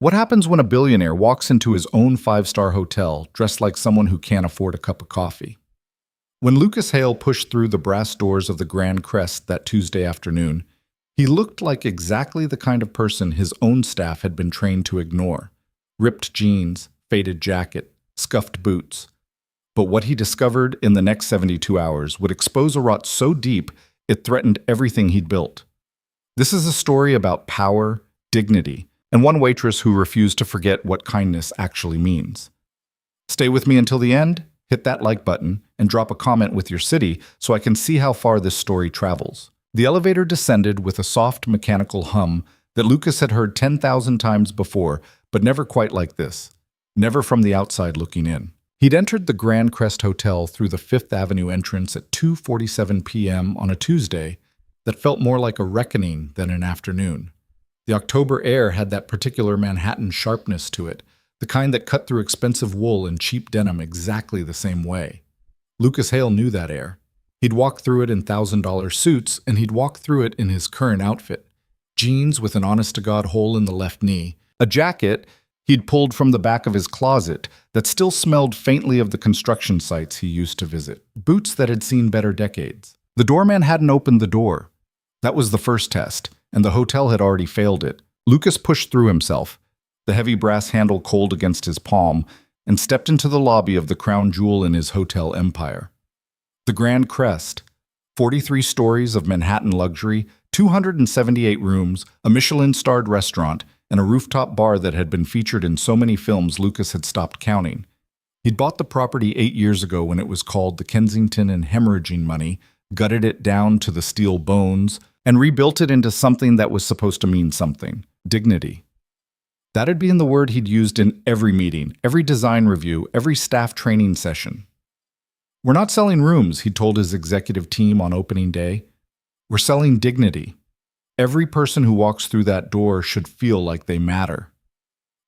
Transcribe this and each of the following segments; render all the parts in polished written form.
What happens when a billionaire walks into his own five-star hotel dressed like someone who can't afford a cup of coffee? When Lucas Hale pushed through the brass doors of the Grand Crest that Tuesday afternoon, he looked like exactly the kind of person his own staff had been trained to ignore. Ripped jeans, faded jacket, scuffed boots. But what he discovered in the next 72 hours would expose a rot so deep it threatened everything he'd built. This is a story about power, dignity, and one waitress who refused to forget what kindness actually means. Stay with me until the end, hit that like button, and drop a comment with your city so I can see how far this story travels. The elevator descended with a soft mechanical hum that Lucas had heard 10,000 times before, but never quite like this. Never from the outside looking in. He'd entered the Grand Crest Hotel through the Fifth Avenue entrance at 2:47 p.m. on a Tuesday that felt more like a reckoning than an afternoon. The October air had that particular Manhattan sharpness to it, the kind that cut through expensive wool and cheap denim exactly the same way. Lucas Hale knew that air. He'd walked through it in $1,000 suits, and he'd walked through it in his current outfit. Jeans with an honest-to-God hole in the left knee, a jacket he'd pulled from the back of his closet that still smelled faintly of the construction sites he used to visit, boots that had seen better decades. The doorman hadn't opened the door. That was the first test, and the hotel had already failed it. Lucas pushed through himself, the heavy brass handle cold against his palm, and stepped into the lobby of the crown jewel in his hotel empire. The Grand Crest, 43 stories of Manhattan luxury, 278 rooms, a Michelin-starred restaurant, and a rooftop bar that had been featured in so many films Lucas had stopped counting. He'd bought the property 8 years ago when it was called the Kensington and hemorrhaging money, gutted it down to the steel bones, and rebuilt it into something that was supposed to mean something: dignity. That had been the word he'd used in every meeting, every design review, every staff training session. "We're not selling rooms," he told his executive team on opening day. "We're selling dignity. Every person who walks through that door should feel like they matter."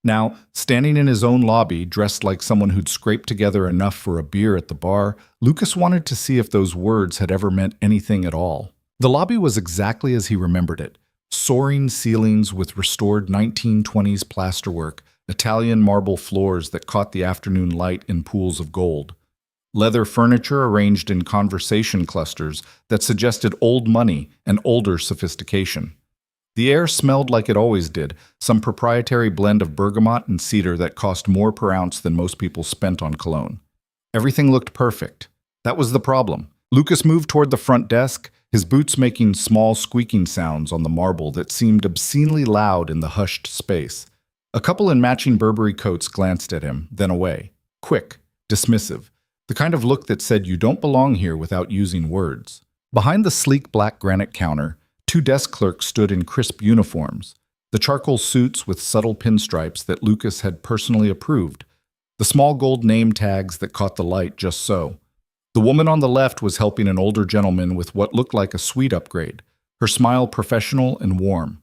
Now, standing in his own lobby, dressed like someone who'd scraped together enough for a beer at the bar, Lucas wanted to see if those words had ever meant anything at all. The lobby was exactly as he remembered it. Soaring ceilings with restored 1920s plasterwork, Italian marble floors that caught the afternoon light in pools of gold. Leather furniture arranged in conversation clusters that suggested old money and older sophistication. The air smelled like it always did, some proprietary blend of bergamot and cedar that cost more per ounce than most people spent on cologne. Everything looked perfect. That was the problem. Lucas moved toward the front desk, his boots making small squeaking sounds on the marble that seemed obscenely loud in the hushed space. A couple in matching Burberry coats glanced at him, then away. Quick, dismissive. The kind of look that said you don't belong here without using words. Behind the sleek black granite counter, 2 desk clerks stood in crisp uniforms, the charcoal suits with subtle pinstripes that Lucas had personally approved, the small gold name tags that caught the light just so. The woman on the left was helping an older gentleman with what looked like a suite upgrade, her smile professional and warm.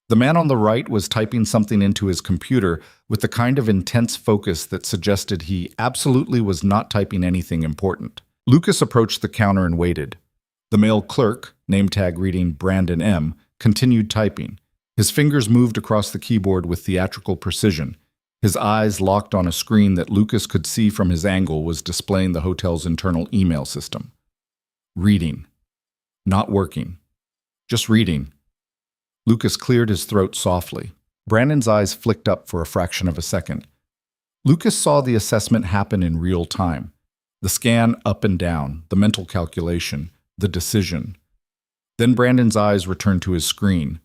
The man on the right was typing something into his computer with the kind of intense focus that suggested he absolutely was not typing anything important. Lucas approached the counter and waited. The male clerk, name tag reading Brandon M., continued typing. His fingers moved across the keyboard with theatrical precision. His eyes locked on a screen that Lucas could see from his angle was displaying the hotel's internal email system. Reading. Not working. Just reading. Lucas cleared his throat softly. Brandon's eyes flicked up for a fraction of a second. Lucas saw the assessment happen in real time. The scan up and down, the mental calculation, the decision. Then Brandon's eyes returned to his screen.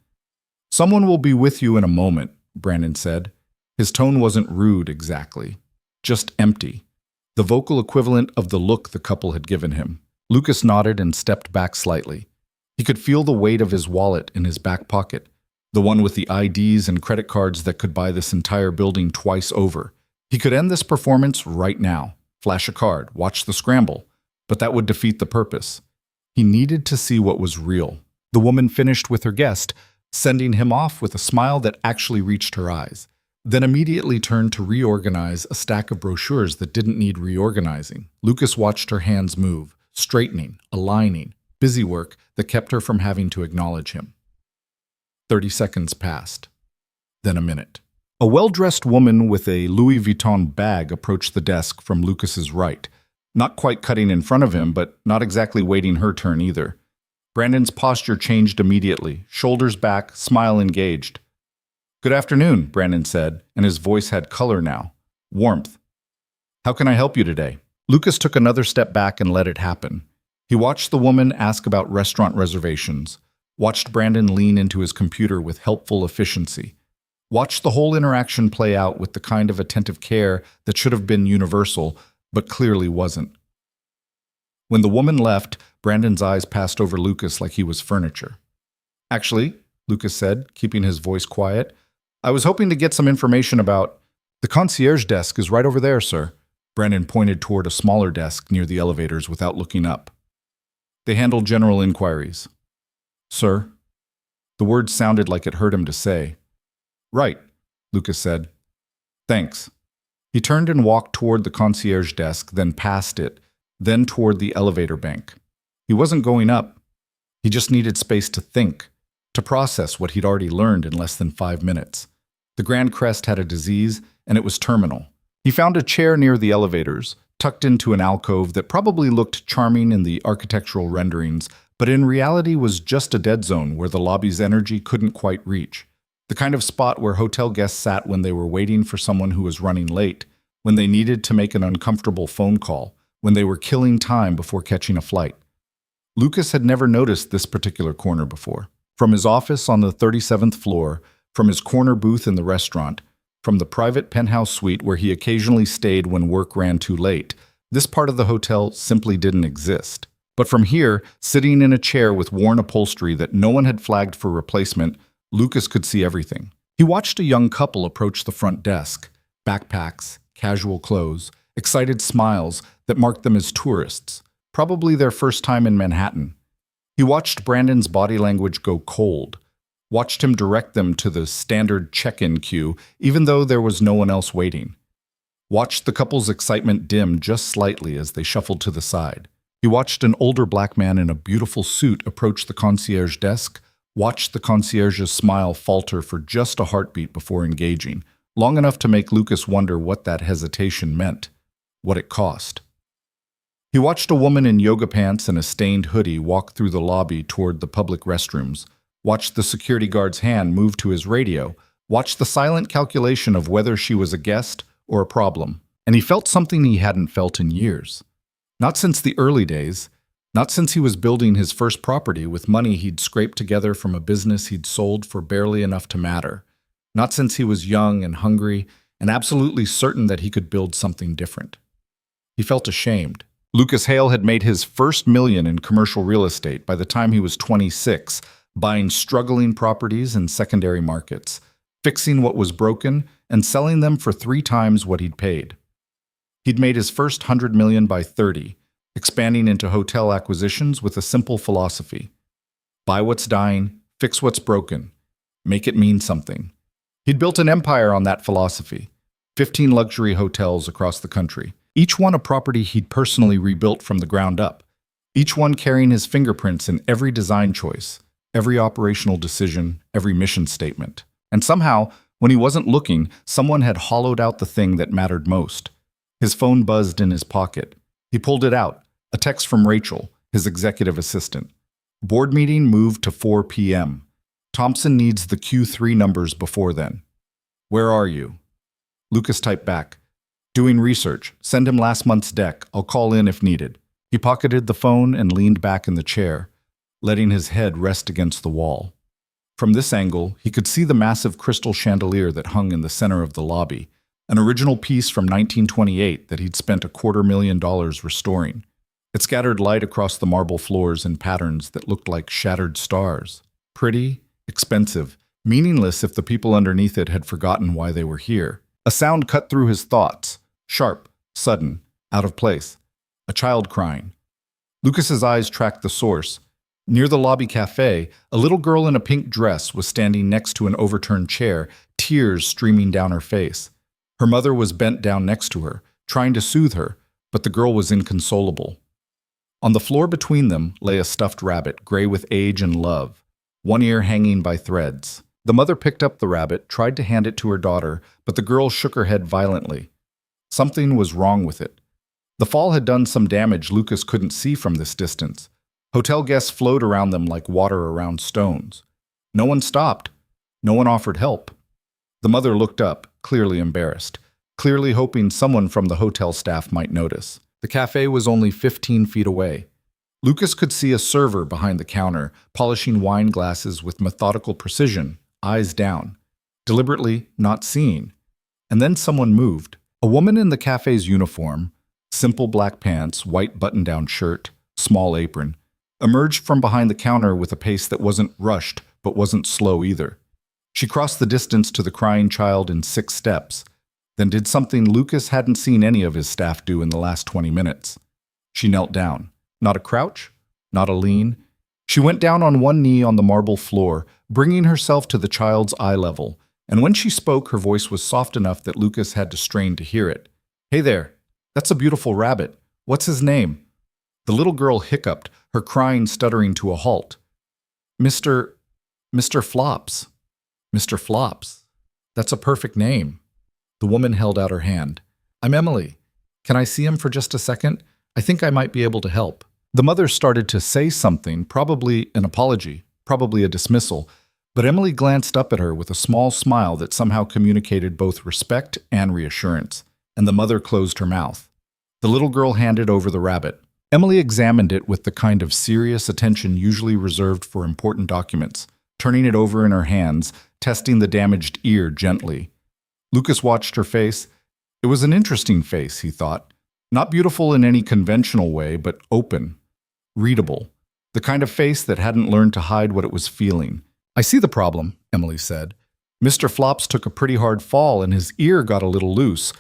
"Someone will be with you in a moment," Brandon said. His tone wasn't rude exactly, just empty, the vocal equivalent of the look the couple had given him. Lucas nodded and stepped back slightly. He could feel the weight of his wallet in his back pocket, the one with the IDs and credit cards that could buy this entire building twice over. He could end this performance right now, flash a card, watch the scramble, but that would defeat the purpose. He needed to see what was real. The woman finished with her guest, sending him off with a smile that actually reached her eyes, then immediately turned to reorganize a stack of brochures that didn't need reorganizing. Lucas watched her hands move, straightening, aligning, busy work that kept her from having to acknowledge him. 30 seconds passed. Then a minute. A well-dressed woman with a Louis Vuitton bag approached the desk from Lucas's right, not quite cutting in front of him, but not exactly waiting her turn either. Brandon's posture changed immediately, shoulders back, smile engaged. "Good afternoon," Brandon said, and his voice had color now, warmth. "How can I help you today?" Lucas took another step back and let it happen. He watched the woman ask about restaurant reservations, watched Brandon lean into his computer with helpful efficiency, watched the whole interaction play out with the kind of attentive care that should have been universal, but clearly wasn't. When the woman left, Brandon's eyes passed over Lucas like he was furniture. "Actually," Lucas said, keeping his voice quiet, "I was hoping to get some information about—" "The concierge desk is right over there, sir." Brandon pointed toward a smaller desk near the elevators without looking up. "They handle general inquiries." "Sir?" The word sounded like it hurt him to say. "Right," Lucas said. "Thanks." He turned and walked toward the concierge desk, then past it, then toward the elevator bank. He wasn't going up. He just needed space to think, to process what he'd already learned in less than 5 minutes. The Grand Crest had a disease, and it was terminal. He found a chair near the elevators, tucked into an alcove that probably looked charming in the architectural renderings, but in reality was just a dead zone where the lobby's energy couldn't quite reach. The kind of spot where hotel guests sat when they were waiting for someone who was running late, when they needed to make an uncomfortable phone call, when they were killing time before catching a flight. Lucas had never noticed this particular corner before. From his office on the 37th floor, from his corner booth in the restaurant, from the private penthouse suite where he occasionally stayed when work ran too late, this part of the hotel simply didn't exist. But from here, sitting in a chair with worn upholstery that no one had flagged for replacement, Lucas could see everything. He watched a young couple approach the front desk, backpacks, casual clothes, excited smiles that marked them as tourists, probably their first time in Manhattan. He watched Brandon's body language go cold, watched him direct them to the standard check-in queue, even though there was no one else waiting. Watched the couple's excitement dim just slightly as they shuffled to the side. He watched an older black man in a beautiful suit approach the concierge desk, watched the concierge's smile falter for just a heartbeat before engaging, long enough to make Lucas wonder what that hesitation meant, what it cost. He watched a woman in yoga pants and a stained hoodie walk through the lobby toward the public restrooms, watched the security guard's hand move to his radio, watched the silent calculation of whether she was a guest or a problem, and he felt something he hadn't felt in years. Not since the early days, not since he was building his first property with money he'd scraped together from a business he'd sold for barely enough to matter. Not since he was young and hungry and absolutely certain that he could build something different. He felt ashamed. Lucas Hale had made his first million in commercial real estate by the time he was 26, buying struggling properties in secondary markets, fixing what was broken, and selling them for 3 times what he'd paid. He'd made his first $100 million by 30, expanding into hotel acquisitions with a simple philosophy. Buy what's dying, fix what's broken, make it mean something. He'd built an empire on that philosophy, 15 luxury hotels across the country, each one a property he'd personally rebuilt from the ground up, each one carrying his fingerprints in every design choice, every operational decision, every mission statement. And somehow, when he wasn't looking, someone had hollowed out the thing that mattered most. His phone buzzed in his pocket. He pulled it out, a text from Rachel, his executive assistant. Board meeting moved to 4 p.m. Thompson needs the Q3 numbers before then. Where are you? Lucas typed back. Doing research. Send him last month's deck. I'll call in if needed. He pocketed the phone and leaned back in the chair, letting his head rest against the wall. From this angle, he could see the massive crystal chandelier that hung in the center of the lobby, an original piece from 1928 that he'd spent $250,000 restoring. It scattered light across the marble floors in patterns that looked like shattered stars. Pretty, expensive, meaningless if the people underneath it had forgotten why they were here. A sound cut through his thoughts, sharp, sudden, out of place. A child crying. Lucas's eyes tracked the source. Near the lobby cafe, a little girl in a pink dress was standing next to an overturned chair, tears streaming down her face. Her mother was bent down next to her, trying to soothe her, but the girl was inconsolable. On the floor between them lay a stuffed rabbit, gray with age and love, one ear hanging by threads. The mother picked up the rabbit, tried to hand it to her daughter, but the girl shook her head violently. Something was wrong with it. The fall had done some damage Lucas couldn't see from this distance. Hotel guests flowed around them like water around stones. No one stopped. No one offered help. The mother looked up, clearly embarrassed, clearly hoping someone from the hotel staff might notice. The cafe was only 15 feet away. Lucas could see a server behind the counter, polishing wine glasses with methodical precision, eyes down, deliberately not seeing. And then someone moved. A woman in the cafe's uniform, simple black pants, white button-down shirt, small apron, emerged from behind the counter with a pace that wasn't rushed but wasn't slow either. She crossed the distance to the crying child in 6 steps, then did something Lucas hadn't seen any of his staff do in the last 20 minutes. She knelt down. Not a crouch, not a lean. She went down on one knee on the marble floor, bringing herself to the child's eye level, and when she spoke, her voice was soft enough that Lucas had to strain to hear it. "Hey there, that's a beautiful rabbit. What's his name?" The little girl hiccuped, her crying stuttering to a halt. Mr. Flops. Mr. Flops. That's a perfect name." The woman held out her hand. "I'm Emily. Can I see him for just a second? I think I might be able to help." The mother started to say something, probably an apology, probably a dismissal, but Emily glanced up at her with a small smile that somehow communicated both respect and reassurance, and the mother closed her mouth. The little girl handed over the rabbit. Emily examined it with the kind of serious attention usually reserved for important documents, turning it over in her hands, testing the damaged ear gently. Lucas watched her face. It was an interesting face, he thought. Not beautiful in any conventional way, but open, readable. The kind of face that hadn't learned to hide what it was feeling. "I see the problem," Emily said. "Mr. Flops took a pretty hard fall and his ear got a little loose,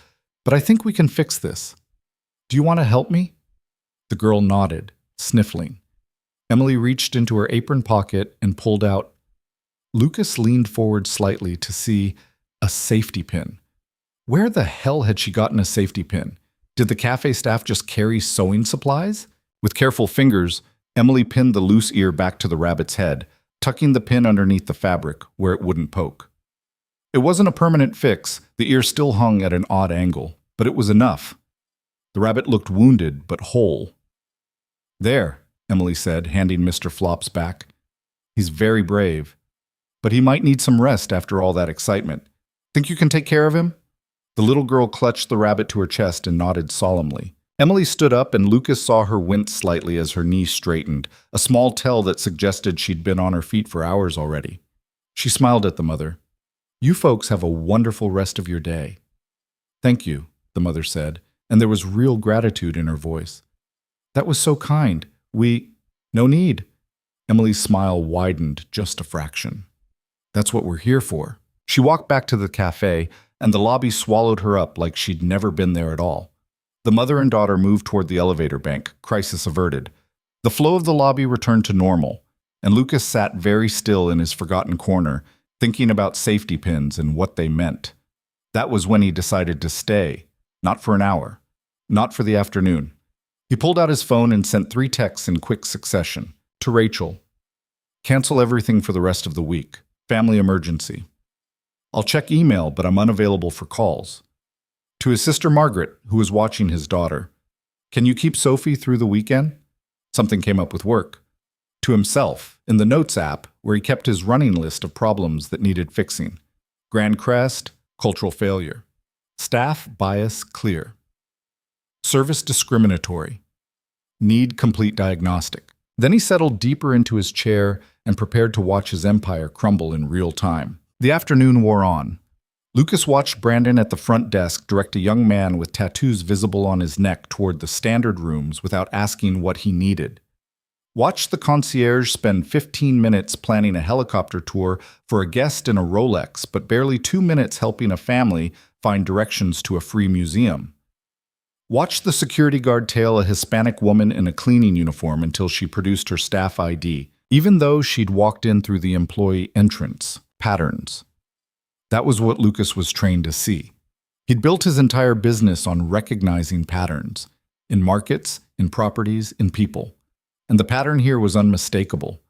but I think we can fix this. Do you want to help me?" The girl nodded, sniffling. Emily reached into her apron pocket and pulled out. Lucas leaned forward slightly to see a safety pin. Where the hell had she gotten a safety pin? Did the cafe staff just carry sewing supplies? With careful fingers, Emily pinned the loose ear back to the rabbit's head, tucking the pin underneath the fabric where it wouldn't poke. It wasn't a permanent fix. The ear still hung at an odd angle, but it was enough. The rabbit looked wounded but whole. "There," Emily said, handing Mr. Flops back. "He's very brave, but he might need some rest after all that excitement. Think you can take care of him?" The little girl clutched the rabbit to her chest and nodded solemnly. Emily stood up and Lucas saw her wince slightly as her knee straightened, a small tell that suggested she'd been on her feet for hours already. She smiled at the mother. "You folks have a wonderful rest of your day." "Thank you," the mother said, and there was real gratitude in her voice. "That was so kind. No need." Emily's smile widened just a fraction. "That's what we're here for." She walked back to the cafe, and the lobby swallowed her up like she'd never been there at all. The mother and daughter moved toward the elevator bank, crisis averted. The flow of the lobby returned to normal, and Lucas sat very still in his forgotten corner, thinking about safety pins and what they meant. That was when he decided to stay, not for an hour, not for the afternoon. He pulled out his phone and sent 3 texts in quick succession. To Rachel. "Cancel everything for the rest of the week. Family emergency. I'll check email, but I'm unavailable for calls." To his sister Margaret, who was watching his daughter. "Can you keep Sophie through the weekend?" Something came up with work. To himself, in the Notes app, where he kept his running list of problems that needed fixing. Grand Crest, cultural failure. Staff bias clear. Service discriminatory. Need complete diagnostic. Then he settled deeper into his chair and prepared to watch his empire crumble in real time. The afternoon wore on. Lucas watched Brandon at the front desk direct a young man with tattoos visible on his neck toward the standard rooms without asking what he needed. Watched the concierge spend 15 minutes planning a helicopter tour for a guest in a Rolex, but barely 2 minutes helping a family find directions to a free museum. Watched the security guard tail a Hispanic woman in a cleaning uniform until she produced her staff ID, even though she'd walked in through the employee entrance. Patterns. That was what Lucas was trained to see. He'd built his entire business on recognizing patterns, in markets, in properties, in people. And the pattern here was unmistakable.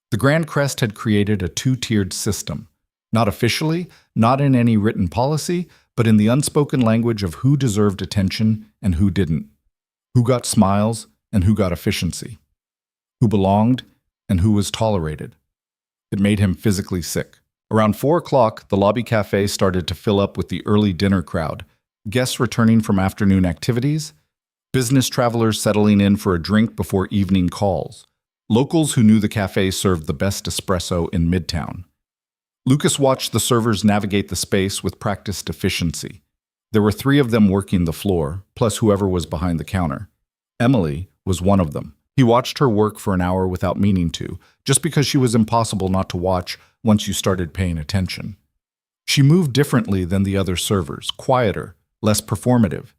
The Grand Crest had created a 2-tiered system. Not officially, not in any written policy, but in the unspoken language of who deserved attention and who didn't, who got smiles and who got efficiency, who belonged and who was tolerated. It made him physically sick. Around 4 o'clock, the lobby cafe started to fill up with the early dinner crowd, guests returning from afternoon activities, business travelers settling in for a drink before evening calls, locals who knew the cafe served the best espresso in Midtown. Lucas watched the servers navigate the space with practiced efficiency. There were 3 of them working the floor, plus whoever was behind the counter. Emily was one of them. He watched her work for an hour without meaning to, just because she was impossible not to watch once you started paying attention. She moved differently than the other servers, quieter, less performative.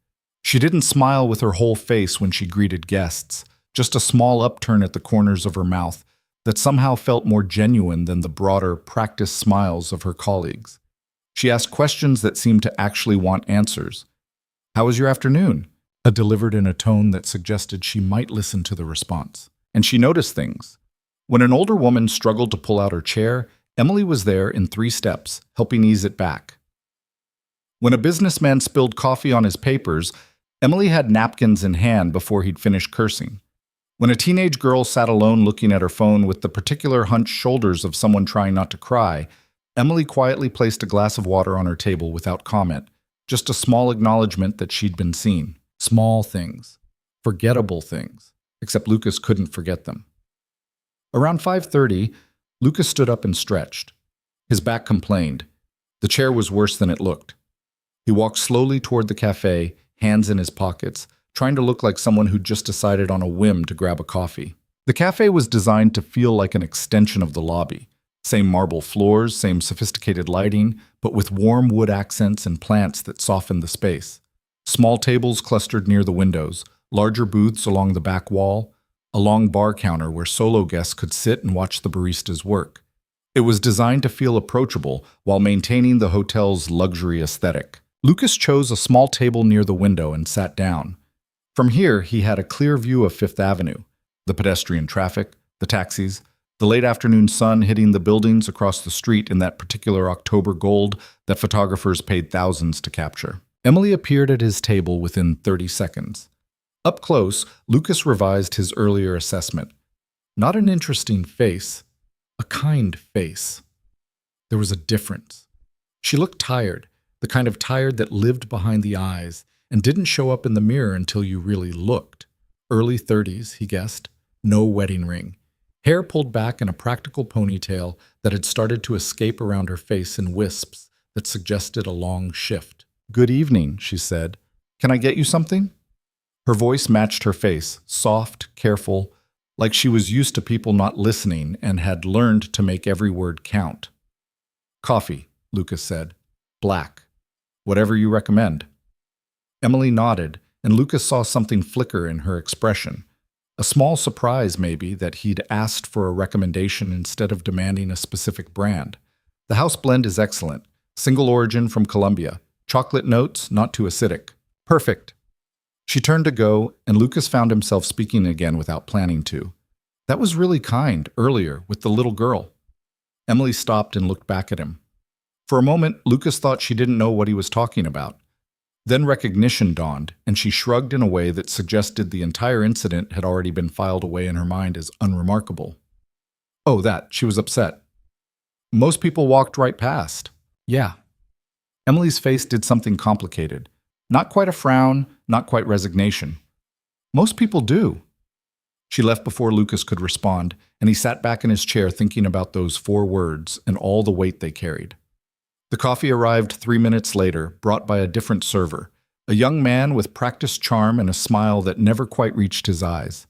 She didn't smile with her whole face when she greeted guests, just a small upturn at the corners of her mouth that somehow felt more genuine than the broader, practiced smiles of her colleagues. She asked questions that seemed to actually want answers. "How was your afternoon?" Delivered in a tone that suggested she might listen to the response. And she noticed things. When an older woman struggled to pull out her chair, Emily was there in 3 steps, helping ease it back. When a businessman spilled coffee on his papers, Emily had napkins in hand before he'd finished cursing. When a teenage girl sat alone looking at her phone with the particular hunched shoulders of someone trying not to cry, Emily quietly placed a glass of water on her table without comment, just a small acknowledgement that she'd been seen. Small things. Forgettable things. Except Lucas couldn't forget them. Around 5:30, Lucas stood up and stretched. His back complained. The chair was worse than it looked. He walked slowly toward the cafe, hands in his pockets, trying to look like someone who'd just decided on a whim to grab a coffee. The cafe was designed to feel like an extension of the lobby. Same marble floors, same sophisticated lighting, but with warm wood accents and plants that softened the space. Small tables clustered near the windows, larger booths along the back wall, a long bar counter where solo guests could sit and watch the baristas work. It was designed to feel approachable while maintaining the hotel's luxury aesthetic. Lucas chose a small table near the window and sat down. From here, he had a clear view of Fifth Avenue, the pedestrian traffic, the taxis, the late afternoon sun hitting the buildings across the street in that particular October gold that photographers paid thousands to capture. Emily appeared at his table within 30 seconds. Up close, Lucas revised his earlier assessment. Not an interesting face, a kind face. There was a difference. She looked tired, the kind of tired that lived behind the eyes and didn't show up in the mirror until you really looked. Early 30s, he guessed. No wedding ring. Hair pulled back in a practical ponytail that had started to escape around her face in wisps that suggested a long shift. "Good evening," she said. "Can I get you something?" Her voice matched her face, soft, careful, like she was used to people not listening and had learned to make every word count. "Coffee," Lucas said. "Black. Whatever you recommend." Emily nodded, and Lucas saw something flicker in her expression. A small surprise, maybe, that he'd asked for a recommendation instead of demanding a specific brand. The house blend is excellent. Single origin from Colombia. Chocolate notes, not too acidic. Perfect. She turned to go, and Lucas found himself speaking again without planning to. "That was really kind, earlier, with the little girl." Emily stopped and looked back at him. For a moment, Lucas thought she didn't know what he was talking about. Then recognition dawned, and she shrugged in a way that suggested the entire incident had already been filed away in her mind as unremarkable. "Oh, that," she was upset. "Most people walked right past." "Yeah." Emily's face did something complicated. Not quite a frown, not quite resignation. "Most people do." She left before Lucas could respond, and he sat back in his chair thinking about those 4 words and all the weight they carried. The coffee arrived 3 minutes later, brought by a different server, a young man with practiced charm and a smile that never quite reached his eyes.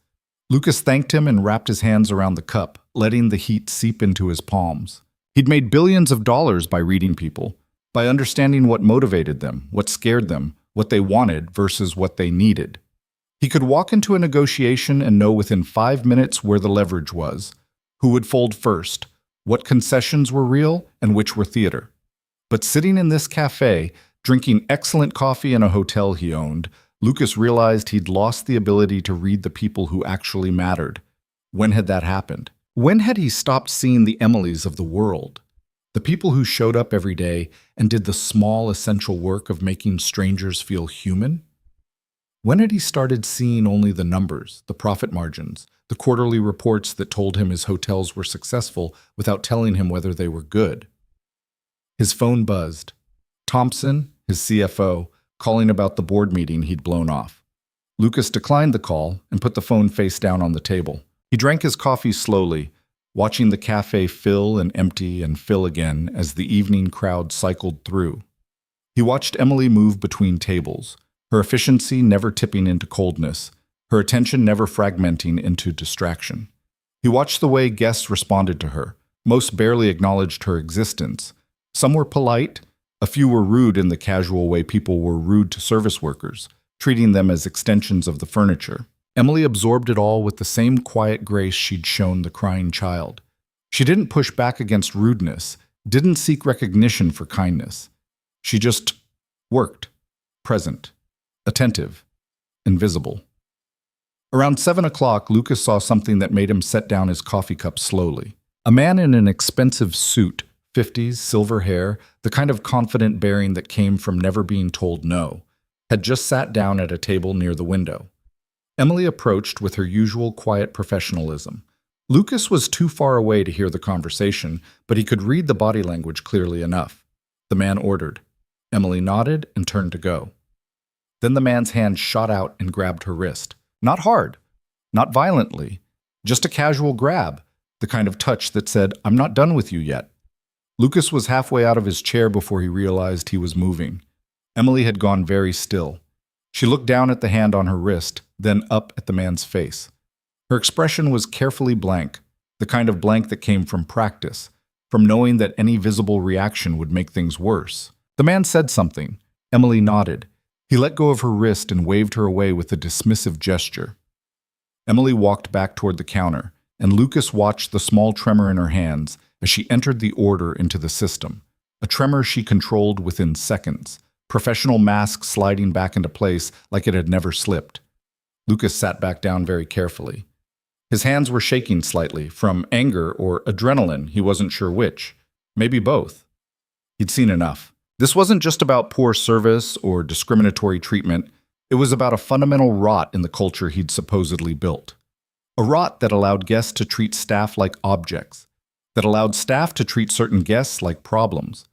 Lucas thanked him and wrapped his hands around the cup, letting the heat seep into his palms. He'd made billions of dollars by reading people, by understanding what motivated them, what scared them, what they wanted versus what they needed. He could walk into a negotiation and know within 5 minutes where the leverage was, who would fold first, what concessions were real and which were theater. But sitting in this cafe, drinking excellent coffee in a hotel he owned, Lucas realized he'd lost the ability to read the people who actually mattered. When had that happened? When had he stopped seeing the Emilys of the world? The people who showed up every day and did the small, essential work of making strangers feel human? When had he started seeing only the numbers, the profit margins, the quarterly reports that told him his hotels were successful without telling him whether they were good? His phone buzzed. Thompson, his CFO, calling about the board meeting he'd blown off. Lucas declined the call and put the phone face down on the table. He drank his coffee slowly, watching the cafe fill and empty and fill again as the evening crowd cycled through. He watched Emily move between tables, her efficiency never tipping into coldness, her attention never fragmenting into distraction. He watched the way guests responded to her. Most barely acknowledged her existence. Some were polite, a few were rude in the casual way people were rude to service workers, treating them as extensions of the furniture. Emily absorbed it all with the same quiet grace she'd shown the crying child. She didn't push back against rudeness, didn't seek recognition for kindness. She just worked, present, attentive, invisible. Around 7 o'clock, Lucas saw something that made him set down his coffee cup slowly. A man in an expensive suit, 50s, silver hair, the kind of confident bearing that came from never being told no, had just sat down at a table near the window. Emily approached with her usual quiet professionalism. Lucas was too far away to hear the conversation, but he could read the body language clearly enough. The man ordered. Emily nodded and turned to go. Then the man's hand shot out and grabbed her wrist. Not hard, not violently, just a casual grab, the kind of touch that said, "I'm not done with you yet." Lucas was halfway out of his chair before he realized he was moving. Emily had gone very still. She looked down at the hand on her wrist, then up at the man's face. Her expression was carefully blank, the kind of blank that came from practice, from knowing that any visible reaction would make things worse. The man said something. Emily nodded. He let go of her wrist and waved her away with a dismissive gesture. Emily walked back toward the counter, and Lucas watched the small tremor in her hands as she entered the order into the system, a tremor she controlled within seconds, professional mask sliding back into place like it had never slipped. Lucas sat back down very carefully. His hands were shaking slightly, from anger or adrenaline, he wasn't sure which. Maybe both. He'd seen enough. This wasn't just about poor service or discriminatory treatment. It was about a fundamental rot in the culture he'd supposedly built. A rot that allowed guests to treat staff like objects, that allowed staff to treat certain guests like problems,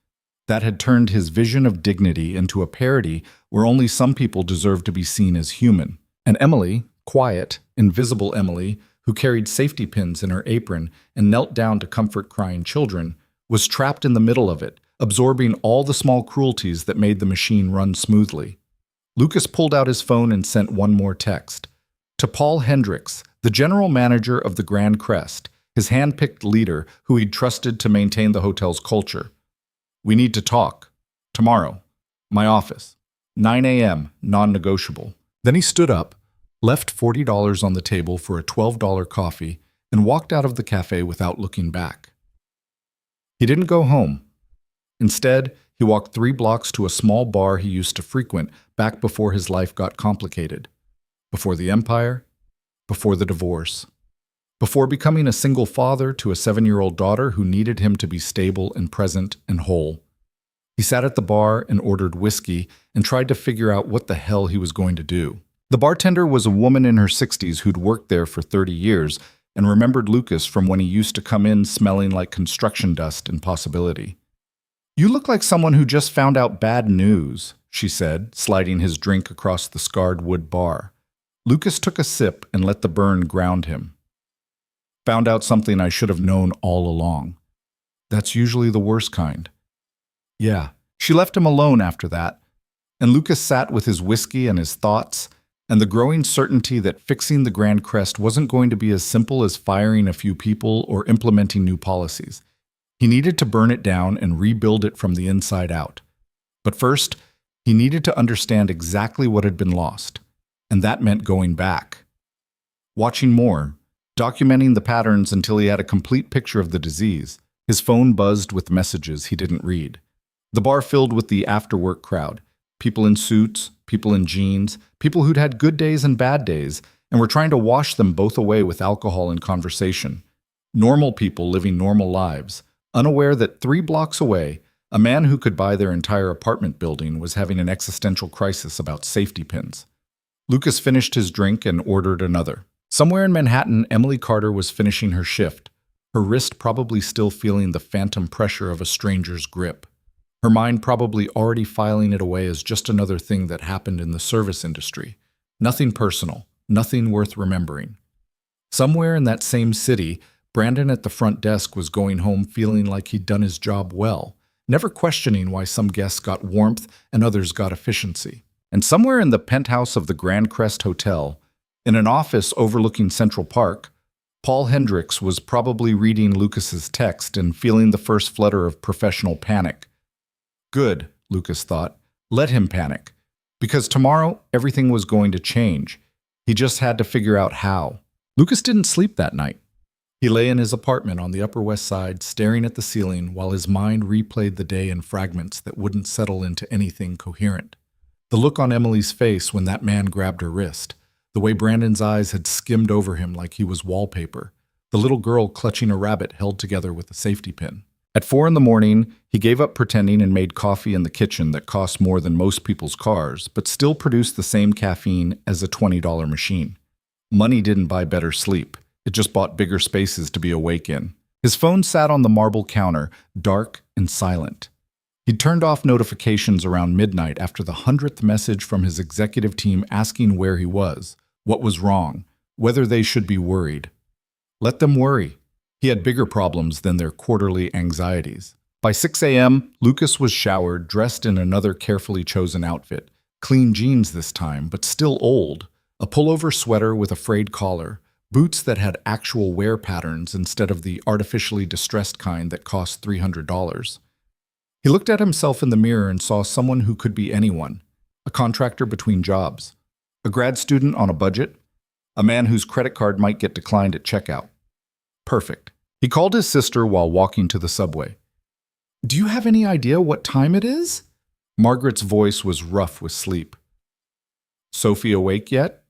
that had turned his vision of dignity into a parody where only some people deserved to be seen as human. And Emily, quiet, invisible Emily, who carried safety pins in her apron and knelt down to comfort crying children, was trapped in the middle of it, absorbing all the small cruelties that made the machine run smoothly. Lucas pulled out his phone and sent one more text. To Paul Hendricks, the general manager of the Grand Crest, his hand-picked leader who he'd trusted to maintain the hotel's culture. We need to talk. Tomorrow. My office. 9 a.m., non-negotiable. Then he stood up, left $40 on the table for a $12 coffee, and walked out of the cafe without looking back. He didn't go home. Instead, he walked 3 blocks to a small bar he used to frequent back before his life got complicated. Before the empire, before the divorce, before becoming a single father to a 7-year-old daughter who needed him to be stable and present and whole. He sat at the bar and ordered whiskey and tried to figure out what the hell he was going to do. The bartender was a woman in her 60s who'd worked there for 30 years and remembered Lucas from when he used to come in smelling like construction dust and possibility. "You look like someone who just found out bad news," she said, sliding his drink across the scarred wood bar. Lucas took a sip and let the burn ground him. "Found out something I should have known all along. That's usually the worst kind." Yeah, she left him alone after that, and Lucas sat with his whiskey and his thoughts, and the growing certainty that fixing the Grand Crest wasn't going to be as simple as firing a few people or implementing new policies. He needed to burn it down and rebuild it from the inside out. But first, he needed to understand exactly what had been lost, and that meant going back. Watching more, documenting the patterns until he had a complete picture of the disease. His phone buzzed with messages he didn't read. The bar filled with the after-work crowd, people in suits, people in jeans, people who'd had good days and bad days, and were trying to wash them both away with alcohol and conversation. Normal people living normal lives, unaware that 3 blocks away, a man who could buy their entire apartment building was having an existential crisis about safety pins. Lucas finished his drink and ordered another. Somewhere in Manhattan, Emily Carter was finishing her shift, her wrist probably still feeling the phantom pressure of a stranger's grip. Her mind probably already filing it away as just another thing that happened in the service industry. Nothing personal, nothing worth remembering. Somewhere in that same city, Brandon at the front desk was going home feeling like he'd done his job well, never questioning why some guests got warmth and others got efficiency. And somewhere in the penthouse of the Grand Crest Hotel, in an office overlooking Central Park, Paul Hendricks was probably reading Lucas's text and feeling the first flutter of professional panic. Good, Lucas thought. Let him panic. Because tomorrow, everything was going to change. He just had to figure out how. Lucas didn't sleep that night. He lay in his apartment on the Upper West Side, staring at the ceiling while his mind replayed the day in fragments that wouldn't settle into anything coherent. The look on Emily's face when that man grabbed her wrist, the way Brandon's eyes had skimmed over him like he was wallpaper, the little girl clutching a rabbit held together with a safety pin. At 4 a.m, he gave up pretending and made coffee in the kitchen that cost more than most people's cars, but still produced the same caffeine as a $20 machine. Money didn't buy better sleep. It just bought bigger spaces to be awake in. His phone sat on the marble counter, dark and silent. He'd turned off notifications around midnight after the 100th message from his executive team asking where he was, what was wrong, whether they should be worried. Let them worry. He had bigger problems than their quarterly anxieties. By 6 a.m., Lucas was showered, dressed in another carefully chosen outfit. Clean jeans this time, but still old. A pullover sweater with a frayed collar. Boots that had actual wear patterns instead of the artificially distressed kind that cost $300. He looked at himself in the mirror and saw someone who could be anyone. A contractor between jobs. A grad student on a budget. A man whose credit card might get declined at checkout. Perfect. He called his sister while walking to the subway. "Do you have any idea what time it is?" Margaret's voice was rough with sleep. "Sophie awake yet?"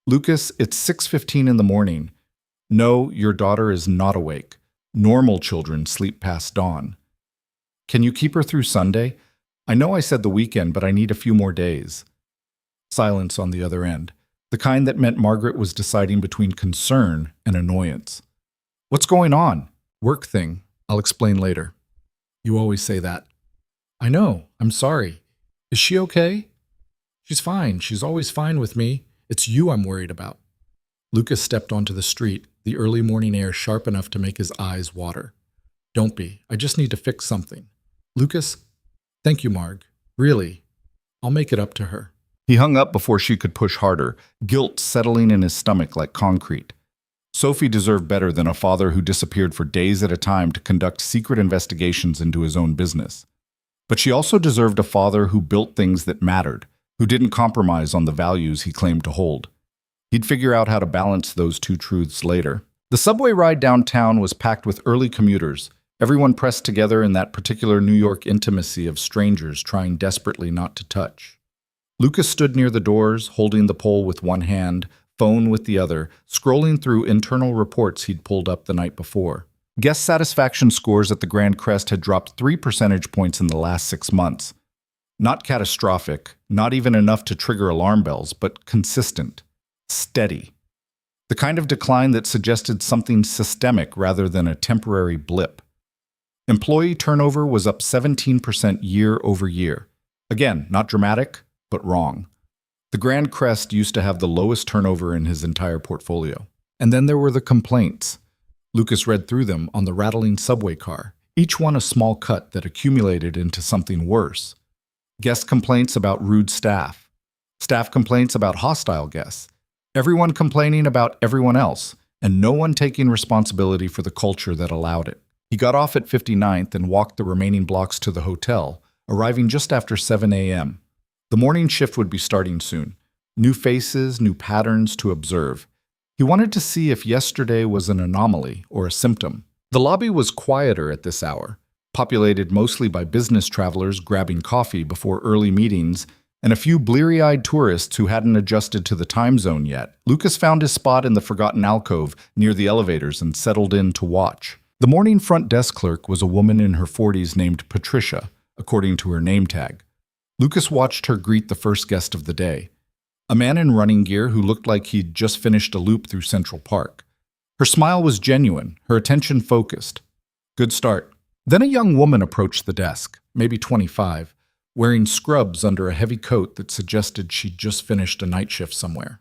"Lucas, it's 6:15 in the morning. No, your daughter is not awake. Normal children sleep past dawn. Can you keep her through Sunday? I know I said the weekend, but I need a few more days." Silence on the other end, the kind that meant Margaret was deciding between concern and annoyance. "What's going on?" "Work thing. I'll explain later." "You always say that." "I know. I'm sorry. Is she okay?" "She's fine. She's always fine with me. It's you I'm worried about." Lucas stepped onto the street, the early morning air sharp enough to make his eyes water. "Don't be. I just need to fix something." "Lucas, thank you, Marg. Really. I'll make it up to her." He hung up before she could push harder, guilt settling in his stomach like concrete. Sophie deserved better than a father who disappeared for days at a time to conduct secret investigations into his own business. But she also deserved a father who built things that mattered, who didn't compromise on the values he claimed to hold. He'd figure out how to balance those two truths later. The subway ride downtown was packed with early commuters, everyone pressed together in that particular New York intimacy of strangers trying desperately not to touch. Lucas stood near the doors, holding the pole with one hand, phone with the other, scrolling through internal reports he'd pulled up the night before. Guest satisfaction scores at the Grand Crest had dropped 3 percentage points in the last 6 months. Not catastrophic, not even enough to trigger alarm bells, but consistent, steady. The kind of decline that suggested something systemic rather than a temporary blip. Employee turnover was up 17% year over year. Again, not dramatic, but wrong. The Grand Crest used to have the lowest turnover in his entire portfolio. And then there were the complaints. Lucas read through them on the rattling subway car, each one a small cut that accumulated into something worse. Guest complaints about rude staff. Staff complaints about hostile guests. Everyone complaining about everyone else, and no one taking responsibility for the culture that allowed it. He got off at 59th and walked the remaining blocks to the hotel, arriving just after 7 a.m. The morning shift would be starting soon. New faces, new patterns to observe. He wanted to see if yesterday was an anomaly or a symptom. The lobby was quieter at this hour, populated mostly by business travelers grabbing coffee before early meetings and a few bleary-eyed tourists who hadn't adjusted to the time zone yet. Lucas found his spot in the forgotten alcove near the elevators and settled in to watch. The morning front desk clerk was a woman in her 40s named Patricia, according to her name tag. Lucas watched her greet the first guest of the day, a man in running gear who looked like he'd just finished a loop through Central Park. Her smile was genuine, her attention focused. Good start. Then a young woman approached the desk, maybe 25, wearing scrubs under a heavy coat that suggested she'd just finished a night shift somewhere.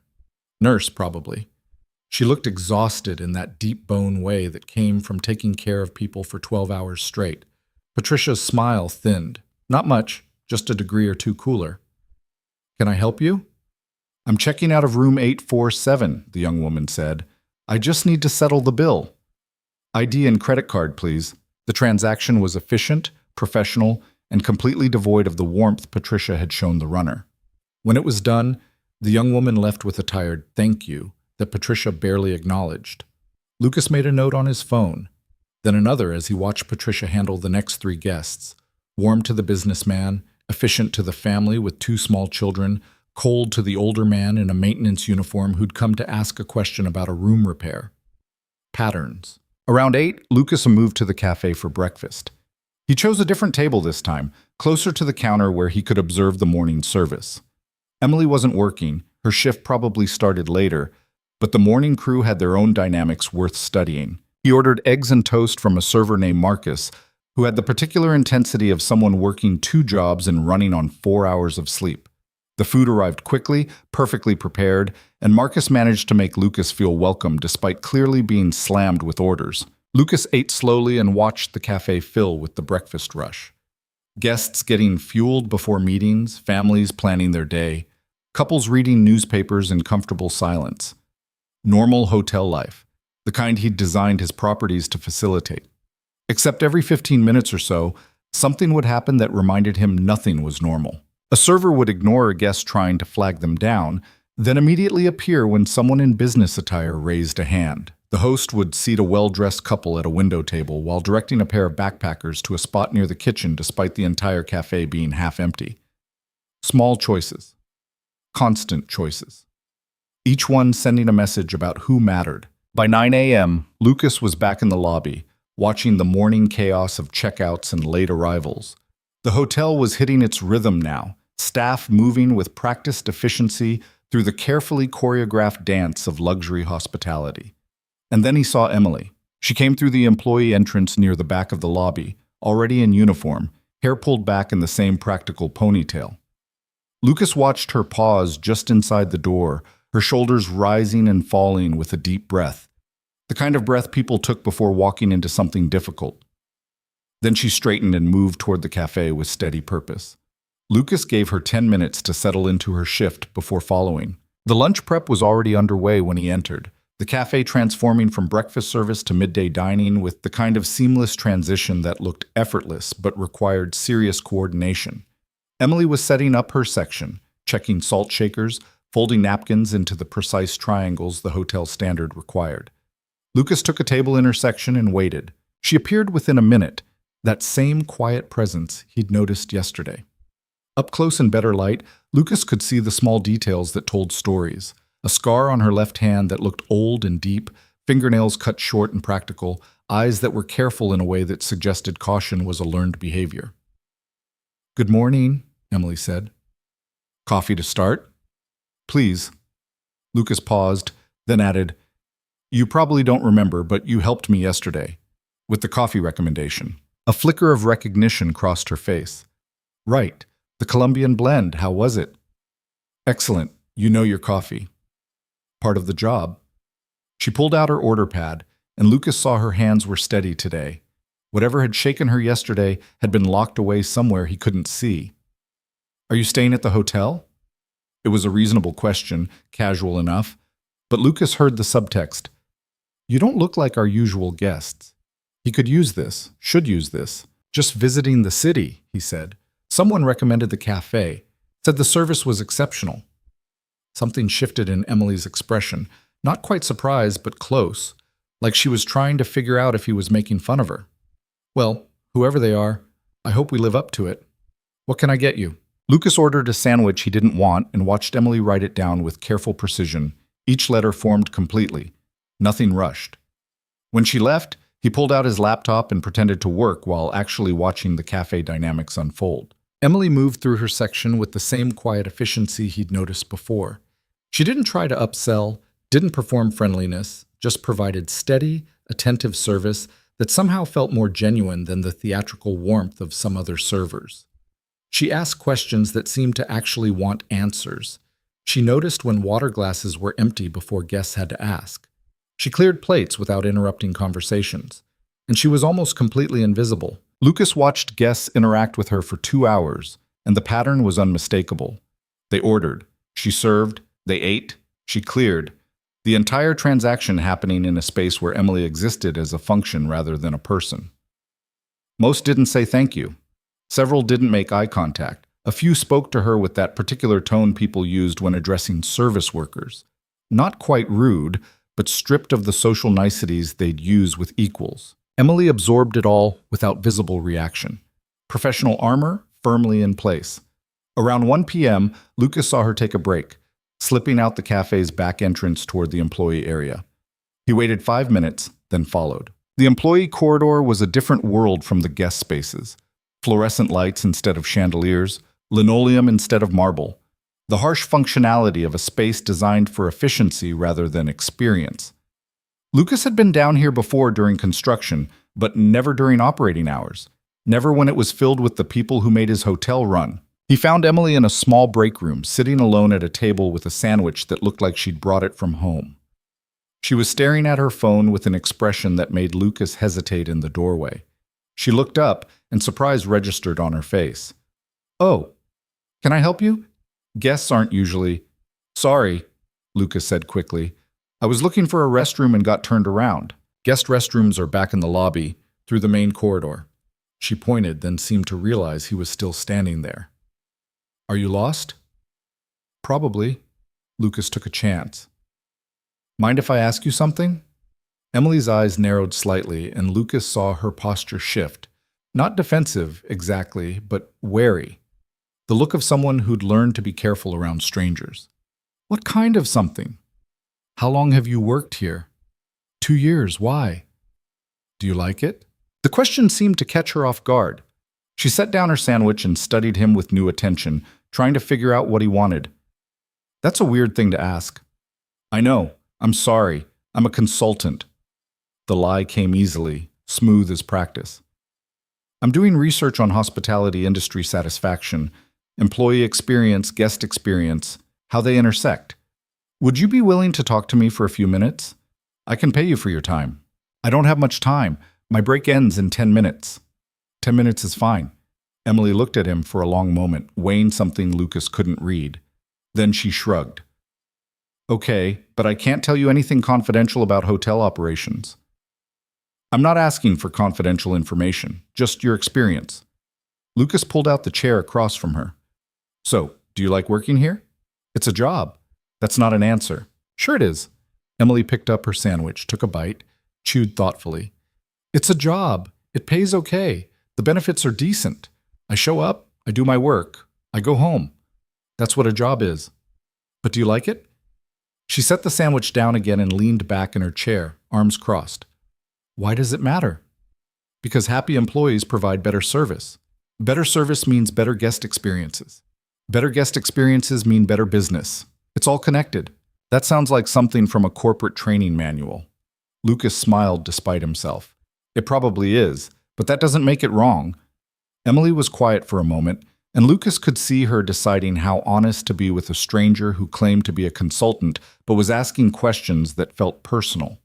Nurse, probably. She looked exhausted in that deep bone way that came from taking care of people for 12 hours straight. Patricia's smile thinned. Not much, just a degree or two cooler. Can I help you? I'm checking out of room 847, the young woman said. I just need to settle the bill. ID and credit card, please. The transaction was efficient, professional, and completely devoid of the warmth Patricia had shown the runner. When it was done, the young woman left with a tired thank you that Patricia barely acknowledged. Lucas made a note on his phone, then another as he watched Patricia handle the next 3 guests. Warm to the businessman, efficient to the family with 2 small children, cold to the older man in a maintenance uniform who'd come to ask a question about a room repair. Patterns. Around 8, Lucas moved to the cafe for breakfast. He chose a different table this time, closer to the counter where he could observe the morning service. Emily wasn't working, her shift probably started later, but the morning crew had their own dynamics worth studying. He ordered eggs and toast from a server named Marcus, who had the particular intensity of someone working 2 jobs and running on 4 hours of sleep. The food arrived quickly, perfectly prepared, and Marcus managed to make Lucas feel welcome despite clearly being slammed with orders. Lucas ate slowly and watched the cafe fill with the breakfast rush. Guests getting fueled before meetings, families planning their day, couples reading newspapers in comfortable silence. Normal hotel life, the kind he'd designed his properties to facilitate. Except every 15 minutes or so, something would happen that reminded him nothing was normal. A server would ignore a guest trying to flag them down, then immediately appear when someone in business attire raised a hand. The host would seat a well-dressed couple at a window table while directing a pair of backpackers to a spot near the kitchen despite the entire cafe being half empty. Small choices. Constant choices. Each one sending a message about who mattered. By 9 a.m., Lucas was back in the lobby, watching the morning chaos of checkouts and late arrivals. The hotel was hitting its rhythm now, staff moving with practiced efficiency through the carefully choreographed dance of luxury hospitality. And then he saw Emily. She came through the employee entrance near the back of the lobby, already in uniform, hair pulled back in the same practical ponytail. Lucas watched her pause just inside the door, her shoulders rising and falling with a deep breath, the kind of breath people took before walking into something difficult. Then she straightened and moved toward the cafe with steady purpose. Lucas gave her 10 minutes to settle into her shift before following. The lunch prep was already underway when he entered, the cafe transforming from breakfast service to midday dining with the kind of seamless transition that looked effortless but required serious coordination. Emily was setting up her section, checking salt shakers, folding napkins into the precise triangles the hotel standard required. Lucas took a table in her section and waited. She appeared within a minute, that same quiet presence he'd noticed yesterday. Up close in better light, Lucas could see the small details that told stories. A scar on her left hand that looked old and deep, fingernails cut short and practical, eyes that were careful in a way that suggested caution was a learned behavior. "Good morning," Emily said. "Coffee to start?" "Please." Lucas paused, then added, "You probably don't remember, but you helped me yesterday with the coffee recommendation." A flicker of recognition crossed her face. "Right. The Colombian blend, how was it?" "Excellent. You know your coffee." "Part of the job." She pulled out her order pad, and Lucas saw her hands were steady today. Whatever had shaken her yesterday had been locked away somewhere he couldn't see. "Are you staying at the hotel?" It was a reasonable question, casual enough, but Lucas heard the subtext. "You don't look like our usual guests." He could use this, should use this. "Just visiting the city," he said. "Someone recommended the cafe, said the service was exceptional." Something shifted in Emily's expression, not quite surprised, but close, like she was trying to figure out if he was making fun of her. "Well, whoever they are, I hope we live up to it. What can I get you?" Lucas ordered a sandwich he didn't want and watched Emily write it down with careful precision, each letter formed completely, nothing rushed. When she left, He pulled out his laptop and pretended to work while actually watching the cafe dynamics unfold. Emily moved through her section with the same quiet efficiency he'd noticed before. She didn't try to upsell, didn't perform friendliness, just provided steady, attentive service that somehow felt more genuine than the theatrical warmth of some other servers. She asked questions that seemed to actually want answers. She noticed when water glasses were empty before guests had to ask. She cleared plates without interrupting conversations. And she was almost completely invisible. Lucas watched guests interact with her for 2 hours, and the pattern was unmistakable. They ordered, she served, they ate, she cleared. The entire transaction happening in a space where Emily existed as a function rather than a person. Most didn't say thank you. Several didn't make eye contact. A few spoke to her with that particular tone people used when addressing service workers. Not quite rude, but stripped of the social niceties they'd use with equals. Emily absorbed it all without visible reaction. Professional armor firmly in place. Around 1 p.m., Lucas saw her take a break, slipping out the cafe's back entrance toward the employee area. He waited 5 minutes, then followed. The employee corridor was a different world from the guest spaces. Fluorescent lights instead of chandeliers, linoleum instead of marble. The harsh functionality of a space designed for efficiency rather than experience. Lucas had been down here before during construction, but never during operating hours. Never when it was filled with the people who made his hotel run. He found Emily in a small break room, sitting alone at a table with a sandwich that looked like she'd brought it from home. She was staring at her phone with an expression that made Lucas hesitate in the doorway. She looked up, and surprise registered on her face. "Oh, can I help you?" Guests aren't usually... "Sorry," Lucas said quickly. "I was looking for a restroom and got turned around. Guest restrooms are back in the lobby, through the main corridor." She pointed, then seemed to realize he was still standing there. "Are you lost?" "Probably." Lucas took a chance. "Mind if I ask you something?" Emily's eyes narrowed slightly, and Lucas saw her posture shift. Not defensive, exactly, but wary. The look of someone who'd learned to be careful around strangers. "What kind of something?" "How long have you worked here?" 2 years. Why?" "Do you like it?" The question seemed to catch her off guard. She set down her sandwich and studied him with new attention, trying to figure out what he wanted. "That's a weird thing to ask." "I know. I'm sorry. I'm a consultant." The lie came easily, smooth as practice. "I'm doing research on hospitality industry satisfaction, employee experience, guest experience, how they intersect. Would you be willing to talk to me for a few minutes? I can pay you for your time." "I don't have much time. My break ends in 10 minutes. 10 minutes is fine." Emily looked at him for a long moment, weighing something Lucas couldn't read. Then she shrugged. "Okay, but I can't tell you anything confidential about hotel operations." "I'm not asking for confidential information, just your experience." Lucas pulled out the chair across from her. "So, do you like working here?" "It's a job." "That's not an answer." "Sure it is." Emily picked up her sandwich, took a bite, chewed thoughtfully. "It's a job. It pays okay. The benefits are decent. I show up, I do my work, I go home. That's what a job is." "But do you like it?" She set the sandwich down again and leaned back in her chair, arms crossed. "Why does it matter?" "Because happy employees provide better service. Better service means better guest experiences. Better guest experiences mean better business. It's all connected." That sounds like something from a corporate training manual. Lucas smiled despite himself. "It probably is, but that doesn't make it wrong." Emily was quiet for a moment, and Lucas could see her deciding how honest to be with a stranger who claimed to be a consultant but was asking questions that felt personal.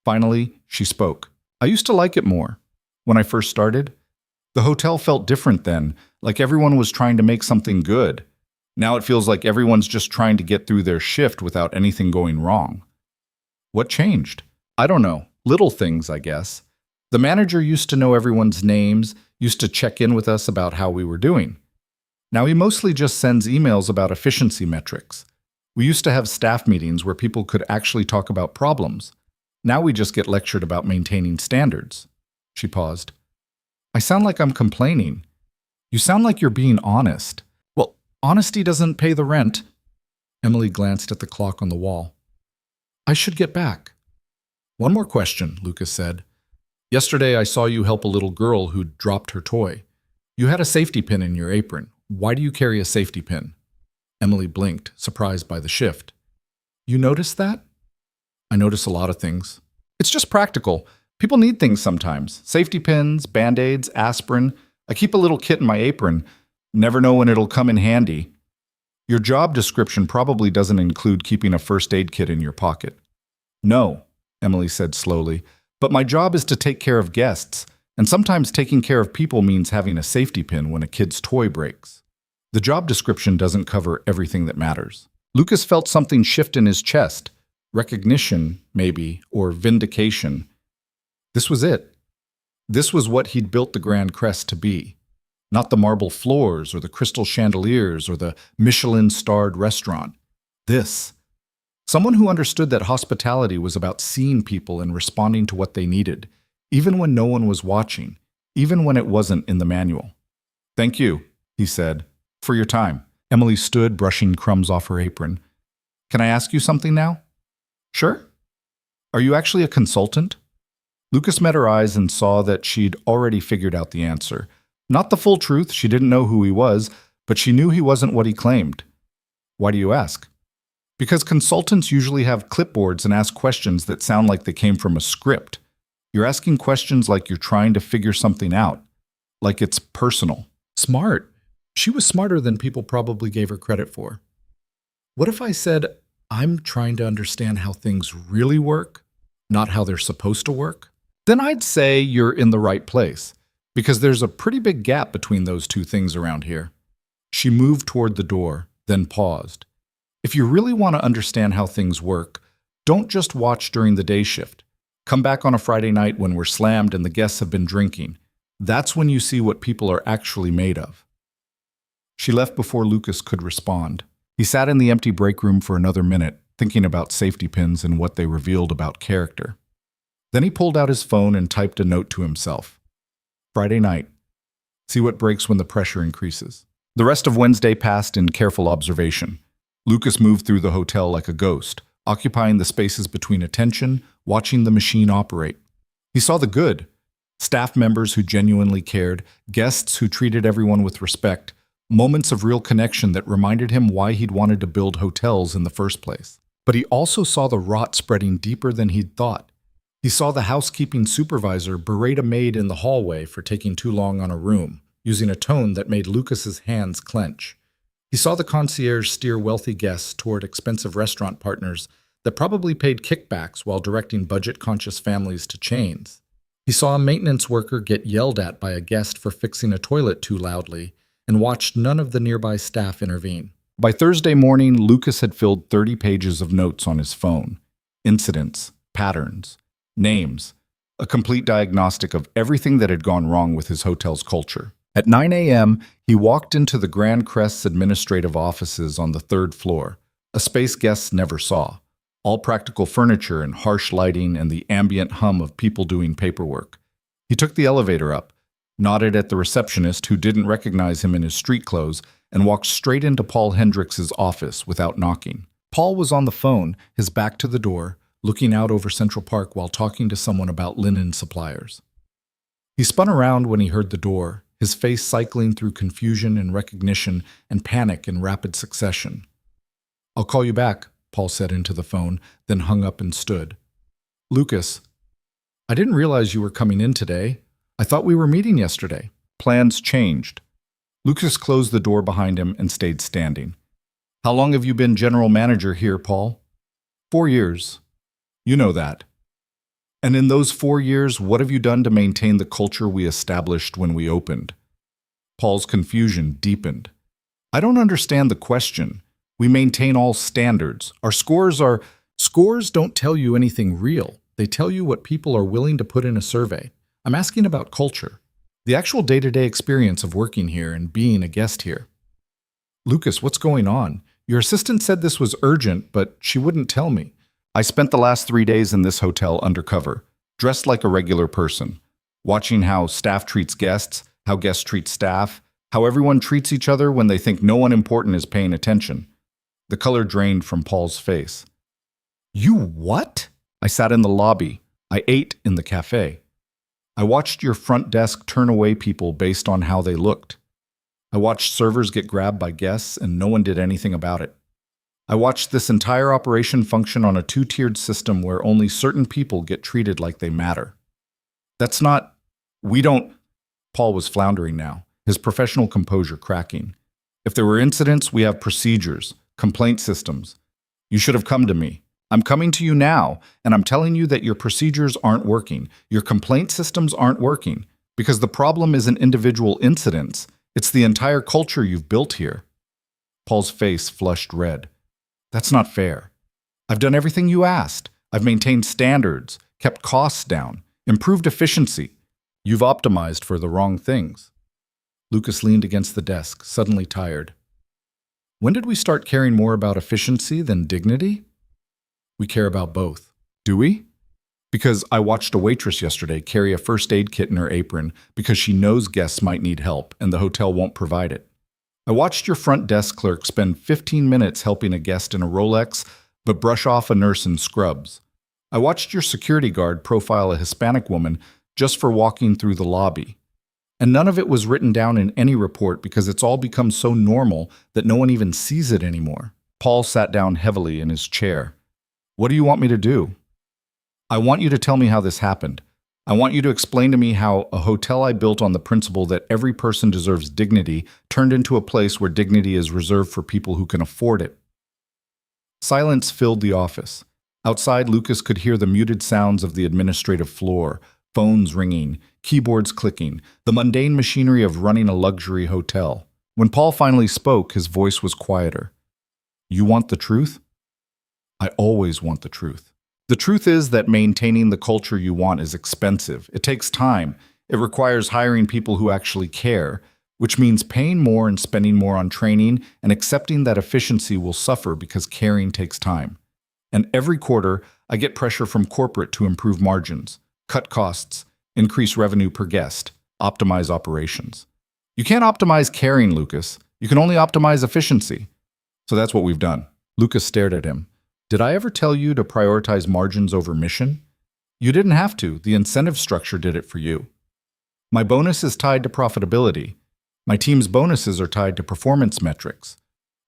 Finally, she spoke. "I used to like it more. When I first started, the hotel felt different then, like everyone was trying to make something good. Now it feels like everyone's just trying to get through their shift without anything going wrong." "What changed?" "I don't know. Little things, I guess. The manager used to know everyone's names, used to check in with us about how we were doing. Now he mostly just sends emails about efficiency metrics. We used to have staff meetings where people could actually talk about problems. Now we just get lectured about maintaining standards." She paused. "I sound like I'm complaining. You sound like you're being honest." "Well, honesty doesn't pay the rent." Emily glanced at the clock on the wall. "I should get back." "One more question," Lucas said. Yesterday, I saw you help a little girl who'd dropped her toy. You had a safety pin in your apron. Why do you carry a safety pin? Emily blinked, surprised by the shift. You noticed that? I notice a lot of things. It's just practical. People need things sometimes. Safety pins, Band-Aids, aspirin. I keep a little kit in my apron. Never know when it'll come in handy. Your job description probably doesn't include keeping a first aid kit in your pocket. No, Emily said slowly, but my job is to take care of guests, and sometimes taking care of people means having a safety pin when a kid's toy breaks. The job description doesn't cover everything that matters. Lucas felt something shift in his chest. Recognition, maybe, or vindication. This was it. This was what he'd built the Grand Crest to be. Not the marble floors or the crystal chandeliers or the Michelin-starred restaurant. This. Someone who understood that hospitality was about seeing people and responding to what they needed, even when no one was watching, even when it wasn't in the manual. Thank you, he said, for your time. Emily stood, brushing crumbs off her apron. Can I ask you something now? Sure. Are you actually a consultant? Lucas met her eyes and saw that she'd already figured out the answer. Not the full truth, she didn't know who he was, but she knew he wasn't what he claimed. Why do you ask? Because consultants usually have clipboards and ask questions that sound like they came from a script. You're asking questions like you're trying to figure something out, like it's personal. Smart. She was smarter than people probably gave her credit for. What if I said, I'm trying to understand how things really work, not how they're supposed to work? Then I'd say you're in the right place, because there's a pretty big gap between those two things around here. She moved toward the door, then paused. If you really want to understand how things work, don't just watch during the day shift. Come back on a Friday night when we're slammed and the guests have been drinking. That's when you see what people are actually made of. She left before Lucas could respond. He sat in the empty break room for another minute, thinking about safety pins and what they revealed about character. Then he pulled out his phone and typed a note to himself. Friday night. See what breaks when the pressure increases. The rest of Wednesday passed in careful observation. Lucas moved through the hotel like a ghost, occupying the spaces between attention, watching the machine operate. He saw the good. Staff members who genuinely cared, guests who treated everyone with respect, moments of real connection that reminded him why he'd wanted to build hotels in the first place. But he also saw the rot spreading deeper than he'd thought. He saw the housekeeping supervisor berate a maid in the hallway for taking too long on a room, using a tone that made Lucas's hands clench. He saw the concierge steer wealthy guests toward expensive restaurant partners that probably paid kickbacks while directing budget-conscious families to chains. He saw a maintenance worker get yelled at by a guest for fixing a toilet too loudly and watched none of the nearby staff intervene. By Thursday morning, Lucas had filled 30 pages of notes on his phone. Incidents, patterns, names, a complete diagnostic of everything that had gone wrong with his hotel's culture. At 9 a.m., he walked into the Grand Crest's administrative offices on the 3rd floor, a space guests never saw. All practical furniture and harsh lighting and the ambient hum of people doing paperwork. He took the elevator up, nodded at the receptionist who didn't recognize him in his street clothes, and walked straight into Paul Hendricks' office without knocking. Paul was on the phone, his back to the door, looking out over Central Park while talking to someone about linen suppliers. He spun around when he heard the door, his face cycling through confusion and recognition and panic in rapid succession. I'll call you back, Paul said into the phone, then hung up and stood. Lucas, I didn't realize you were coming in today. I thought we were meeting yesterday. Plans changed. Lucas closed the door behind him and stayed standing. How long have you been general manager here, Paul? 4 years. You know that. And in those 4 years, what have you done to maintain the culture we established when we opened? Paul's confusion deepened. I don't understand the question. We maintain all standards. Our scores don't tell you anything real. They tell you what people are willing to put in a survey. I'm asking about culture, the actual day-to-day experience of working here and being a guest here. Lucas, what's going on? Your assistant said this was urgent, but she wouldn't tell me. I spent the last 3 days in this hotel undercover, dressed like a regular person, watching how staff treats guests, how guests treat staff, how everyone treats each other when they think no one important is paying attention. The color drained from Paul's face. You what? I sat in the lobby. I ate in the cafe. I watched your front desk turn away people based on how they looked. I watched servers get grabbed by guests and no one did anything about it. I watched this entire operation function on a two-tiered system where only certain people get treated like they matter. That's not... We don't... Paul was floundering now, his professional composure cracking. If there were incidents, we have procedures, complaint systems. You should have come to me. I'm coming to you now, and I'm telling you that your procedures aren't working. Your complaint systems aren't working. Because the problem isn't individual incidents. It's the entire culture you've built here. Paul's face flushed red. That's not fair. I've done everything you asked. I've maintained standards, kept costs down, improved efficiency. You've optimized for the wrong things. Lucas leaned against the desk, suddenly tired. When did we start caring more about efficiency than dignity? We care about both. Do we? Because I watched a waitress yesterday carry a first aid kit in her apron because she knows guests might need help and the hotel won't provide it. I watched your front desk clerk spend 15 minutes helping a guest in a Rolex but brush off a nurse in scrubs. I watched your security guard profile a Hispanic woman just for walking through the lobby. And none of it was written down in any report because it's all become so normal that no one even sees it anymore. Paul sat down heavily in his chair. What do you want me to do? I want you to tell me how this happened. I want you to explain to me how a hotel I built on the principle that every person deserves dignity turned into a place where dignity is reserved for people who can afford it. Silence filled the office. Outside, Lucas could hear the muted sounds of the administrative floor, phones ringing, keyboards clicking, the mundane machinery of running a luxury hotel. When Paul finally spoke, his voice was quieter. You want the truth? I always want the truth. The truth is that maintaining the culture you want is expensive. It takes time. It requires hiring people who actually care, which means paying more and spending more on training and accepting that efficiency will suffer because caring takes time. And every quarter, I get pressure from corporate to improve margins, cut costs, increase revenue per guest, optimize operations. You can't optimize caring, Lucas. You can only optimize efficiency. So that's what we've done. Lucas stared at him. Did I ever tell you to prioritize margins over mission? You didn't have to. The incentive structure did it for you. My bonus is tied to profitability. My team's bonuses are tied to performance metrics.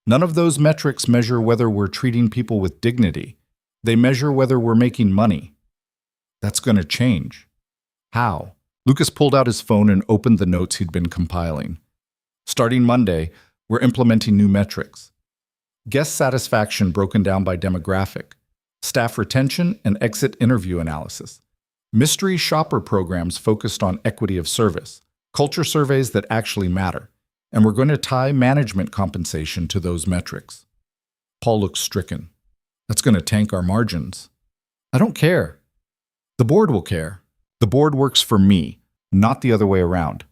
None of those metrics measure whether we're treating people with dignity. They measure whether we're making money. That's going to change. How? Lucas pulled out his phone and opened the notes he'd been compiling. Starting Monday, we're implementing new metrics. Guest satisfaction broken down by demographic, staff retention and exit interview analysis, mystery shopper programs focused on equity of service, culture surveys that actually matter, and we're going to tie management compensation to those metrics. Paul looked stricken. That's going to tank our margins. I don't care. The board will care. The board works for me, not the other way around.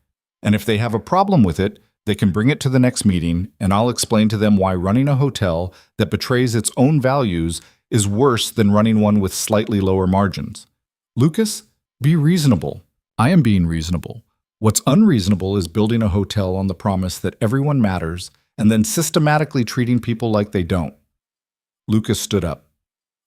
And if they have a problem with it, they can bring it to the next meeting, and I'll explain to them why running a hotel that betrays its own values is worse than running one with slightly lower margins. Lucas, be reasonable. I am being reasonable. What's unreasonable is building a hotel on the promise that everyone matters and then systematically treating people like they don't. Lucas stood up.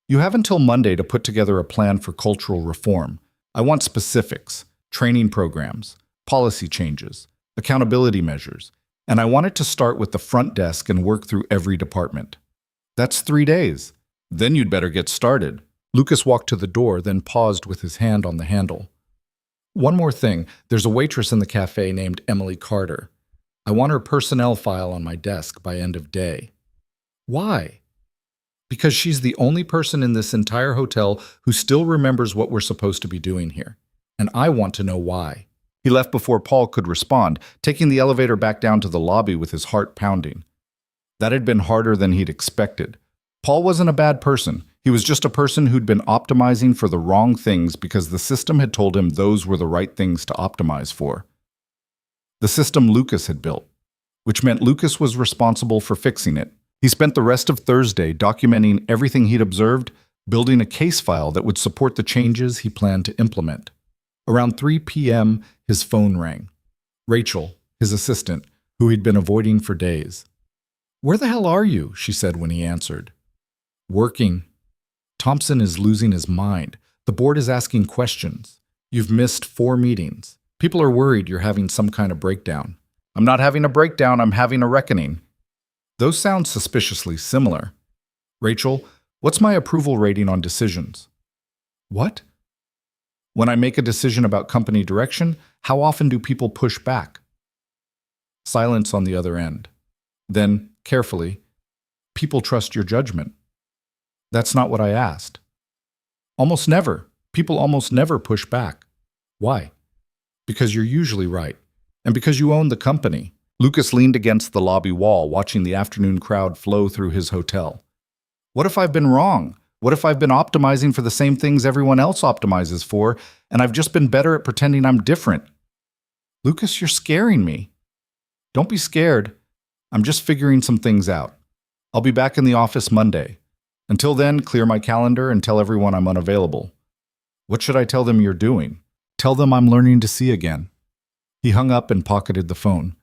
You have until Monday to put together a plan for cultural reform. I want specifics, training programs, policy changes, accountability measures, and I want it to start with the front desk and work through every department. That's 3 days. Then you'd better get started. Lucas walked to the door, then paused with his hand on the handle. One more thing, there's a waitress in the cafe named Emily Carter. I want her personnel file on my desk by end of day. Why? Because she's the only person in this entire hotel who still remembers what we're supposed to be doing here. And I want to know why. He left before Paul could respond, taking the elevator back down to the lobby with his heart pounding. That had been harder than he'd expected. Paul wasn't a bad person. He was just a person who'd been optimizing for the wrong things because the system had told him those were the right things to optimize for. The system Lucas had built, which meant Lucas was responsible for fixing it. He spent the rest of Thursday documenting everything he'd observed, building a case file that would support the changes he planned to implement. Around 3 p.m., his phone rang. Rachel, his assistant, who he'd been avoiding for days. "Where the hell are you?" she said when he answered. "Working. Thompson is losing his mind. The board is asking questions. You've missed 4 meetings. People are worried you're having some kind of breakdown. I'm not having a breakdown, I'm having a reckoning. Those sound suspiciously similar. Rachel, what's my approval rating on decisions? What? When I make a decision about company direction, how often do people push back? Silence on the other end. Then, carefully, people trust your judgment. That's not what I asked. Almost never. People almost never push back. Why? Because you're usually right. And because you own the company. Lucas leaned against the lobby wall, watching the afternoon crowd flow through his hotel. What if I've been wrong? What if I've been optimizing for the same things everyone else optimizes for, and I've just been better at pretending I'm different? Lucas, you're scaring me. Don't be scared. I'm just figuring some things out. I'll be back in the office Monday. Until then, clear my calendar and tell everyone I'm unavailable. What should I tell them you're doing? Tell them I'm learning to see again. He hung up and pocketed the phone.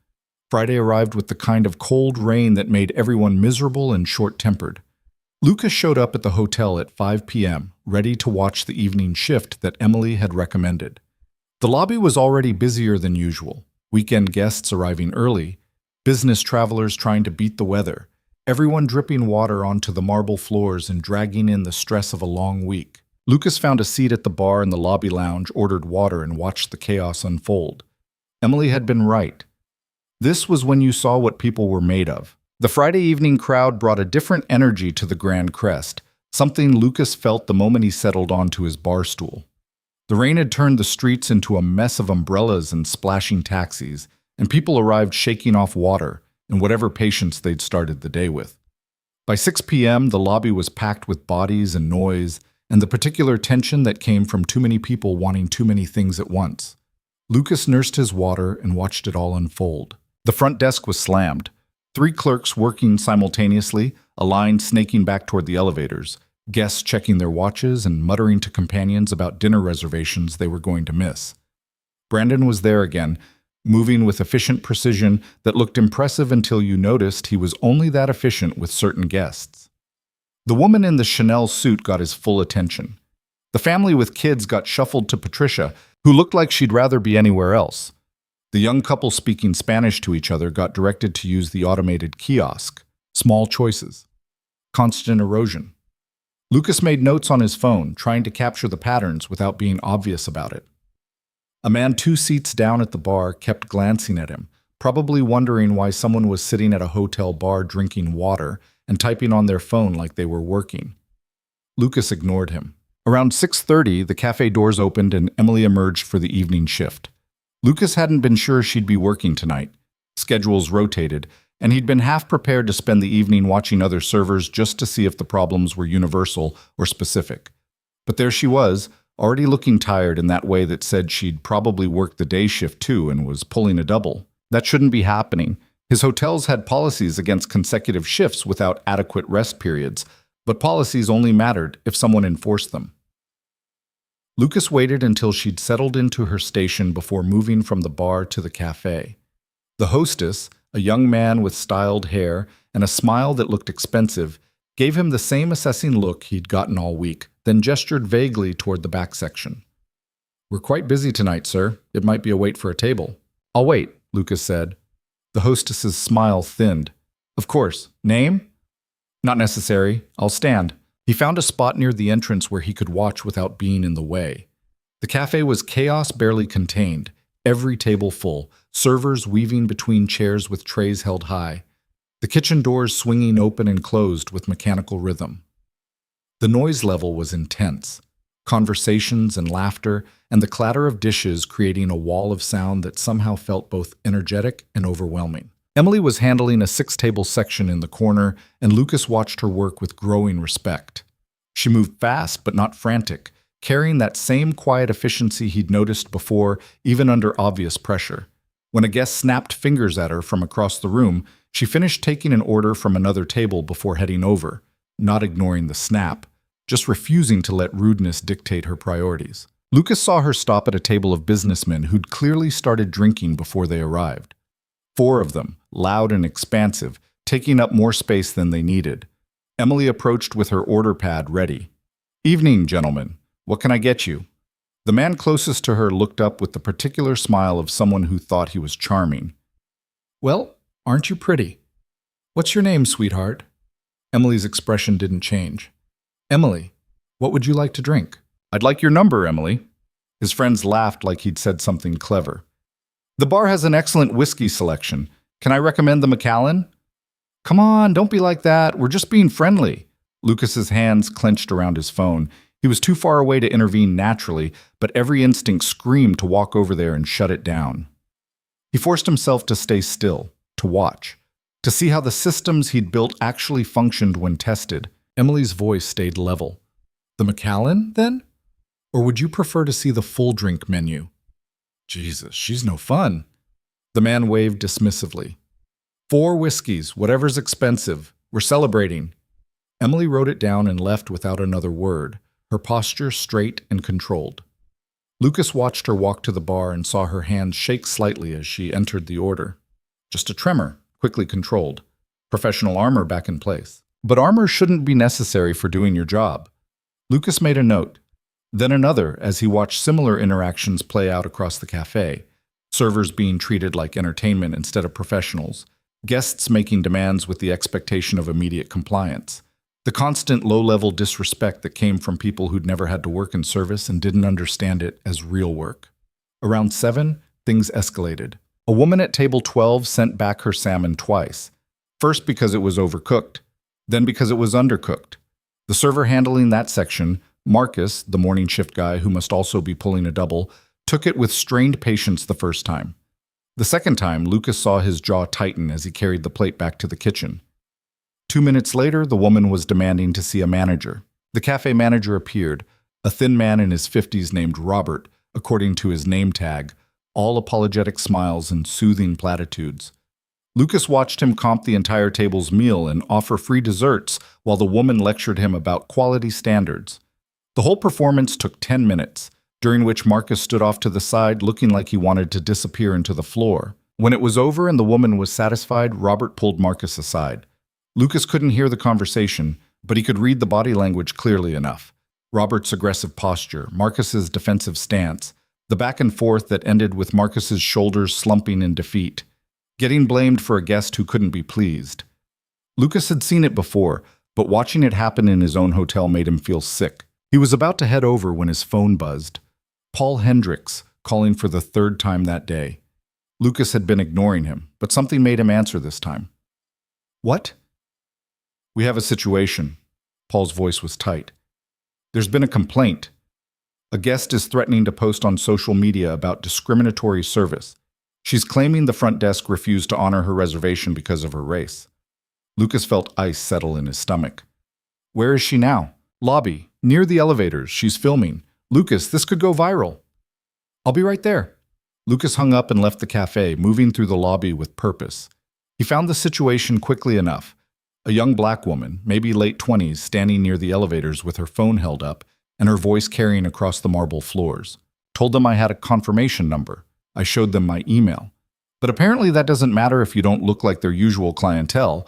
Friday arrived with the kind of cold rain that made everyone miserable and short-tempered. Lucas showed up at the hotel at 5 p.m., ready to watch the evening shift that Emily had recommended. The lobby was already busier than usual. Weekend guests arriving early, business travelers trying to beat the weather, everyone dripping water onto the marble floors and dragging in the stress of a long week. Lucas found a seat at the bar in the lobby lounge, ordered water, and watched the chaos unfold. Emily had been right. This was when you saw what people were made of. The Friday evening crowd brought a different energy to the Grand Crest, something Lucas felt the moment he settled onto his bar stool. The rain had turned the streets into a mess of umbrellas and splashing taxis, and people arrived shaking off water and whatever patience they'd started the day with. By 6 p.m., the lobby was packed with bodies and noise, and the particular tension that came from too many people wanting too many things at once. Lucas nursed his water and watched it all unfold. The front desk was slammed. 3 clerks working simultaneously, a line snaking back toward the elevators, guests checking their watches and muttering to companions about dinner reservations they were going to miss. Brandon was there again, moving with efficient precision that looked impressive until you noticed he was only that efficient with certain guests. The woman in the Chanel suit got his full attention. The family with kids got shuffled to Patricia, who looked like she'd rather be anywhere else. The young couple speaking Spanish to each other got directed to use the automated kiosk. Small choices. Constant erosion. Lucas made notes on his phone, trying to capture the patterns without being obvious about it. A man 2 seats down at the bar kept glancing at him, probably wondering why someone was sitting at a hotel bar drinking water and typing on their phone like they were working. Lucas ignored him. Around 6:30, the cafe doors opened and Emily emerged for the evening shift. Lucas hadn't been sure she'd be working tonight. Schedules rotated, and he'd been half prepared to spend the evening watching other servers just to see if the problems were universal or specific. But there she was, already looking tired in that way that said she'd probably worked the day shift too and was pulling a double. That shouldn't be happening. His hotels had policies against consecutive shifts without adequate rest periods, but policies only mattered if someone enforced them. Lucas waited until she'd settled into her station before moving from the bar to the cafe. The hostess, a young man with styled hair and a smile that looked expensive, gave him the same assessing look he'd gotten all week, then gestured vaguely toward the back section. "We're quite busy tonight, sir. It might be a wait for a table." "I'll wait," Lucas said. The hostess's smile thinned. "Of course. Name?" "Not necessary. I'll stand." He found a spot near the entrance where he could watch without being in the way. The cafe was chaos barely contained, every table full, servers weaving between chairs with trays held high, the kitchen doors swinging open and closed with mechanical rhythm. The noise level was intense, conversations and laughter, and the clatter of dishes creating a wall of sound that somehow felt both energetic and overwhelming. Emily was handling a 6-table section in the corner, and Lucas watched her work with growing respect. She moved fast but not frantic, carrying that same quiet efficiency he'd noticed before, even under obvious pressure. When a guest snapped fingers at her from across the room, she finished taking an order from another table before heading over, not ignoring the snap, just refusing to let rudeness dictate her priorities. Lucas saw her stop at a table of businessmen who'd clearly started drinking before they arrived. 4 of them, loud and expansive, taking up more space than they needed. Emily approached with her order pad ready. "Evening, gentlemen. What can I get you?" The man closest to her looked up with the particular smile of someone who thought he was charming. "Well, aren't you pretty? What's your name, sweetheart?" Emily's expression didn't change. "Emily, what would you like to drink?" "I'd like your number, Emily." His friends laughed like he'd said something clever. "The bar has an excellent whiskey selection. Can I recommend the Macallan?" "Come on, don't be like that. We're just being friendly." Lucas's hands clenched around his phone. He was too far away to intervene naturally, but every instinct screamed to walk over there and shut it down. He forced himself to stay still, to watch, to see how the systems he'd built actually functioned when tested. Emily's voice stayed level. "The Macallan, then? Or would you prefer to see the full drink menu?" "Jesus, she's no fun." The man waved dismissively. "4 whiskeys, whatever's expensive. We're celebrating." Emily wrote it down and left without another word, her posture straight and controlled. Lucas watched her walk to the bar and saw her hands shake slightly as she entered the order. Just a tremor, quickly controlled. Professional armor back in place. But armor shouldn't be necessary for doing your job. Lucas made a note, then another as he watched similar interactions play out across the cafe. Servers being treated like entertainment instead of professionals. Guests making demands with the expectation of immediate compliance. The constant low-level disrespect that came from people who'd never had to work in service and didn't understand it as real work. Around 7, things escalated. A woman at table 12 sent back her salmon twice. First because it was overcooked, then because it was undercooked. The server handling that section, Marcus, the morning shift guy who must also be pulling a double, took it with strained patience the first time. The second time, Lucas saw his jaw tighten as he carried the plate back to the kitchen. 2 minutes later, the woman was demanding to see a manager. The cafe manager appeared, a thin man in his 50s named Robert, according to his name tag, all apologetic smiles and soothing platitudes. Lucas watched him comp the entire table's meal and offer free desserts while the woman lectured him about quality standards. The whole performance took 10 minutes, during which Marcus stood off to the side looking like he wanted to disappear into the floor. When it was over and the woman was satisfied, Robert pulled Marcus aside. Lucas couldn't hear the conversation, but he could read the body language clearly enough. Robert's aggressive posture, Marcus's defensive stance, the back and forth that ended with Marcus's shoulders slumping in defeat, getting blamed for a guest who couldn't be pleased. Lucas had seen it before, but watching it happen in his own hotel made him feel sick. He was about to head over when his phone buzzed. Paul Hendricks, calling for the 3rd time that day. Lucas had been ignoring him, but something made him answer this time. "What?" "We have a situation." Paul's voice was tight. "There's been a complaint. A guest is threatening to post on social media about discriminatory service. She's claiming the front desk refused to honor her reservation because of her race." Lucas felt ice settle in his stomach. "Where is she now?" "Lobby, near the elevators. She's filming." "Lucas, this could go viral." "I'll be right there." Lucas hung up and left the cafe, moving through the lobby with purpose. He found the situation quickly enough. A young black woman, maybe late 20s, standing near the elevators with her phone held up and her voice carrying across the marble floors. Told them I had a confirmation number. I showed them my email. But apparently that doesn't matter if you don't look like their usual clientele.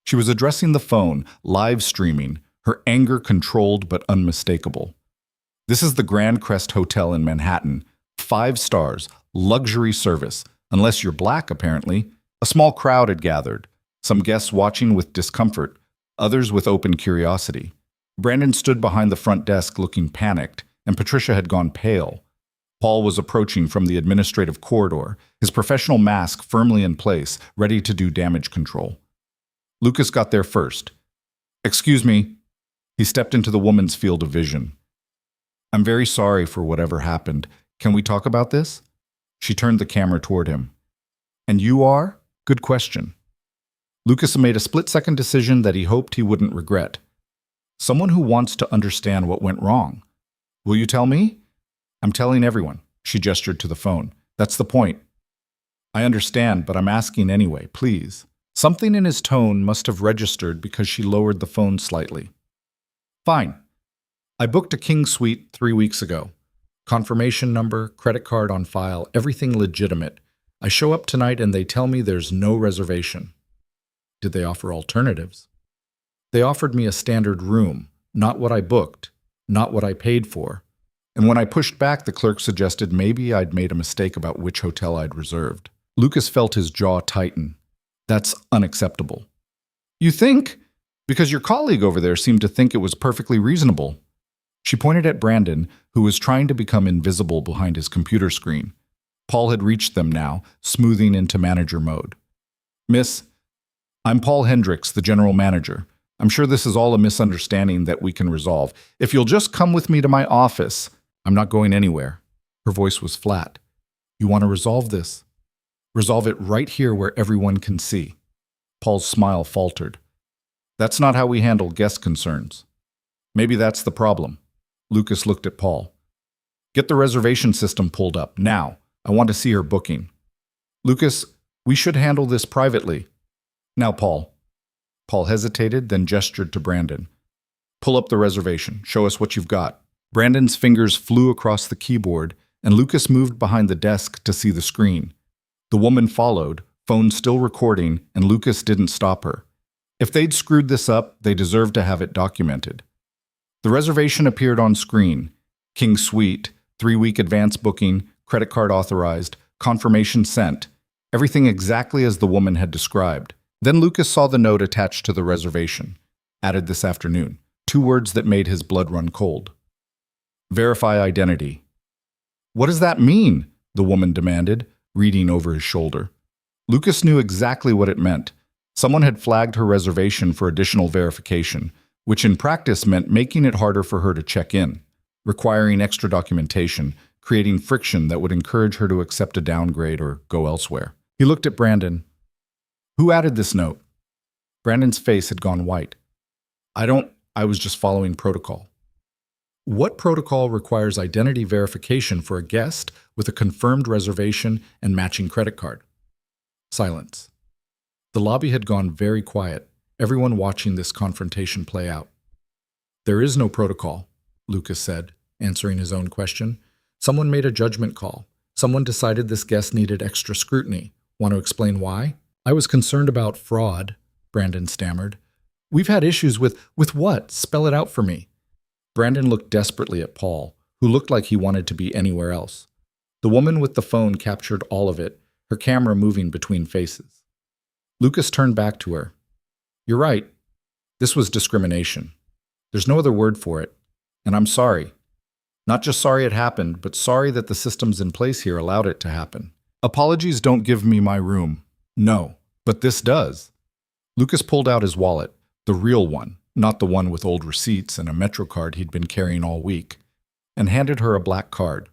She was addressing the phone, live streaming, her anger controlled but unmistakable. "This is the Grand Crest Hotel in Manhattan. 5 stars, luxury service. Unless you're black, apparently." A small crowd had gathered. Some guests watching with discomfort, others with open curiosity. Brandon stood behind the front desk looking panicked, and Patricia had gone pale. Paul was approaching from the administrative corridor, his professional mask firmly in place, ready to do damage control. Lucas got there first. "Excuse me." He stepped into the woman's field of vision. "I'm very sorry for whatever happened. Can we talk about this?" She turned the camera toward him. "And you are?" "Good question." Lucas made a split-second decision that he hoped he wouldn't regret. "Someone who wants to understand what went wrong." "Will you tell me?" "I'm telling everyone." She gestured to the phone. "That's the point." "I understand, but I'm asking anyway, please." Something in his tone must have registered because she lowered the phone slightly. "Fine. I booked a king suite 3 weeks ago. Confirmation number, credit card on file, everything legitimate. I show up tonight and they tell me there's no reservation." "Did they offer alternatives?" "They offered me a standard room, not what I booked, not what I paid for. And when I pushed back, the clerk suggested maybe I'd made a mistake about which hotel I'd reserved. Lucas felt his jaw tighten. That's unacceptable. You think? Because your colleague over there seemed to think it was perfectly reasonable. She pointed at Brandon, who was trying to become invisible behind his computer screen. Paul had reached them now, smoothing into manager mode. Miss, I'm Paul Hendricks, the general manager. I'm sure this is all a misunderstanding that we can resolve. If you'll just come with me to my office, I'm not going anywhere. Her voice was flat. You want to resolve this? Resolve it right here where everyone can see. Paul's smile faltered. That's not how we handle guest concerns. Maybe that's the problem. Lucas looked at Paul. Get the reservation system pulled up, now. I want to see her booking. Lucas, we should handle this privately. Now, Paul. Paul hesitated, then gestured to Brandon. Pull up the reservation. Show us what you've got. Brandon's fingers flew across the keyboard, and Lucas moved behind the desk to see the screen. The woman followed, phone still recording, and Lucas didn't stop her. If they'd screwed this up, they deserved to have it documented. The reservation appeared on screen. King Suite, 3-week advance booking, credit card authorized, confirmation sent. Everything exactly as the woman had described. Then Lucas saw the note attached to the reservation. Added this afternoon. 2 words that made his blood run cold. Verify identity. What does that mean? The woman demanded, reading over his shoulder. Lucas knew exactly what it meant. Someone had flagged her reservation for additional verification, which in practice meant making it harder for her to check in, requiring extra documentation, creating friction that would encourage her to accept a downgrade or go elsewhere. He looked at Brandon. Who added this note? Brandon's face had gone white. I was just following protocol. What protocol requires identity verification for a guest with a confirmed reservation and matching credit card? Silence. The lobby had gone very quiet, everyone watching this confrontation play out. There is no protocol, Lucas said, answering his own question. Someone made a judgment call. Someone decided this guest needed extra scrutiny. Want to explain why? I was concerned about fraud, Brandon stammered. We've had issues with what? Spell it out for me. Brandon looked desperately at Paul, who looked like he wanted to be anywhere else. The woman with the phone captured all of it, her camera moving between faces. Lucas turned back to her. You're right. This was discrimination. There's no other word for it. And I'm sorry. Not just sorry it happened, but sorry that the systems in place here allowed it to happen. Apologies don't give me my room. No, but this does. Lucas pulled out his wallet, the real one, not the one with old receipts and a Metro card he'd been carrying all week, and handed her a black card.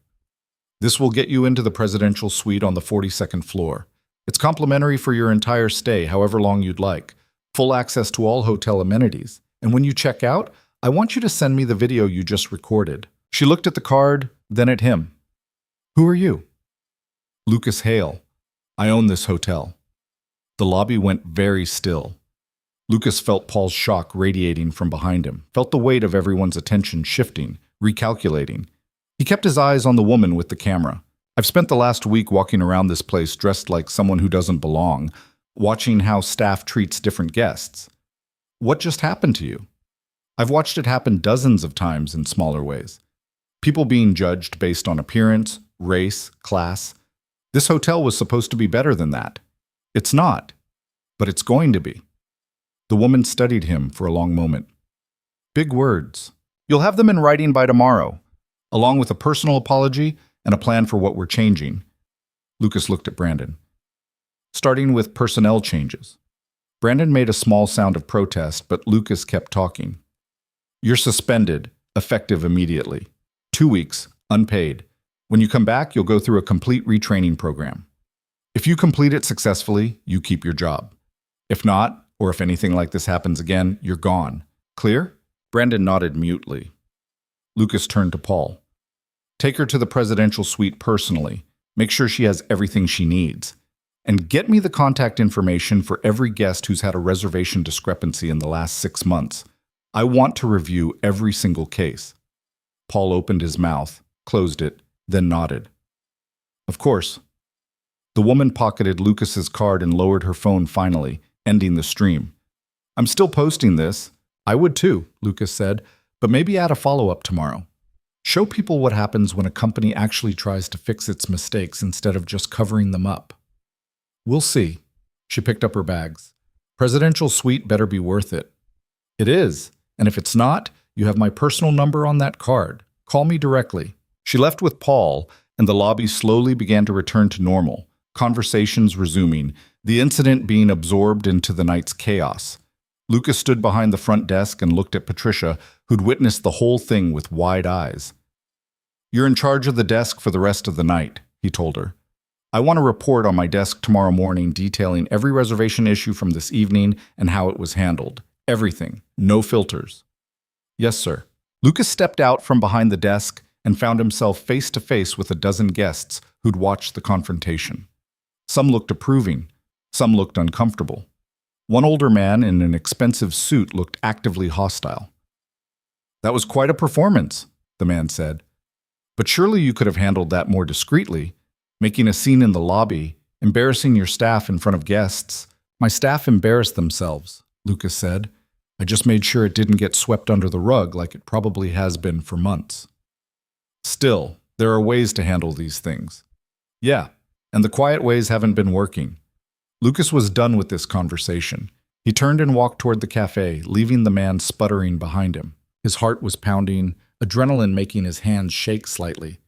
This will get you into the presidential suite on the 42nd floor. It's complimentary for your entire stay, however long you'd like. Full access to all hotel amenities. And when you check out, I want you to send me the video you just recorded. She looked at the card, then at him. Who are you? Lucas Hale. I own this hotel. The lobby went very still. Lucas felt Paul's shock radiating from behind him, felt the weight of everyone's attention shifting, recalculating. He kept his eyes on the woman with the camera. I've spent the last week walking around this place dressed like someone who doesn't belong, watching how staff treats different guests. What just happened to you? I've watched it happen dozens of times in smaller ways. People being judged based on appearance, race, class. This hotel was supposed to be better than that. It's not, but it's going to be. The woman studied him for a long moment. Big words. You'll have them in writing by tomorrow, along with a personal apology and a plan for what we're changing. Lucas looked at Brandon. Starting with personnel changes. Brandon made a small sound of protest, but Lucas kept talking. You're suspended, effective immediately. 2 weeks, unpaid. When you come back, you'll go through a complete retraining program. If you complete it successfully, you keep your job. If not, or if anything like this happens again, you're gone. Clear? Brandon nodded mutely. Lucas turned to Paul. Take her to the presidential suite personally. Make sure she has everything she needs. And get me the contact information for every guest who's had a reservation discrepancy in the last 6 months. I want to review every single case. Paul opened his mouth, closed it, then nodded. Of course. The woman pocketed Lucas's card and lowered her phone finally, ending the stream. I'm still posting this. I would too, Lucas said, but maybe add a follow-up tomorrow. Show people what happens when a company actually tries to fix its mistakes instead of just covering them up. We'll see. She picked up her bags. Presidential suite better be worth it. It is, and if it's not, you have my personal number on that card. Call me directly. She left with Paul, and the lobby slowly began to return to normal, conversations resuming, the incident being absorbed into the night's chaos. Lucas stood behind the front desk and looked at Patricia, who'd witnessed the whole thing with wide eyes. "You're in charge of the desk for the rest of the night," he told her. "I want a report on my desk tomorrow morning detailing every reservation issue from this evening and how it was handled. Everything. No filters." "Yes, sir." Lucas stepped out from behind the desk and found himself face to face with a dozen guests who'd watched the confrontation. Some looked approving. Some looked uncomfortable. One older man in an expensive suit looked actively hostile. "That was quite a performance," the man said. "But surely you could have handled that more discreetly, making a scene in the lobby, embarrassing your staff in front of guests." "My staff embarrassed themselves," Lucas said. "I just made sure it didn't get swept under the rug like it probably has been for months." "Still, there are ways to handle these things." "Yeah, and the quiet ways haven't been working." Lucas was done with this conversation. He turned and walked toward the cafe, leaving the man sputtering behind him. His heart was pounding, adrenaline making his hands shake slightly.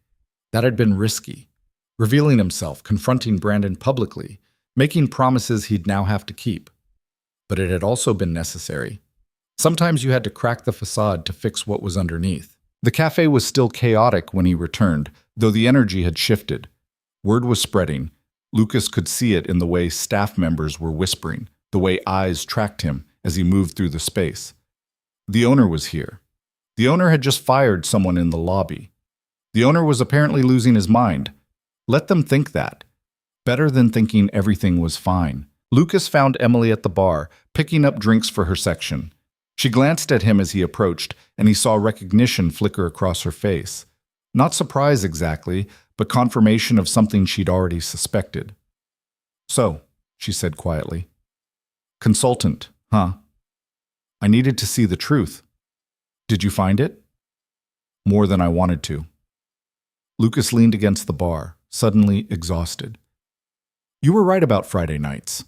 That had been risky. Revealing himself, confronting Brandon publicly, making promises he'd now have to keep. But it had also been necessary. Sometimes you had to crack the facade to fix what was underneath. The cafe was still chaotic when he returned, though the energy had shifted. Word was spreading. Lucas could see it in the way staff members were whispering, the way eyes tracked him as he moved through the space. The owner was here. The owner had just fired someone in the lobby. The owner was apparently losing his mind. Let them think that. Better than thinking everything was fine. Lucas found Emily at the bar, picking up drinks for her section. She glanced at him as he approached, and he saw recognition flicker across her face. Not surprise exactly, but confirmation of something she'd already suspected. "So," she said quietly. "Consultant, huh? I needed to see the truth. Did you find it?" "More than I wanted to." Lucas leaned against the bar, suddenly exhausted. "You were right about Friday nights.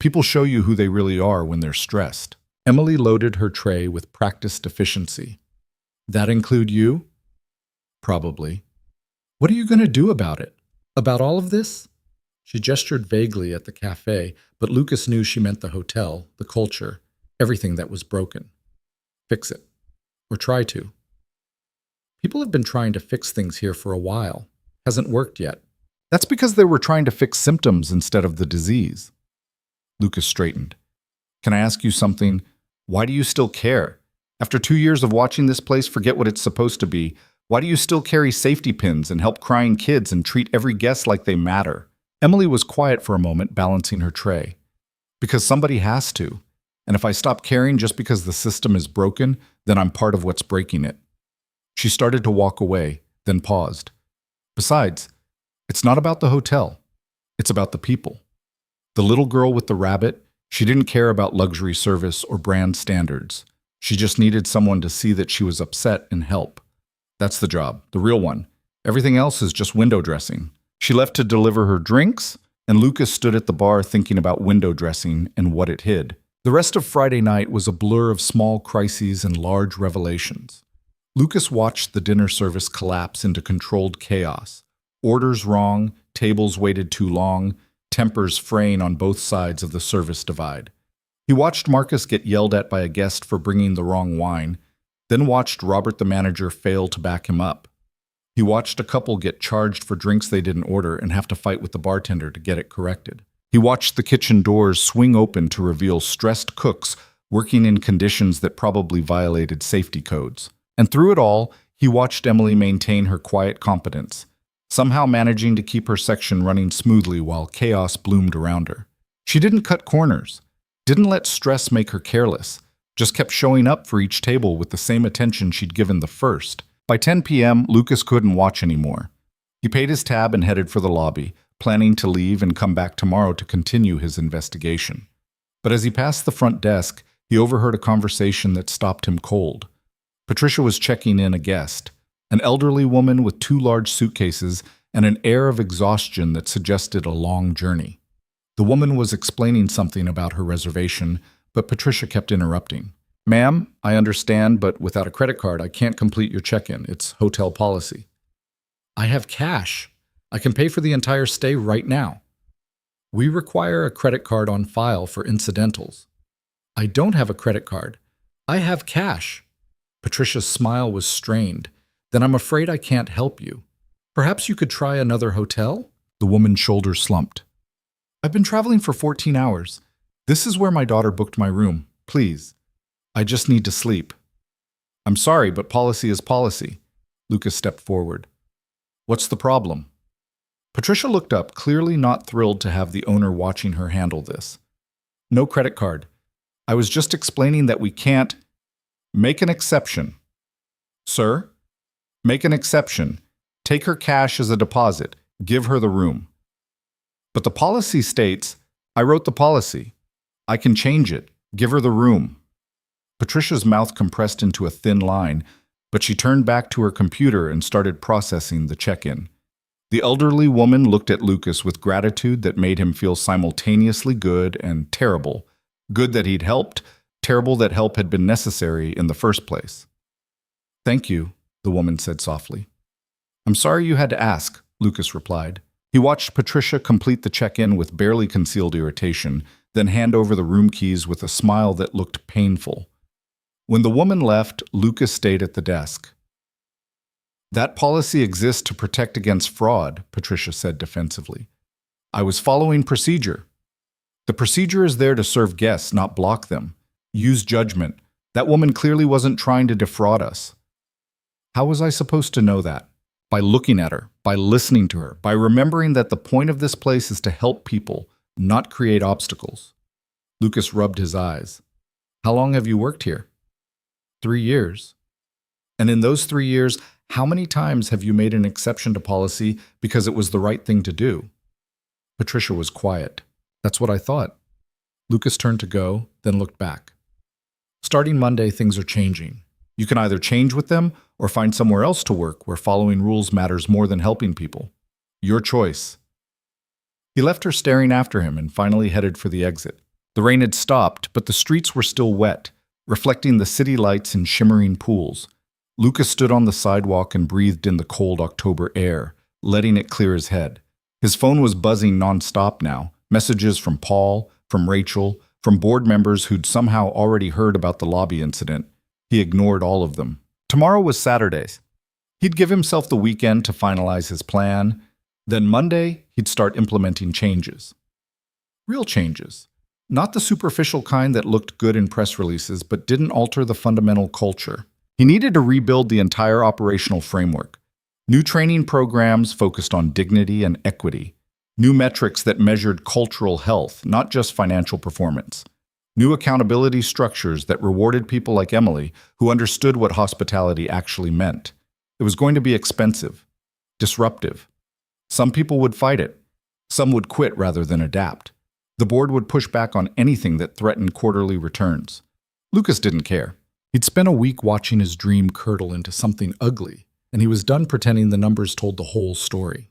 People show you who they really are when they're stressed." Emily loaded her tray with practiced efficiency. "That include you?" "Probably." "What are you going to do about it? About all of this?" She gestured vaguely at the cafe, but Lucas knew she meant the hotel, the culture, everything that was broken. Fix it. Or try to. People have been trying to fix things here for a while. Hasn't worked yet. That's because they were trying to fix symptoms instead of the disease. Lucas straightened. "Can I ask you something? Why do you still care? After 2 years of watching this place forget what it's supposed to be, why do you still carry safety pins and help crying kids and treat every guest like they matter?" Emily was quiet for a moment, balancing her tray. "Because somebody has to. And if I stop caring just because the system is broken, then I'm part of what's breaking it." She started to walk away, then paused. "Besides, it's not about the hotel. It's about the people." The little girl with the rabbit, she didn't care about luxury service or brand standards. She just needed someone to see that she was upset and help. That's the job, the real one. Everything else is just window dressing. She left to deliver her drinks, and Lucas stood at the bar thinking about window dressing and what it hid. The rest of Friday night was a blur of small crises and large revelations. Lucas watched the dinner service collapse into controlled chaos. Orders wrong, tables waited too long, tempers fraying on both sides of the service divide. He watched Marcus get yelled at by a guest for bringing the wrong wine, then watched Robert the manager fail to back him up. He watched a couple get charged for drinks they didn't order and have to fight with the bartender to get it corrected. He watched the kitchen doors swing open to reveal stressed cooks working in conditions that probably violated safety codes. And through it all, he watched Emily maintain her quiet competence, somehow managing to keep her section running smoothly while chaos bloomed around her. She didn't cut corners, didn't let stress make her careless, just kept showing up for each table with the same attention she'd given the first. By 10 p.m., Lucas couldn't watch anymore. He paid his tab and headed for the lobby, planning to leave and come back tomorrow to continue his investigation. But as he passed the front desk, he overheard a conversation that stopped him cold. Patricia was checking in a guest. An elderly woman with two large suitcases and an air of exhaustion that suggested a long journey. The woman was explaining something about her reservation, but Patricia kept interrupting. Ma'am, I understand, but without a credit card, I can't complete your check-in. It's hotel policy. I have cash. I can pay for the entire stay right now. We require a credit card on file for incidentals. I don't have a credit card. I have cash. Patricia's smile was strained. Then I'm afraid I can't help you. Perhaps you could try another hotel? The woman's shoulders slumped. I've been traveling for 14 hours. This is where my daughter booked my room. Please. I just need to sleep. I'm sorry, but policy is policy. Lucas stepped forward. What's the problem? Patricia looked up, clearly not thrilled to have the owner watching her handle this. No credit card. I was just explaining that we can't make an exception. Sir? Make an exception. Take her cash as a deposit. Give her the room. But the policy states, I wrote the policy. I can change it. Give her the room. Patricia's mouth compressed into a thin line, but she turned back to her computer and started processing the check-in. The elderly woman looked at Lucas with gratitude that made him feel simultaneously good and terrible. Good that he'd helped, terrible that help had been necessary in the first place. Thank you, the woman said softly. I'm sorry you had to ask, Lucas replied. He watched Patricia complete the check-in with barely concealed irritation, then hand over the room keys with a smile that looked painful. When the woman left, Lucas stayed at the desk. That policy exists to protect against fraud, Patricia said defensively. I was following procedure. The procedure is there to serve guests, not block them. Use judgment. That woman clearly wasn't trying to defraud us. How was I supposed to know that? By looking at her, by listening to her, by remembering that the point of this place is to help people, not create obstacles. Lucas rubbed his eyes. How long have you worked here? 3 years. And in those 3 years, how many times have you made an exception to policy because it was the right thing to do? Patricia was quiet. That's what I thought. Lucas turned to go, then looked back. Starting Monday, things are changing. You can either change with them or find somewhere else to work where following rules matters more than helping people. Your choice. He left her staring after him and finally headed for the exit. The rain had stopped, but the streets were still wet, reflecting the city lights in shimmering pools. Lucas stood on the sidewalk and breathed in the cold October air, letting it clear his head. His phone was buzzing nonstop now, messages from Paul, from Rachel, from board members who'd somehow already heard about the lobby incident. He ignored all of them. Tomorrow was Saturday. He'd give himself the weekend to finalize his plan. Then Monday, he'd start implementing changes. Real changes. Not the superficial kind that looked good in press releases but didn't alter the fundamental culture. He needed to rebuild the entire operational framework. New training programs focused on dignity and equity. New metrics that measured cultural health, not just financial performance. New accountability structures that rewarded people like Emily who understood what hospitality actually meant. It was going to be expensive, disruptive. Some people would fight it. Some would quit rather than adapt. The board would push back on anything that threatened quarterly returns. Lucas didn't care. He'd spent a week watching his dream curdle into something ugly, and he was done pretending the numbers told the whole story.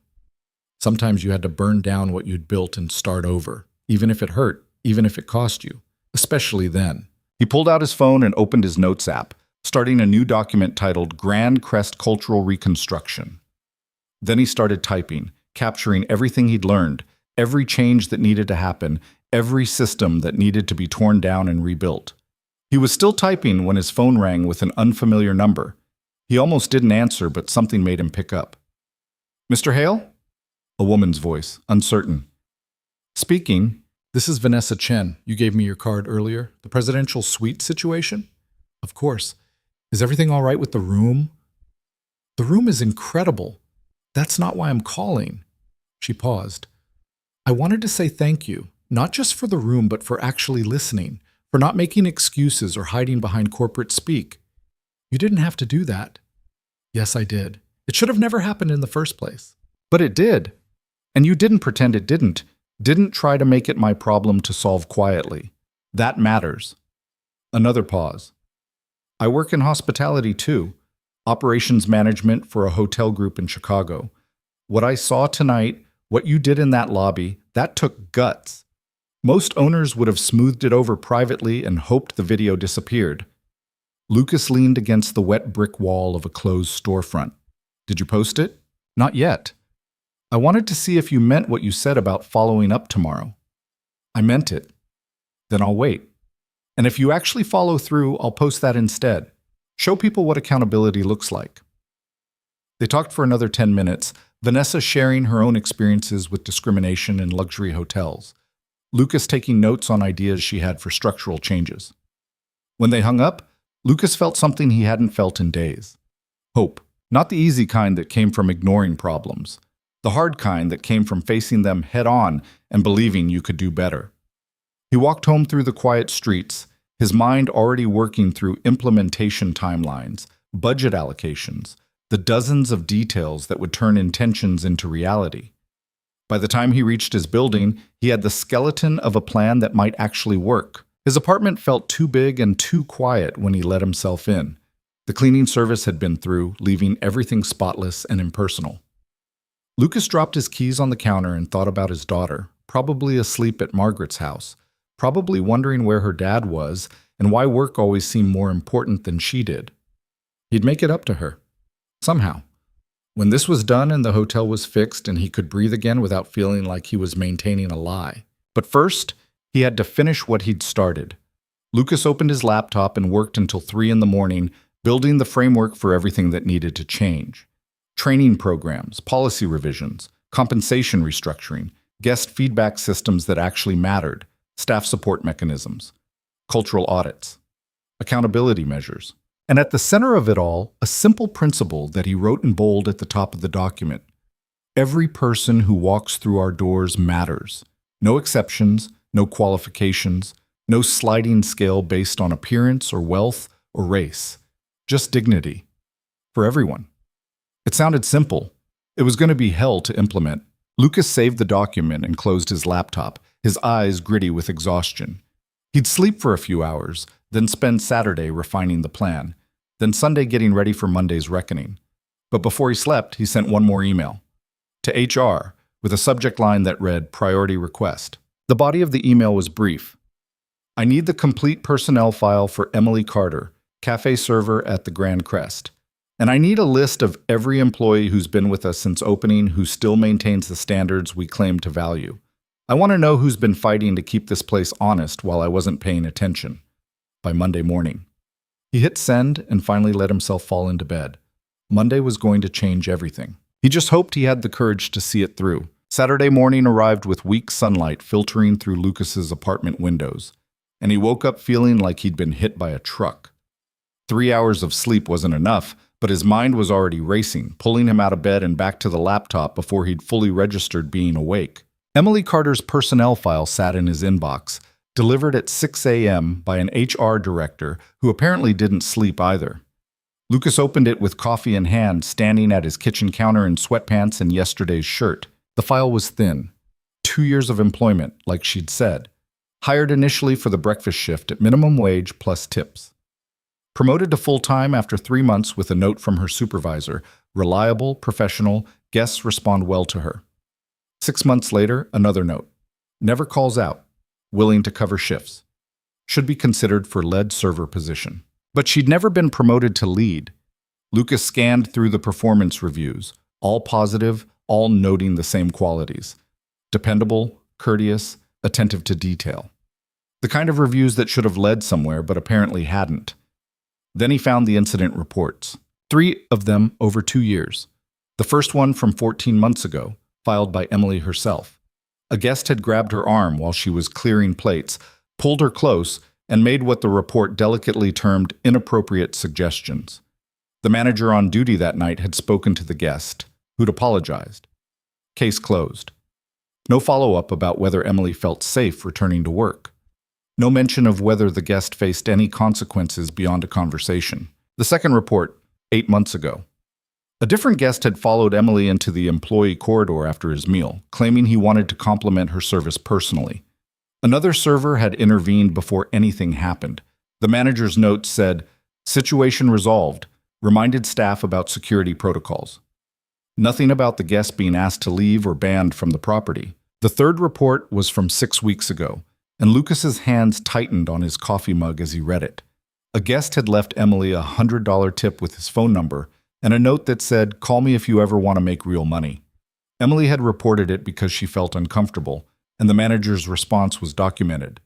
Sometimes you had to burn down what you'd built and start over, even if it hurt, even if it cost you, especially then. He pulled out his phone and opened his notes app, starting a new document titled Grand Crest Cultural Reconstruction. Then he started typing, capturing everything he'd learned, every change that needed to happen, every system that needed to be torn down and rebuilt. He was still typing when his phone rang with an unfamiliar number. He almost didn't answer, but something made him pick up. Mr. Hale? A woman's voice, uncertain. Speaking. This is Vanessa Chen. You gave me your card earlier. The presidential suite situation? Of course. Is everything all right with the room? The room is incredible. That's not why I'm calling. She paused. I wanted to say thank you, not just for the room, but for actually listening, for not making excuses or hiding behind corporate speak. You didn't have to do that. Yes, I did. It should have never happened in the first place. But it did. And you didn't pretend it didn't. Didn't try to make it my problem to solve quietly. That matters. Another pause. I work in hospitality too. Operations management for a hotel group in Chicago. What I saw tonight, what you did in that lobby, that took guts. Most owners would have smoothed it over privately and hoped the video disappeared. Lucas leaned against the wet brick wall of a closed storefront. Did you post it? Not yet. I wanted to see if you meant what you said about following up tomorrow. I meant it. Then I'll wait. And if you actually follow through, I'll post that instead. Show people what accountability looks like. They talked for another 10 minutes, Vanessa sharing her own experiences with discrimination in luxury hotels, Lucas taking notes on ideas she had for structural changes. When they hung up, Lucas felt something he hadn't felt in days. Hope. Not the easy kind that came from ignoring problems. The hard kind that came from facing them head-on and believing you could do better. He walked home through the quiet streets, his mind already working through implementation timelines, budget allocations, the dozens of details that would turn intentions into reality. By the time he reached his building, he had the skeleton of a plan that might actually work. His apartment felt too big and too quiet when he let himself in. The cleaning service had been through, leaving everything spotless and impersonal. Lucas dropped his keys on the counter and thought about his daughter, probably asleep at Margaret's house, probably wondering where her dad was and why work always seemed more important than she did. He'd make it up to her. Somehow. When this was done and the hotel was fixed and he could breathe again without feeling like he was maintaining a lie. But first, he had to finish what he'd started. Lucas opened his laptop and worked until 3 a.m, building the framework for everything that needed to change. Training programs, policy revisions, compensation restructuring, guest feedback systems that actually mattered, staff support mechanisms, cultural audits, accountability measures. And at the center of it all, a simple principle that he wrote in bold at the top of the document. Every person who walks through our doors matters. No exceptions, no qualifications, no sliding scale based on appearance or wealth or race. Just dignity. For everyone. It sounded simple. It was going to be hell to implement. Lucas saved the document and closed his laptop, his eyes gritty with exhaustion. He'd sleep for a few hours, then spend Saturday refining the plan, then Sunday getting ready for Monday's reckoning. But before he slept, he sent one more email. To HR, with a subject line that read, Priority Request. The body of the email was brief. I need the complete personnel file for Emily Carter, cafe server at the Grand Crest. And I need a list of every employee who's been with us since opening who still maintains the standards we claim to value. I want to know who's been fighting to keep this place honest while I wasn't paying attention. By Monday morning. He hit send and finally let himself fall into bed. Monday was going to change everything. He just hoped he had the courage to see it through. Saturday morning arrived with weak sunlight filtering through Lucas's apartment windows, and he woke up feeling like he'd been hit by a truck. 3 hours of sleep wasn't enough, but his mind was already racing, pulling him out of bed and back to the laptop before he'd fully registered being awake. Emily Carter's personnel file sat in his inbox, delivered at 6 a.m. by an HR director who apparently didn't sleep either. Lucas opened it with coffee in hand, standing at his kitchen counter in sweatpants and yesterday's shirt. The file was thin. 2 years of employment, like she'd said. Hired initially for the breakfast shift at minimum wage plus tips. Promoted to full-time after 3 months with a note from her supervisor. Reliable, professional, guests respond well to her. 6 months later, another note. Never calls out. Willing to cover shifts. Should be considered for lead server position. But she'd never been promoted to lead. Lucas scanned through the performance reviews, all positive, all noting the same qualities. Dependable, courteous, attentive to detail. The kind of reviews that should have led somewhere but apparently hadn't. Then he found the incident reports. 3 of them over 2 years. The first one from 14 months ago, filed by Emily herself. A guest had grabbed her arm while she was clearing plates, pulled her close, and made what the report delicately termed inappropriate suggestions. The manager on duty that night had spoken to the guest, who'd apologized. Case closed. No follow-up about whether Emily felt safe returning to work. No mention of whether the guest faced any consequences beyond a conversation. The second report, 8 months ago. A different guest had followed Emily into the employee corridor after his meal, claiming he wanted to compliment her service personally. Another server had intervened before anything happened. The manager's note said, "Situation resolved. reminded staff about security protocols. Nothing about the guest being asked to leave or banned from the property. The third report was from 6 weeks ago, and Lucas's hands tightened on his coffee mug as he read it. A guest had left Emily a $100 tip with his phone number and a note that said, "Call me if you ever want to make real money." Emily had reported it because she felt uncomfortable, and the manager's response was documented.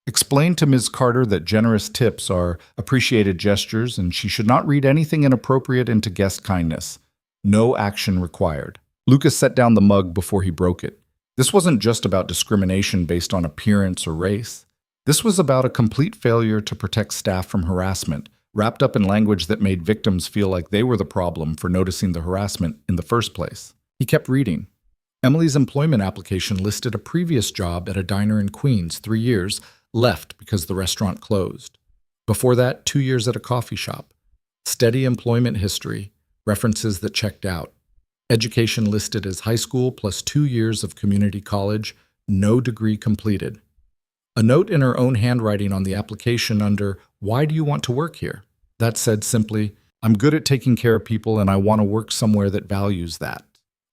Explain to Ms. Carter that generous tips are appreciated gestures and she should not read anything inappropriate into guest kindness. No action required. Lucas set down the mug before he broke it. This wasn't just about discrimination based on appearance or race. This was about a complete failure to protect staff from harassment, wrapped up in language that made victims feel like they were the problem for noticing the harassment in the first place. He kept reading. Emily's employment application listed a previous job at a diner in Queens, 3 years, left because the restaurant closed. Before that, 2 years at a coffee shop. Steady employment history, references that checked out. Education listed as high school plus 2 years of community college, no degree completed. A note in her own handwriting on the application under, "Why do you want to work here?" That said simply, "I'm good at taking care of people and I want to work somewhere that values that."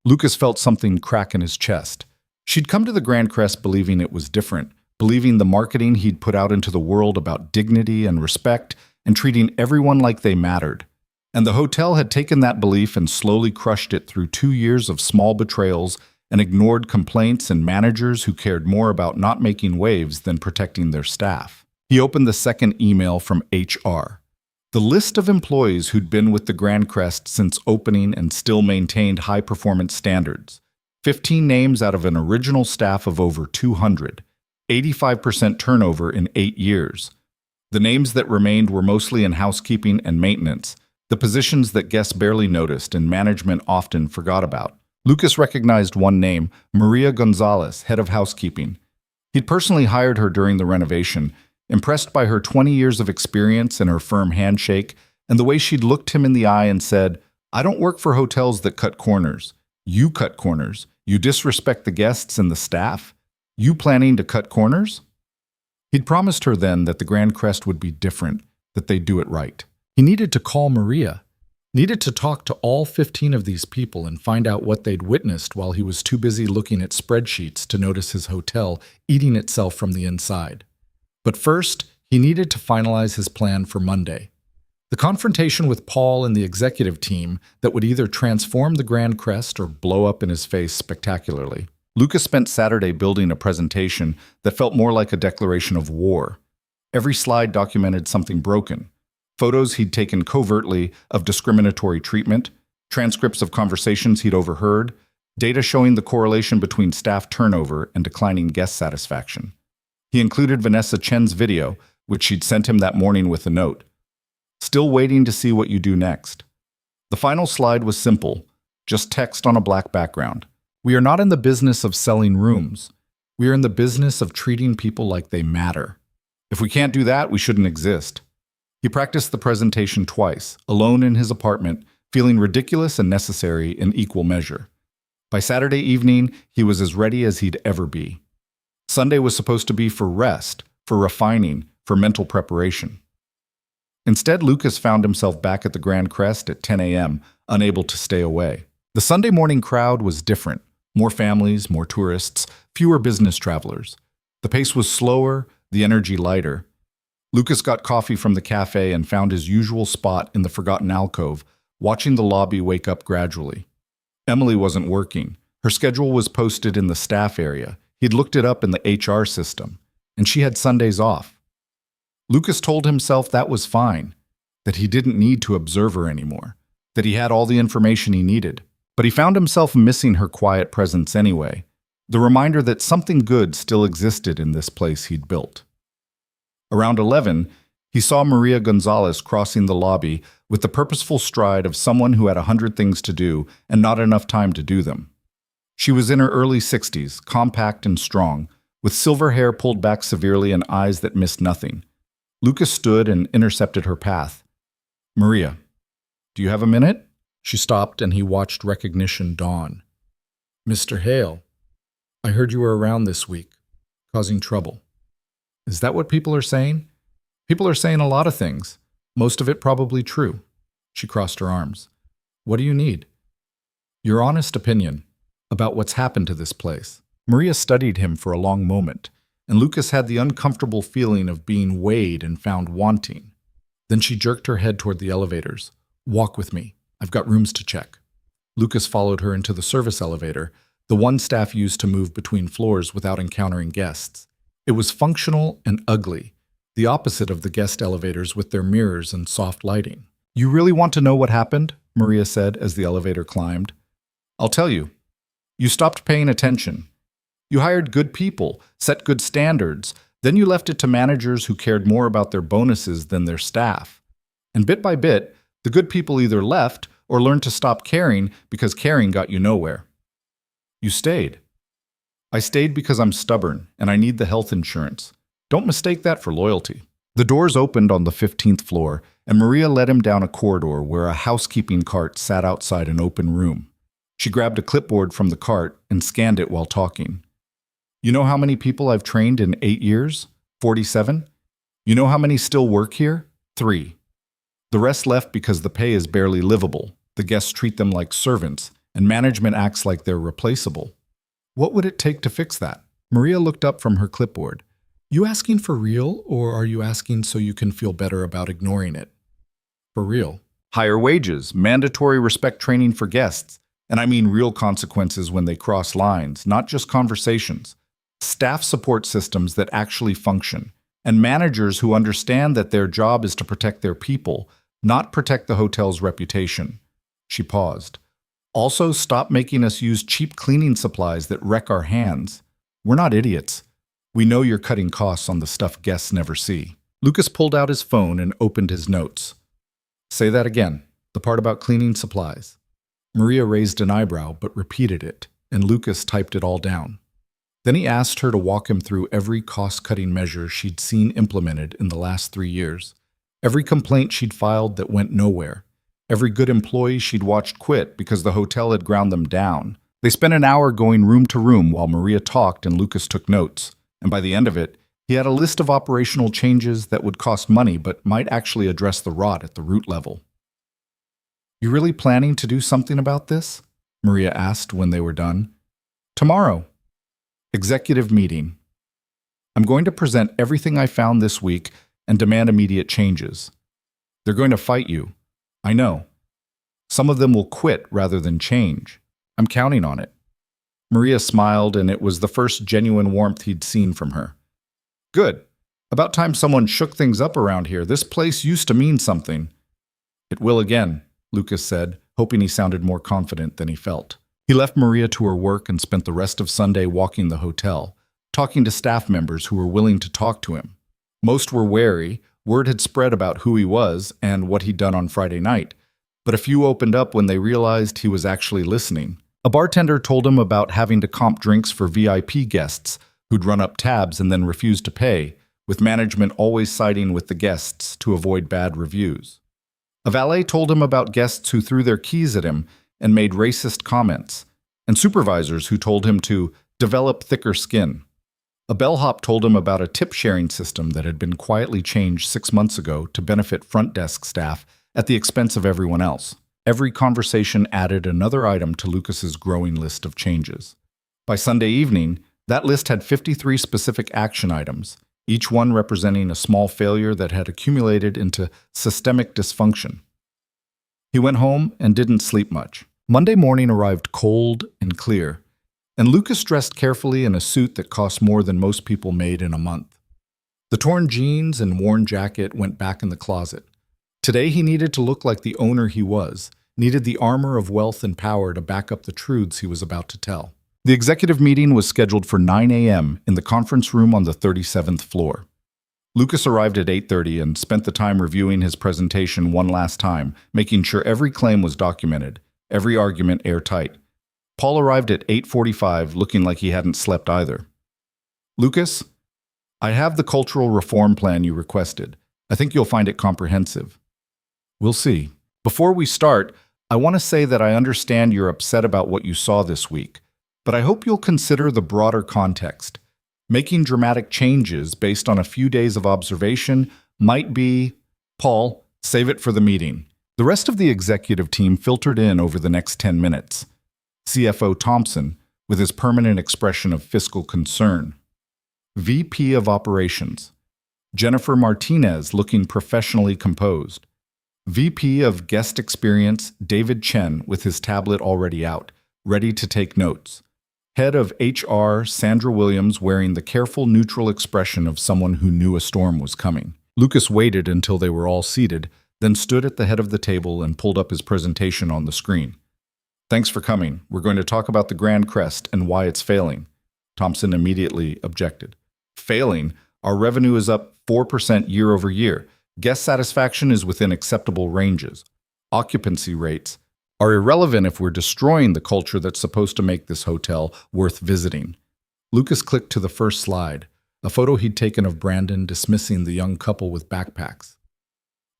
Lucas felt something crack in his chest. She'd come to the Grand Crest believing it was different, believing the marketing he'd put out into the world about dignity and respect and treating everyone like they mattered. And the hotel had taken that belief and slowly crushed it through 2 years of small betrayals and ignored complaints and managers who cared more about not making waves than protecting their staff. He opened the second email from HR. The list of employees who'd been with the Grand Crest since opening and still maintained high-performance standards. 15 names out of an original staff of over 200. 85% turnover in 8 years. The names that remained were mostly in housekeeping and maintenance, the positions that guests barely noticed and management often forgot about. Lucas recognized one name, Maria Gonzalez, head of housekeeping. He'd personally hired her during the renovation, impressed by her 20 years of experience and her firm handshake, and the way she'd looked him in the eye and said, "I don't work for hotels that cut corners. You cut corners. You disrespect the guests and the staff. You planning to cut corners?" He'd promised her then that the Grand Crest would be different, that they'd do it right. He needed to call Maria, needed to talk to all 15 of these people and find out what they'd witnessed while he was too busy looking at spreadsheets to notice his hotel eating itself from the inside. But first, he needed to finalize his plan for Monday. The confrontation with Paul and the executive team that would either transform the Grand Crest or blow up in his face spectacularly. Lucas spent Saturday building a presentation that felt more like a declaration of war. Every slide documented something broken. Photos he'd taken covertly of discriminatory treatment, transcripts of conversations he'd overheard, data showing the correlation between staff turnover and declining guest satisfaction. He included Vanessa Chen's video, which she'd sent him that morning with a note. "Still waiting to see what you do next." The final slide was simple, just text on a black background. "We are not in the business of selling rooms. We are in the business of treating people like they matter. If we can't do that, we shouldn't exist." He practiced the presentation twice, alone in his apartment, feeling ridiculous and necessary in equal measure. By Saturday evening, he was as ready as he'd ever be. Sunday was supposed to be for rest, for refining, for mental preparation. Instead, Lucas found himself back at the Grand Crest at 10 a.m., unable to stay away. The Sunday morning crowd was different. More families, more tourists, fewer business travelers. The pace was slower, the energy lighter. Lucas got coffee from the cafe and found his usual spot in the forgotten alcove, watching the lobby wake up gradually. Emily wasn't working. Her schedule was posted in the staff area. He'd looked it up in the HR system, and she had Sundays off. Lucas told himself that was fine, that he didn't need to observe her anymore, that he had all the information he needed. But he found himself missing her quiet presence anyway, the reminder that something good still existed in this place he'd built. Around 11, he saw Maria Gonzalez crossing the lobby with the purposeful stride of someone who had 100 things to do and not enough time to do them. She was in her early 60s, compact and strong, with silver hair pulled back severely and eyes that missed nothing. Lucas stood and intercepted her path. "Maria, do you have a minute?" She stopped and he watched recognition dawn. "Mr. Hale, I heard you were around this week, causing trouble." Is that what people are saying? People are saying a lot of things, most of it probably true. She crossed her arms. What do you need? Your honest opinion about what's happened to this place. Maria studied him for a long moment, and Lucas had the uncomfortable feeling of being weighed and found wanting. Then she jerked her head toward the elevators. Walk with me. I've got rooms to check. Lucas followed her into the service elevator, the one staff used to move between floors without encountering guests. It was functional and ugly, the opposite of the guest elevators with their mirrors and soft lighting. You really want to know what happened? Maria said as the elevator climbed. I'll tell you. You stopped paying attention. You hired good people, set good standards, then you left it to managers who cared more about their bonuses than their staff. And bit by bit, the good people either left or learned to stop caring because caring got you nowhere. You stayed. I stayed because I'm stubborn and I need the health insurance. Don't mistake that for loyalty. The doors opened on the 15th floor, and Maria led him down a corridor where a housekeeping cart sat outside an open room. She grabbed a clipboard from the cart and scanned it while talking. You know how many people I've trained in 8 years? 47? You know how many still work here? 3. The rest left because the pay is barely livable, the guests treat them like servants, and management acts like they're replaceable. What would it take to fix that? Maria looked up from her clipboard. You asking for real, or are you asking so you can feel better about ignoring it? For real. Higher wages, mandatory respect training for guests, and I mean real consequences when they cross lines, not just conversations. Staff support systems that actually function, and managers who understand that their job is to protect their people, not protect the hotel's reputation. She paused. Also, stop making us use cheap cleaning supplies that wreck our hands. We're not idiots. We know you're cutting costs on the stuff guests never see. Lucas pulled out his phone and opened his notes. Say that again, the part about cleaning supplies. Maria raised an eyebrow but repeated it, and Lucas typed it all down. Then he asked her to walk him through every cost-cutting measure she'd seen implemented in the last 3 years. Every complaint she'd filed that went nowhere. Every good employee she'd watched quit because the hotel had ground them down. They spent an hour going room to room while Maria talked and Lucas took notes. And by the end of it, he had a list of operational changes that would cost money but might actually address the rot at the root level. You really planning to do something about this? Maria asked when they were done. Tomorrow. Executive meeting. I'm going to present everything I found this week and demand immediate changes. They're going to fight you. I know. Some of them will quit rather than change. I'm counting on it. Maria smiled, and it was the first genuine warmth he'd seen from her. Good. About time someone shook things up around here. This place used to mean something. It will again, Lucas said, hoping he sounded more confident than he felt. He left Maria to her work and spent the rest of Sunday walking the hotel, talking to staff members who were willing to talk to him. Most were wary. Word had spread about who he was and what he'd done on Friday night, but a few opened up when they realized he was actually listening. A bartender told him about having to comp drinks for VIP guests who'd run up tabs and then refuse to pay, with management always siding with the guests to avoid bad reviews. A valet told him about guests who threw their keys at him and made racist comments, and supervisors who told him to develop thicker skin. A bellhop told him about a tip-sharing system that had been quietly changed 6 months ago to benefit front desk staff at the expense of everyone else. Every conversation added another item to Lucas's growing list of changes. By Sunday evening, that list had 53 specific action items, each one representing a small failure that had accumulated into systemic dysfunction. He went home and didn't sleep much. Monday morning arrived cold and clear, and Lucas dressed carefully in a suit that cost more than most people made in a month. The torn jeans and worn jacket went back in the closet. Today he needed to look like the owner he was, needed the armor of wealth and power to back up the truths he was about to tell. The executive meeting was scheduled for 9 a.m. in the conference room on the 37th floor. Lucas arrived at 8:30 and spent the time reviewing his presentation one last time, making sure every claim was documented, every argument airtight. Paul arrived at 8:45 looking like he hadn't slept either. Lucas, I have the cultural reform plan you requested. I think you'll find it comprehensive. We'll see. Before we start, I want to say that I understand you're upset about what you saw this week, but I hope you'll consider the broader context. Making dramatic changes based on a few days of observation might be, Paul, save it for the meeting. The rest of the executive team filtered in over the next 10 minutes. CFO Thompson, with his permanent expression of fiscal concern. VP of Operations, Jennifer Martinez, looking professionally composed. VP of Guest Experience, David Chen, with his tablet already out, ready to take notes. Head of HR, Sandra Williams, wearing the careful, neutral expression of someone who knew a storm was coming. Lucas waited until they were all seated, then stood at the head of the table and pulled up his presentation on the screen. Thanks for coming. We're going to talk about the Grand Crest and why it's failing. Thompson immediately objected. Failing? Our revenue is up 4% year over year. Guest satisfaction is within acceptable ranges. Occupancy rates are irrelevant if we're destroying the culture that's supposed to make this hotel worth visiting. Lucas clicked to the first slide, a photo he'd taken of Brandon dismissing the young couple with backpacks.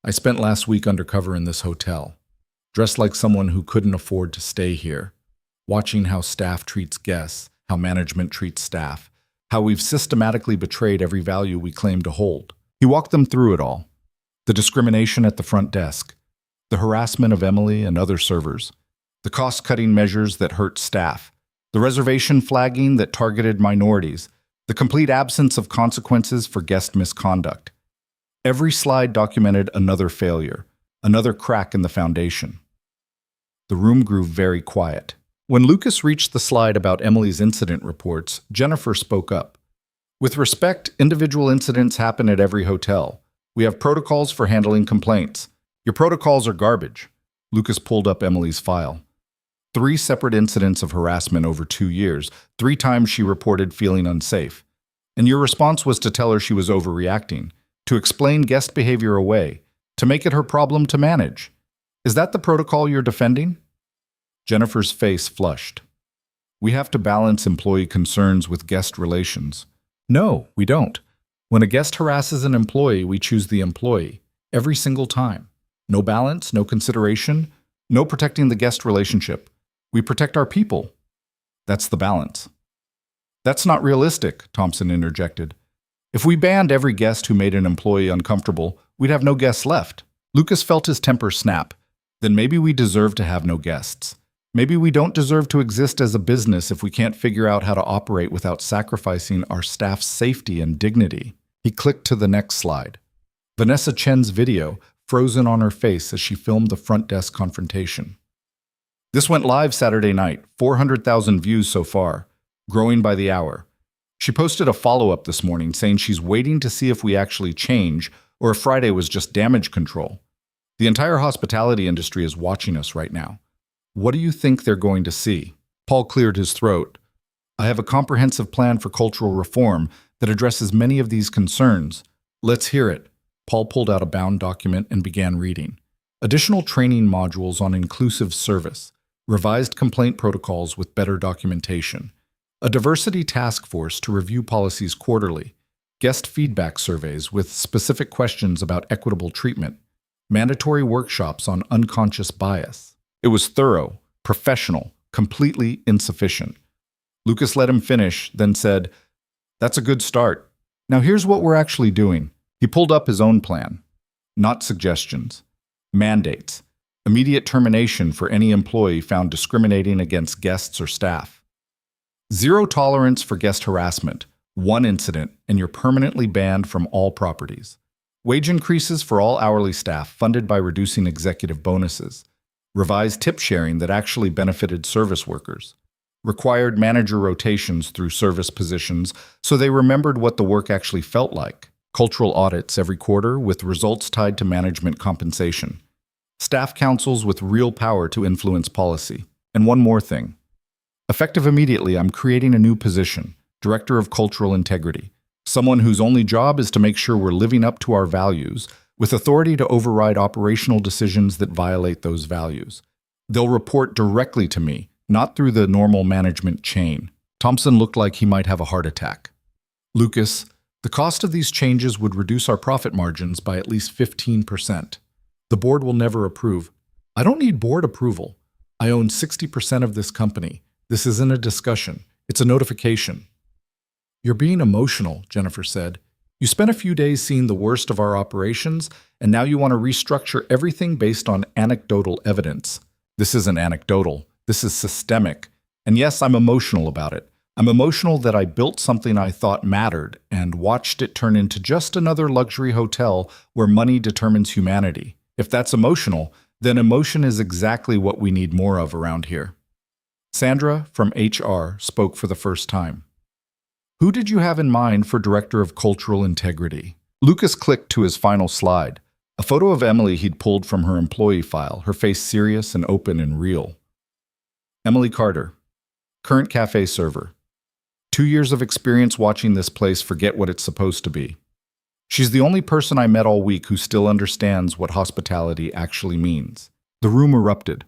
I spent last week undercover in this hotel, dressed like someone who couldn't afford to stay here, watching how staff treats guests, how management treats staff, how we've systematically betrayed every value we claim to hold. He walked them through it all. The discrimination at the front desk, the harassment of Emily and other servers, the cost-cutting measures that hurt staff, the reservation flagging that targeted minorities, the complete absence of consequences for guest misconduct. Every slide documented another failure, another crack in the foundation. The room grew very quiet. When Lucas reached the slide about Emily's incident reports, Jennifer spoke up. With respect, individual incidents happen at every hotel. We have protocols for handling complaints. Your protocols are garbage. Lucas pulled up Emily's file. 3 separate incidents of harassment over 2 years. 3 times she reported feeling unsafe. And your response was to tell her she was overreacting, to explain guest behavior away, to make it her problem to manage. Is that the protocol you're defending? Jennifer's face flushed. We have to balance employee concerns with guest relations. No, we don't. When a guest harasses an employee, we choose the employee, every single time. No balance, no consideration, no protecting the guest relationship. We protect our people. That's the balance. That's not realistic, Thompson interjected. If we banned every guest who made an employee uncomfortable, we'd have no guests left. Lucas felt his temper snap. Then maybe we deserve to have no guests. Maybe we don't deserve to exist as a business if we can't figure out how to operate without sacrificing our staff's safety and dignity. He clicked to the next slide. Vanessa Chen's video, frozen on her face as she filmed the front desk confrontation. This went live Saturday night, 400,000 views so far, growing by the hour. She posted a follow-up this morning saying she's waiting to see if we actually change or if Friday was just damage control. The entire hospitality industry is watching us right now. What do you think they're going to see? Paul cleared his throat. I have a comprehensive plan for cultural reform that addresses many of these concerns. Let's hear it. Paul pulled out a bound document and began reading. Additional training modules on inclusive service, revised complaint protocols with better documentation, a diversity task force to review policies quarterly, guest feedback surveys with specific questions about equitable treatment, mandatory workshops on unconscious bias. It was thorough, professional, completely insufficient. Lucas let him finish, then said, That's a good start. Now here's what we're actually doing. He pulled up his own plan. Not suggestions. Mandates. Immediate termination for any employee found discriminating against guests or staff. 0 tolerance for guest harassment. 1 incident, and you're permanently banned from all properties. Wage increases for all hourly staff funded by reducing executive bonuses. Revised tip sharing that actually benefited service workers. Required manager rotations through service positions so they remembered what the work actually felt like. Cultural audits every quarter with results tied to management compensation. Staff councils with real power to influence policy. And one more thing. Effective immediately, I'm creating a new position, Director of Cultural Integrity. Someone whose only job is to make sure we're living up to our values, with authority to override operational decisions that violate those values. They'll report directly to me, not through the normal management chain. Thompson looked like he might have a heart attack. Lucas, the cost of these changes would reduce our profit margins by at least 15%. The board will never approve. I don't need board approval. I own 60% of this company. This isn't a discussion. It's a notification. You're being emotional, Jennifer said. You spent a few days seeing the worst of our operations, and now you want to restructure everything based on anecdotal evidence. This isn't anecdotal. This is systemic. And yes, I'm emotional about it. I'm emotional that I built something I thought mattered and watched it turn into just another luxury hotel where money determines humanity. If that's emotional, then emotion is exactly what we need more of around here. Sandra from HR spoke for the first time. Who did you have in mind for Director of Cultural Integrity? Lucas clicked to his final slide, a photo of Emily he'd pulled from her employee file, her face serious and open and real. Emily Carter, current cafe server. 2 years of experience watching this place forget what it's supposed to be. She's the only person I met all week who still understands what hospitality actually means. The room erupted.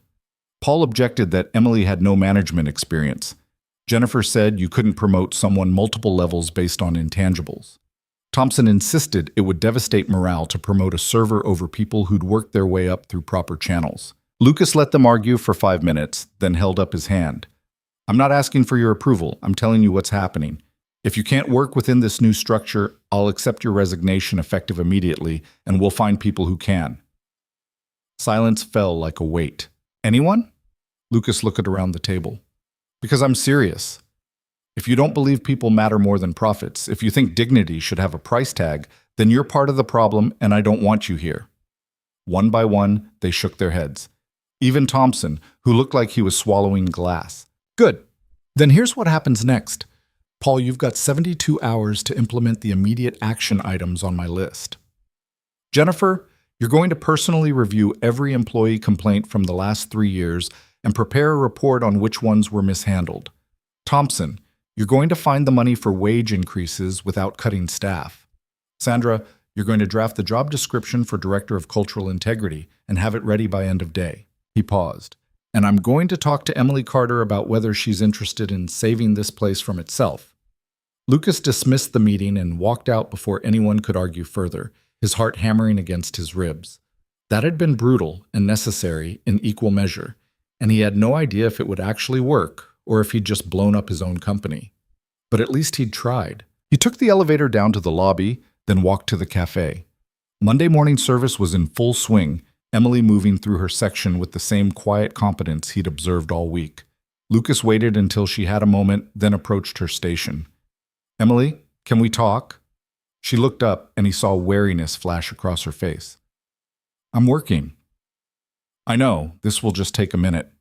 Paul objected that Emily had no management experience. Jennifer said you couldn't promote someone multiple levels based on intangibles. Thompson insisted it would devastate morale to promote a server over people who'd worked their way up through proper channels. Lucas let them argue for 5 minutes, then held up his hand. I'm not asking for your approval. I'm telling you what's happening. If you can't work within this new structure, I'll accept your resignation effective immediately, and we'll find people who can. Silence fell like a weight. Anyone? Lucas looked around the table. Because I'm serious. If you don't believe people matter more than profits, if you think dignity should have a price tag, then you're part of the problem and I don't want you here. One by one, they shook their heads. Even Thompson, who looked like he was swallowing glass. Good. Then here's what happens next. Paul, you've got 72 hours to implement the immediate action items on my list. Jennifer, you're going to personally review every employee complaint from the last 3 years and prepare a report on which ones were mishandled. Thompson, you're going to find the money for wage increases without cutting staff. Sandra, you're going to draft the job description for Director of Cultural Integrity and have it ready by end of day. He paused. And I'm going to talk to Emily Carter about whether she's interested in saving this place from itself. Lucas dismissed the meeting and walked out before anyone could argue further, his heart hammering against his ribs. That had been brutal and necessary in equal measure, and he had no idea if it would actually work or if he'd just blown up his own company. But at least he'd tried. He took the elevator down to the lobby, then walked to the cafe. Monday morning service was in full swing, Emily moving through her section with the same quiet competence he'd observed all week. Lucas waited until she had a moment, then approached her station. Emily, can we talk? She looked up and he saw wariness flash across her face. I'm working. I know, this will just take a minute.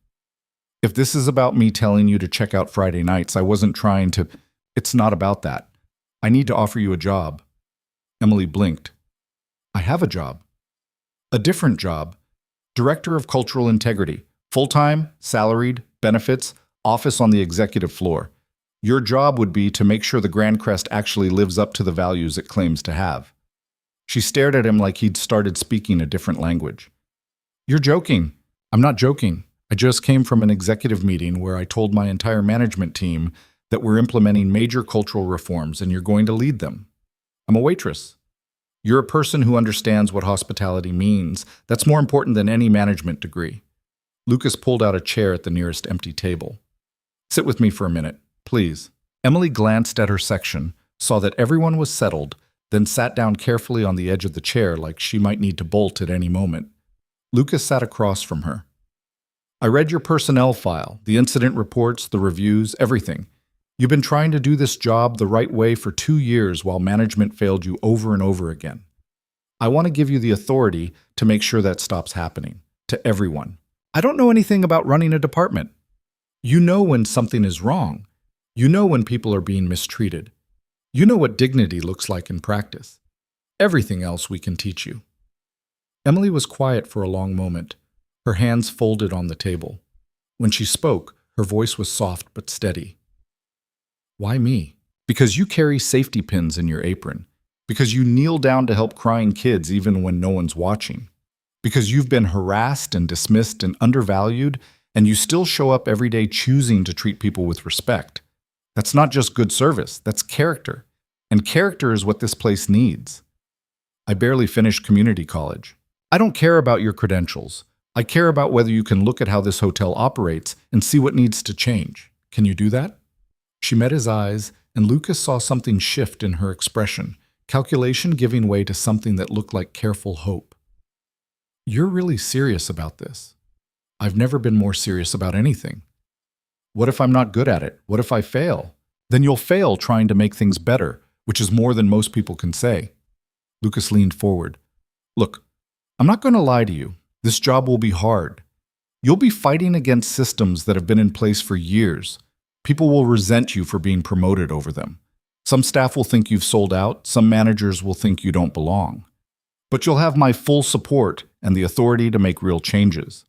If this is about me telling you to check out Friday nights, I wasn't trying to. It's not about that. I need to offer you a job. Emily blinked. I have a job. A different job. Director of Cultural Integrity. Full-time, salaried, benefits, office on the executive floor. Your job would be to make sure the Grand Crest actually lives up to the values it claims to have. She stared at him like he'd started speaking a different language. You're joking. I'm not joking. I just came from an executive meeting where I told my entire management team that we're implementing major cultural reforms and you're going to lead them. I'm a waitress. You're a person who understands what hospitality means. That's more important than any management degree. Lucas pulled out a chair at the nearest empty table. Sit with me for a minute, please. Emily glanced at her section, saw that everyone was settled, then sat down carefully on the edge of the chair like she might need to bolt at any moment. Lucas sat across from her. I read your personnel file, the incident reports, the reviews, everything. You've been trying to do this job the right way for 2 years while management failed you over and over again. I want to give you the authority to make sure that stops happening, to everyone. I don't know anything about running a department. You know when something is wrong. You know when people are being mistreated. You know what dignity looks like in practice. Everything else we can teach you. Emily was quiet for a long moment, her hands folded on the table. When she spoke, her voice was soft but steady. Why me? Because you carry safety pins in your apron. Because you kneel down to help crying kids even when no one's watching. Because you've been harassed and dismissed and undervalued, and you still show up every day choosing to treat people with respect. That's not just good service, that's character. And character is what this place needs. I barely finished community college. I don't care about your credentials. I care about whether you can look at how this hotel operates and see what needs to change. Can you do that? She met his eyes, and Lucas saw something shift in her expression. calculation giving way to something that looked like careful hope. You're really serious about this. I've never been more serious about anything. What if I'm not good at it? What if I fail? Then you'll fail trying to make things better, which is more than most people can say. Lucas leaned forward. Look, I'm not going to lie to you. This job will be hard. You'll be fighting against systems that have been in place for years. People will resent you for being promoted over them. Some staff will think you've sold out. Some managers will think you don't belong. But you'll have my full support and the authority to make real changes.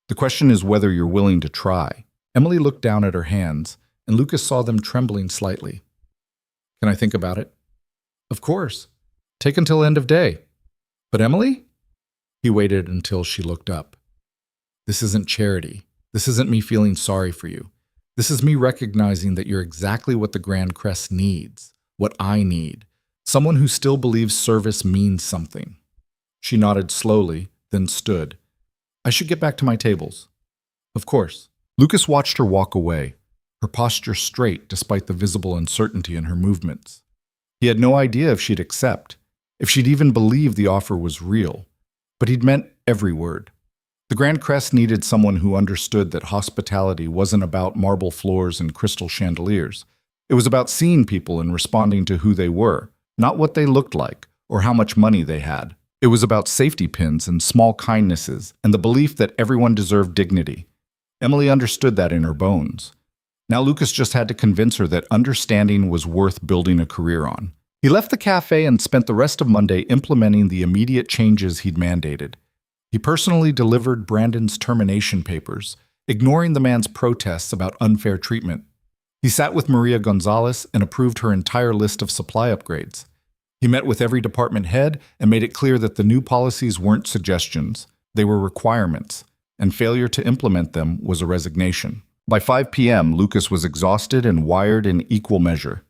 The question is whether you're willing to try. Emily looked down at her hands, and Lucas saw them trembling slightly. Can I think about it? Of course. Take until end of day. But Emily? He waited until she looked up. This isn't charity. This isn't me feeling sorry for you. This is me recognizing that you're exactly what the Grand Crest needs, what I need, someone who still believes service means something. She nodded slowly, then stood. I should get back to my tables. Of course. Lucas watched her walk away, her posture straight despite the visible uncertainty in her movements. He had no idea if she'd accept, if she'd even believe the offer was real, but he'd meant every word. The Grand Crest needed someone who understood that hospitality wasn't about marble floors and crystal chandeliers. It was about seeing people and responding to who they were, not what they looked like or how much money they had. It was about safety pins and small kindnesses and the belief that everyone deserved dignity. Emily understood that in her bones. Now Lucas just had to convince her that understanding was worth building a career on. He left the cafe and spent the rest of Monday implementing the immediate changes he'd mandated. He personally delivered Brandon's termination papers, ignoring the man's protests about unfair treatment. He sat with Maria Gonzalez and approved her entire list of supply upgrades. He met with every department head and made it clear that the new policies weren't suggestions, they were requirements, and failure to implement them was a resignation. By 5 p.m., Lucas was exhausted and wired in equal measure.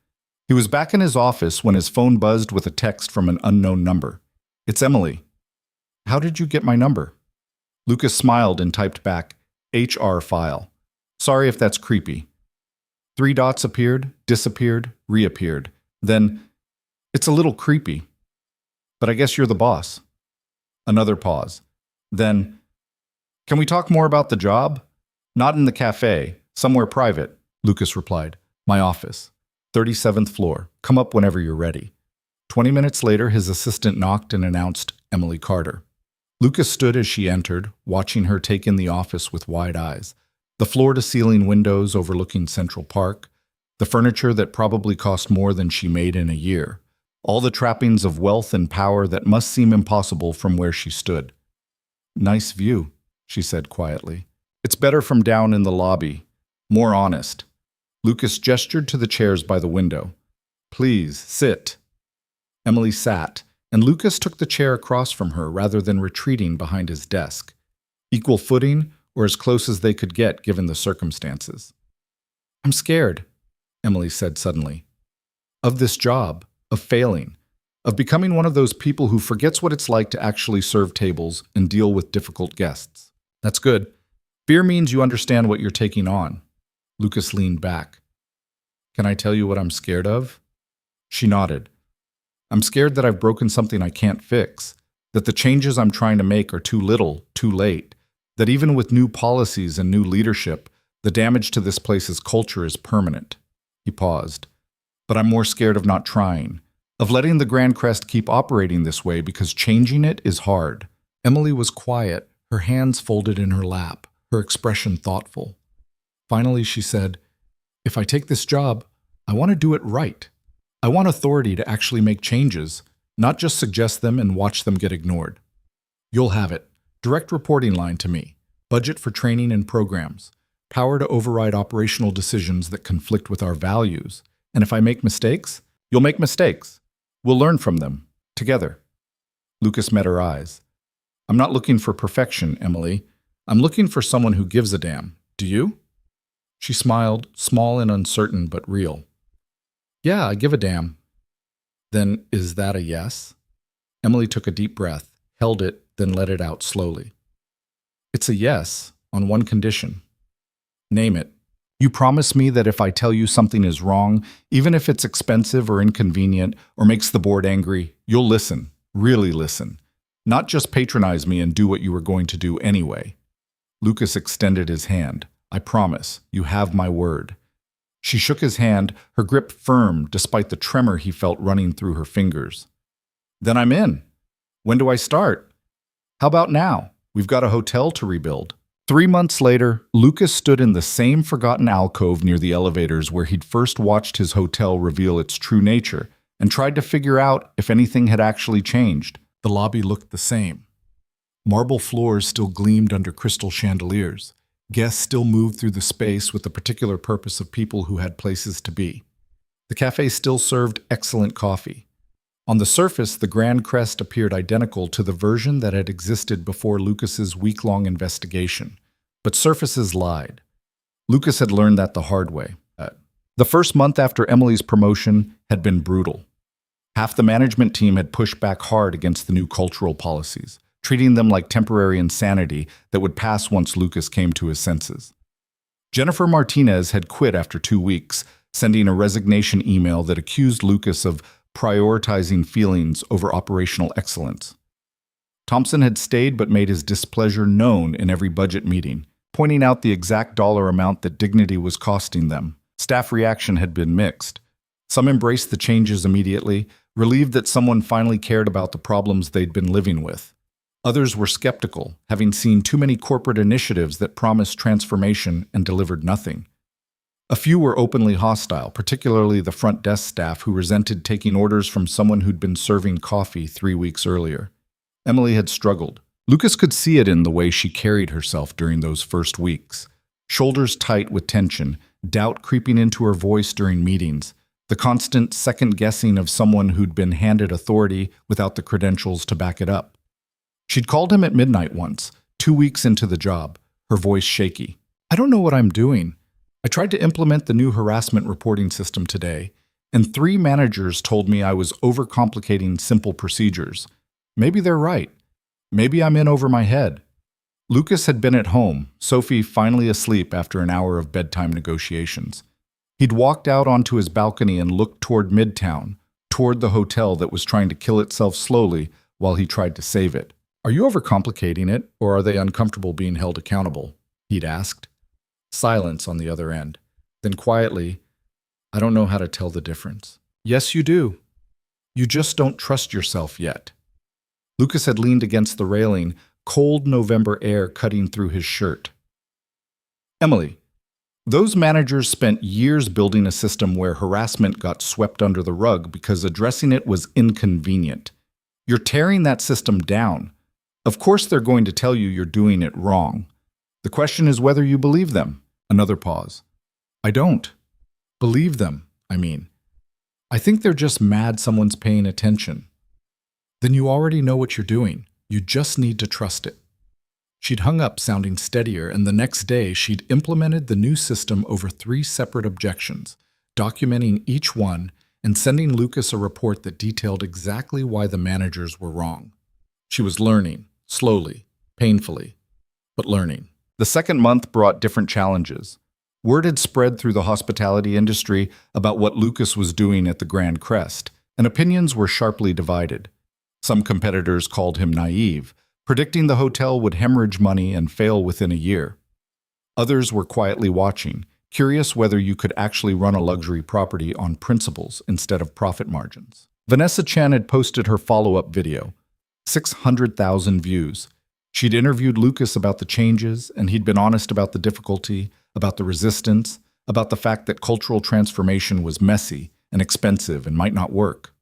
He was back in his office when his phone buzzed with a text from an unknown number. It's Emily. How did you get my number? Lucas smiled and typed back, HR file. Sorry if that's creepy. 3 dots appeared, disappeared, reappeared. Then, it's a little creepy. But I guess you're the boss. Another pause. Then, can we talk more about the job? Not in the cafe, somewhere private, Lucas replied. My office. 37th floor. Come up whenever you're ready. 20 minutes later, his assistant knocked and announced Emily Carter. Lucas stood as she entered, watching her take in the office with wide eyes. The floor-to-ceiling windows overlooking Central Park, the furniture that probably cost more than she made in a year, all the trappings of wealth and power that must seem impossible from where she stood. Nice view, she said quietly. It's better from down in the lobby. More honest. Lucas gestured to the chairs by the window. Please, sit. Emily sat, and Lucas took the chair across from her rather than retreating behind his desk. Equal footing, or as close as they could get given the circumstances. I'm scared, Emily said suddenly. Of this job, of failing, of becoming one of those people who forgets what it's like to actually serve tables and deal with difficult guests. That's good. Fear means you understand what you're taking on. Lucas leaned back. Can I tell you what I'm scared of? She nodded. I'm scared that I've broken something I can't fix, that the changes I'm trying to make are too little, too late, that even with new policies and new leadership, the damage to this place's culture is permanent. He paused. But I'm more scared of not trying, of letting the Grand Crest keep operating this way because changing it is hard. Emily was quiet, her hands folded in her lap, her expression thoughtful. Finally, she said, If I take this job, I want to do it right. I want authority to actually make changes, not just suggest them and watch them get ignored. You'll have it. Direct reporting line to me. Budget for training and programs. Power to override operational decisions that conflict with our values. And if I make mistakes, you'll make mistakes. We'll learn from them. Together. Lucas met her eyes. I'm not looking for perfection, Emily. I'm looking for someone who gives a damn. Do you? She smiled, small and uncertain but real. Yeah, I give a damn. Then is that a yes? Emily took a deep breath, held it, then let it out slowly. It's a yes, on one condition. Name it. You promise me that if I tell you something is wrong, even if it's expensive or inconvenient or makes the board angry, you'll listen, really listen. Not just patronize me and do what you were going to do anyway. Lucas extended his hand. I promise, you have my word. She shook his hand, her grip firm despite the tremor he felt running through her fingers. Then I'm in. When do I start? How about now? We've got a hotel to rebuild. 3 months later, Lucas stood in the same forgotten alcove near the elevators where he'd first watched his hotel reveal its true nature and tried to figure out if anything had actually changed. The lobby looked the same. Marble floors still gleamed under crystal chandeliers. Guests still moved through the space with the particular purpose of people who had places to be. The cafe still served excellent coffee. On the surface, the Grand Crest appeared identical to the version that had existed before Lucas's week-long investigation. But surfaces lied. Lucas had learned that the hard way. The first month after Emily's promotion had been brutal. Half the management team had pushed back hard against the new cultural policies, treating them like temporary insanity that would pass once Lucas came to his senses. Jennifer Martinez had quit after 2 weeks, sending a resignation email that accused Lucas of prioritizing feelings over operational excellence. Thompson had stayed but made his displeasure known in every budget meeting, pointing out the exact dollar amount that dignity was costing them. Staff reaction had been mixed. Some embraced the changes immediately, relieved that someone finally cared about the problems they'd been living with. Others were skeptical, having seen too many corporate initiatives that promised transformation and delivered nothing. A few were openly hostile, particularly the front desk staff who resented taking orders from someone who'd been serving coffee 3 weeks earlier. Emily had struggled. Lucas could see it in the way she carried herself during those first weeks. Shoulders tight with tension, doubt creeping into her voice during meetings, the constant second-guessing of someone who'd been handed authority without the credentials to back it up. She'd called him at midnight once, 2 weeks into the job, her voice shaky. I don't know what I'm doing. I tried to implement the new harassment reporting system today, and 3 managers told me I was overcomplicating simple procedures. Maybe they're right. Maybe I'm in over my head. Lucas had been at home, Sophie finally asleep after an hour of bedtime negotiations. He'd walked out onto his balcony and looked toward Midtown, toward the hotel that was trying to kill itself slowly while he tried to save it. Are you overcomplicating it, or are they uncomfortable being held accountable? He'd asked. Silence on the other end. Then quietly, I don't know how to tell the difference. Yes, you do. You just don't trust yourself yet. Lucas had leaned against the railing, cold November air cutting through his shirt. Emily, those managers spent years building a system where harassment got swept under the rug because addressing it was inconvenient. You're tearing that system down. Of course they're going to tell you you're doing it wrong. The question is whether you believe them. Another pause. I don't. Believe them, I mean. I think they're just mad someone's paying attention. Then you already know what you're doing. You just need to trust it. She'd hung up sounding steadier, and the next day she'd implemented the new system over 3 separate objections, documenting each one and sending Lucas a report that detailed exactly why the managers were wrong. She was learning, slowly, painfully, but learning. The second month brought different challenges. Word had spread through the hospitality industry about what Lucas was doing at the Grand Crest, and opinions were sharply divided. Some competitors called him naive, predicting the hotel would hemorrhage money and fail within a year. Others were quietly watching, curious whether you could actually run a luxury property on principles instead of profit margins. Vanessa Chen had posted her follow-up video. 600,000 views. She'd interviewed Lucas about the changes, and he'd been honest about the difficulty, about the resistance, about the fact that cultural transformation was messy and expensive and might not work.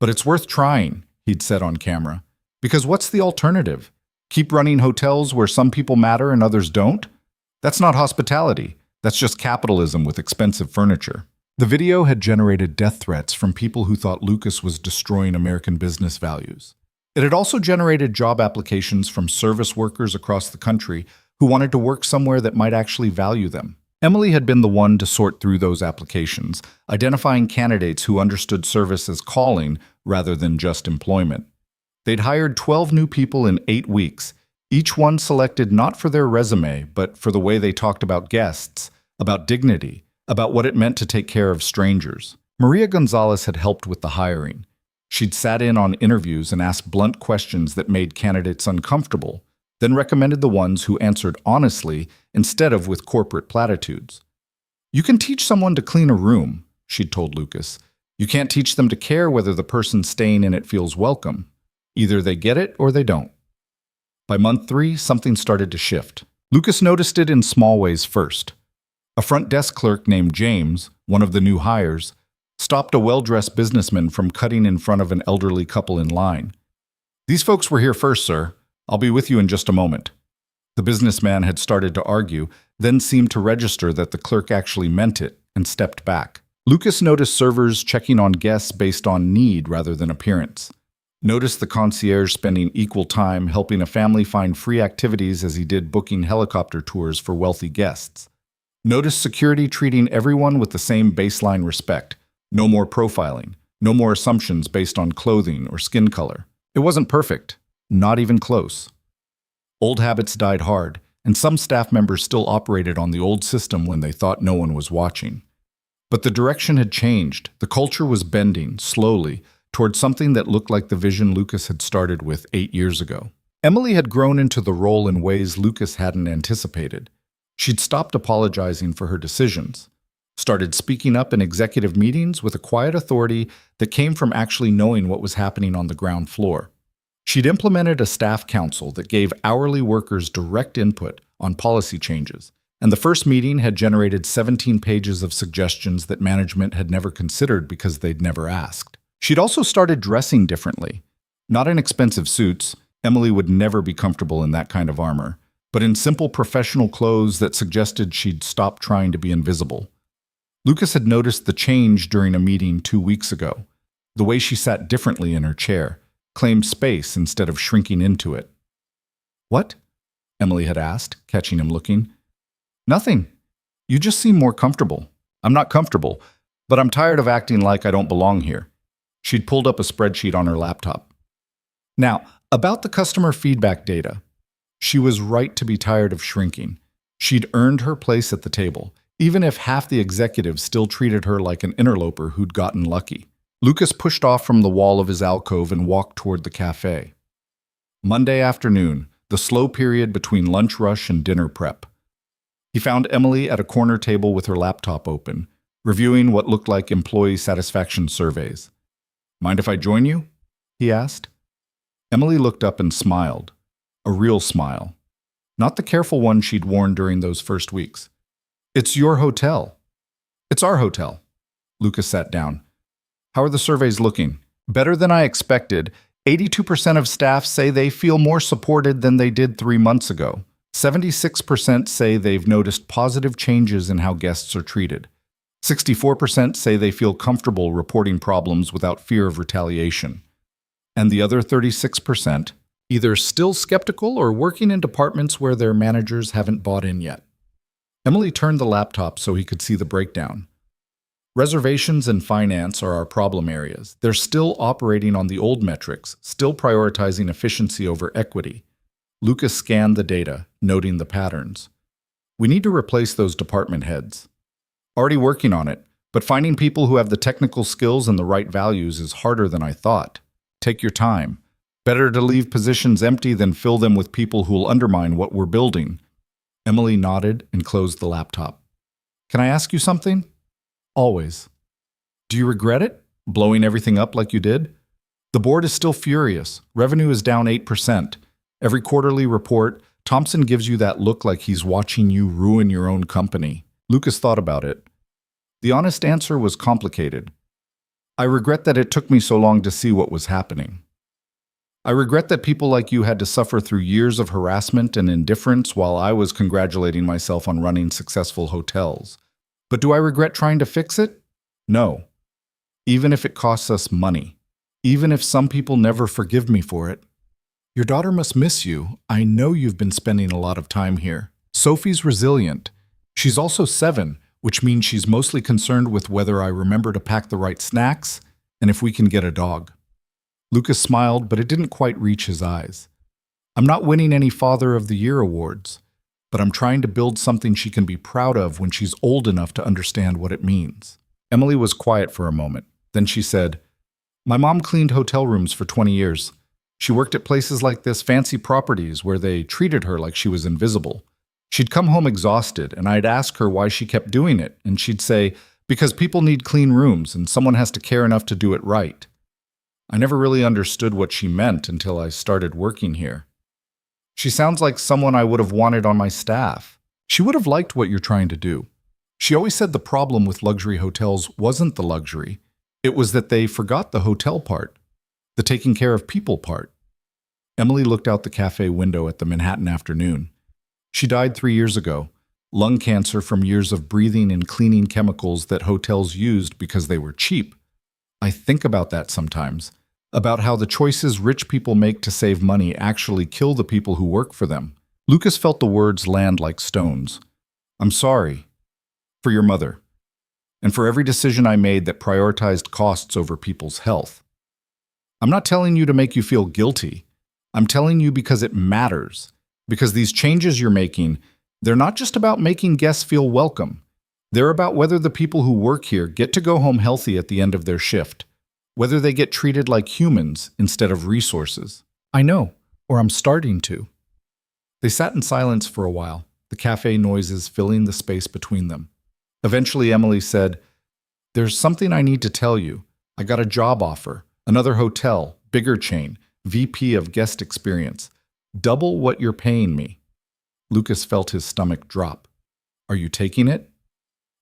But it's worth trying, he'd said on camera, because what's the alternative? Keep running hotels where some people matter and others don't? That's not hospitality. That's just capitalism with expensive furniture. The video had generated death threats from people who thought Lucas was destroying American business values. It had also generated job applications from service workers across the country who wanted to work somewhere that might actually value them. Emily had been the one to sort through those applications, identifying candidates who understood service as calling rather than just employment. They'd hired 12 new people in 8 weeks, each one selected not for their resume, but for the way they talked about guests, about dignity, about what it meant to take care of strangers. Maria Gonzalez had helped with the hiring. She'd sat in on interviews and asked blunt questions that made candidates uncomfortable, then recommended the ones who answered honestly instead of with corporate platitudes. You can teach someone to clean a room, she'd told Lucas. You can't teach them to care whether the person staying in it feels welcome. Either they get it or they don't. By month 3, something started to shift. Lucas noticed it in small ways first. A front desk clerk named James, one of the new hires, stopped a well-dressed businessman from cutting in front of an elderly couple in line. "These folks were here first, sir. I'll be with you in just a moment." The businessman had started to argue, then seemed to register that the clerk actually meant it, and stepped back. Lucas noticed servers checking on guests based on need rather than appearance. Noticed the concierge spending equal time helping a family find free activities as he did booking helicopter tours for wealthy guests. Noticed security treating everyone with the same baseline respect. No more profiling, no more assumptions based on clothing or skin color. It wasn't perfect, not even close. Old habits died hard, and some staff members still operated on the old system when they thought no one was watching. But the direction had changed. The culture was bending, slowly, toward something that looked like the vision Lucas had started with 8 years ago. Emily had grown into the role in ways Lucas hadn't anticipated. She'd stopped apologizing for her decisions, started speaking up in executive meetings with a quiet authority that came from actually knowing what was happening on the ground floor. She'd implemented a staff council that gave hourly workers direct input on policy changes, and the first meeting had generated 17 pages of suggestions that management had never considered because they'd never asked. She'd also started dressing differently. Not in expensive suits, Emily would never be comfortable in that kind of armor, but in simple professional clothes that suggested she'd stop trying to be invisible. Lucas had noticed the change during a meeting 2 weeks ago. The way she sat differently in her chair, claimed space instead of shrinking into it. "What?" Emily had asked, catching him looking. "Nothing. You just seem more comfortable." "I'm not comfortable, but I'm tired of acting like I don't belong here." She'd pulled up a spreadsheet on her laptop. Now, about the customer feedback data. She was right to be tired of shrinking. She'd earned her place at the table, even if half the executives still treated her like an interloper who'd gotten lucky. Lucas pushed off from the wall of his alcove and walked toward the cafe. Monday afternoon, the slow period between lunch rush and dinner prep. He found Emily at a corner table with her laptop open, reviewing what looked like employee satisfaction surveys. "Mind if I join you?" he asked. Emily looked up and smiled. A real smile. Not the careful one she'd worn during those first weeks. "It's your hotel." "It's our hotel." Lucas sat down. "How are the surveys looking?" "Better than I expected. 82% of staff say they feel more supported than they did 3 months ago. 76% say they've noticed positive changes in how guests are treated. 64% say they feel comfortable reporting problems without fear of retaliation. And the other 36%, either still skeptical or working in departments where their managers haven't bought in yet." Emily turned the laptop so he could see the breakdown. "Reservations and finance are our problem areas. They're still operating on the old metrics, still prioritizing efficiency over equity." Lucas scanned the data, noting the patterns. "We need to replace those department heads." "Already working on it, but finding people who have the technical skills and the right values is harder than I thought. Take your time. Better to leave positions empty than fill them with people who'll undermine what we're building." Emily nodded and closed the laptop. "Can I ask you something?" "Always." "Do you regret it? Blowing everything up like you did?" "The board is still furious. Revenue is down 8%. Every quarterly report, Thompson gives you that look like he's watching you ruin your own company." Lucas thought about it. The honest answer was complicated. "I regret that it took me so long to see what was happening. I regret that people like you had to suffer through years of harassment and indifference while I was congratulating myself on running successful hotels. But do I regret trying to fix it? No. Even if it costs us money. Even if some people never forgive me for it. Your daughter must miss you. I know you've been spending a lot of time here. Sophie's resilient. She's also 7, which means she's mostly concerned with whether I remember to pack the right snacks and if we can get a dog." Lucas smiled, but it didn't quite reach his eyes. "I'm not winning any Father of the Year awards, but I'm trying to build something she can be proud of when she's old enough to understand what it means." Emily was quiet for a moment. Then she said, "My mom cleaned hotel rooms for 20 years. She worked at places like this, fancy properties where they treated her like she was invisible. She'd come home exhausted, and I'd ask her why she kept doing it, and she'd say, because people need clean rooms and someone has to care enough to do it right. I never really understood what she meant until I started working here. She sounds like someone I would have wanted on my staff. She would have liked what you're trying to do. She always said the problem with luxury hotels wasn't the luxury. It was that they forgot the hotel part, the taking care of people part." Emily looked out the cafe window at the Manhattan afternoon. She died 3 years ago, lung cancer from years of breathing and cleaning chemicals that hotels used because they were cheap. I think about that sometimes, about how the choices rich people make to save money actually kill the people who work for them. Lucas felt the words land like stones. "I'm sorry for your mother, and for every decision I made that prioritized costs over people's health. I'm not telling you to make you feel guilty. I'm telling you because it matters. Because these changes you're making, they're not just about making guests feel welcome. They're about whether the people who work here get to go home healthy at the end of their shift, whether they get treated like humans instead of resources." "I know, or I'm starting to." They sat in silence for a while, the cafe noises filling the space between them. Eventually, Emily said, "There's something I need to tell you. I got a job offer, another hotel, bigger chain, VP of guest experience. Double what you're paying me." Lucas felt his stomach drop. "Are you taking it?"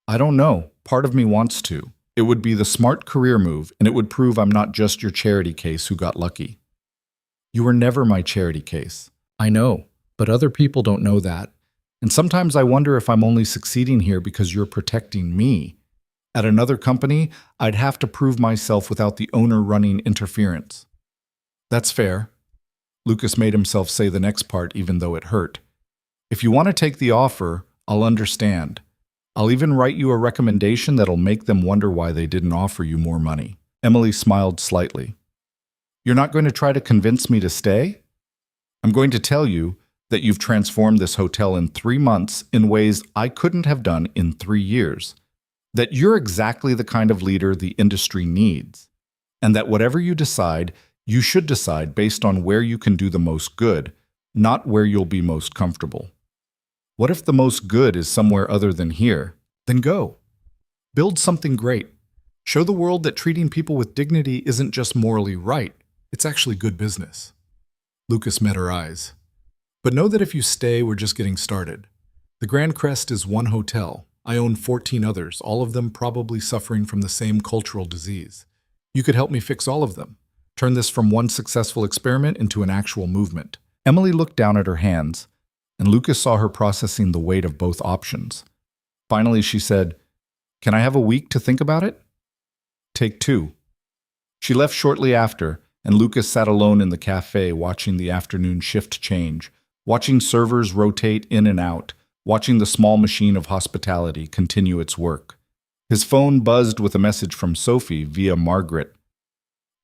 "I don't know. Part of me wants to. It would be the smart career move, and it would prove I'm not just your charity case who got lucky." "You were never my charity case." "I know, but other people don't know that. And sometimes I wonder if I'm only succeeding here because you're protecting me. At another company, I'd have to prove myself without the owner running interference." "That's fair." Lucas made himself say the next part even though it hurt. "If you want to take the offer, I'll understand. I'll even write you a recommendation that'll make them wonder why they didn't offer you more money." Emily smiled slightly. "You're not going to try to convince me to stay?" "I'm going to tell you that you've transformed this hotel in 3 months in ways I couldn't have done in 3 years. That you're exactly the kind of leader the industry needs. And that whatever you decide, you should decide based on where you can do the most good, not where you'll be most comfortable. What if the most good is somewhere other than here? Then go. Build something great. Show the world that treating people with dignity isn't just morally right, it's actually good business." Lucas met her eyes. "But know that if you stay, we're just getting started. The Grand Crest is one hotel. I own 14 others, all of them probably suffering from the same cultural disease. You could help me fix all of them. Turn this from one successful experiment into an actual movement." Emily looked down at her hands, and Lucas saw her processing the weight of both options. Finally, she said, "Can I have a week to think about it?" Take 2. She left shortly after, and Lucas sat alone in the cafe watching the afternoon shift change, watching servers rotate in and out, watching the small machine of hospitality continue its work. His phone buzzed with a message from Sophie via Margaret.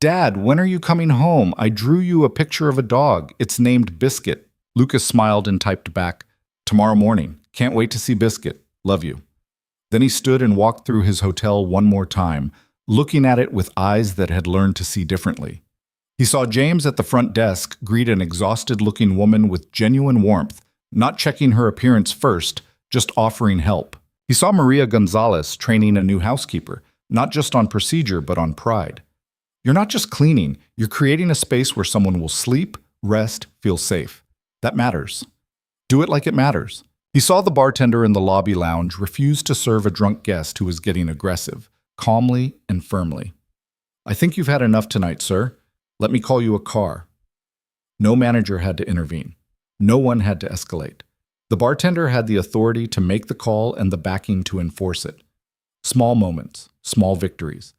"Dad, when are you coming home? I drew you a picture of a dog. It's named Biscuit." Lucas smiled and typed back, "Tomorrow morning. Can't wait to see Biscuit. Love you." Then he stood and walked through his hotel one more time, looking at it with eyes that had learned to see differently. He saw James at the front desk greet an exhausted-looking woman with genuine warmth, not checking her appearance first, just offering help. He saw Maria Gonzalez training a new housekeeper, not just on procedure but on pride. You're not just cleaning, you're creating a space where someone will sleep, rest, feel safe. That matters. Do it like it matters. He saw the bartender in the lobby lounge refuse to serve a drunk guest who was getting aggressive, calmly and firmly. "I think you've had enough tonight, sir. Let me call you a car." No manager had to intervene. No one had to escalate. The bartender had the authority to make the call and the backing to enforce it. Small moments, small victories.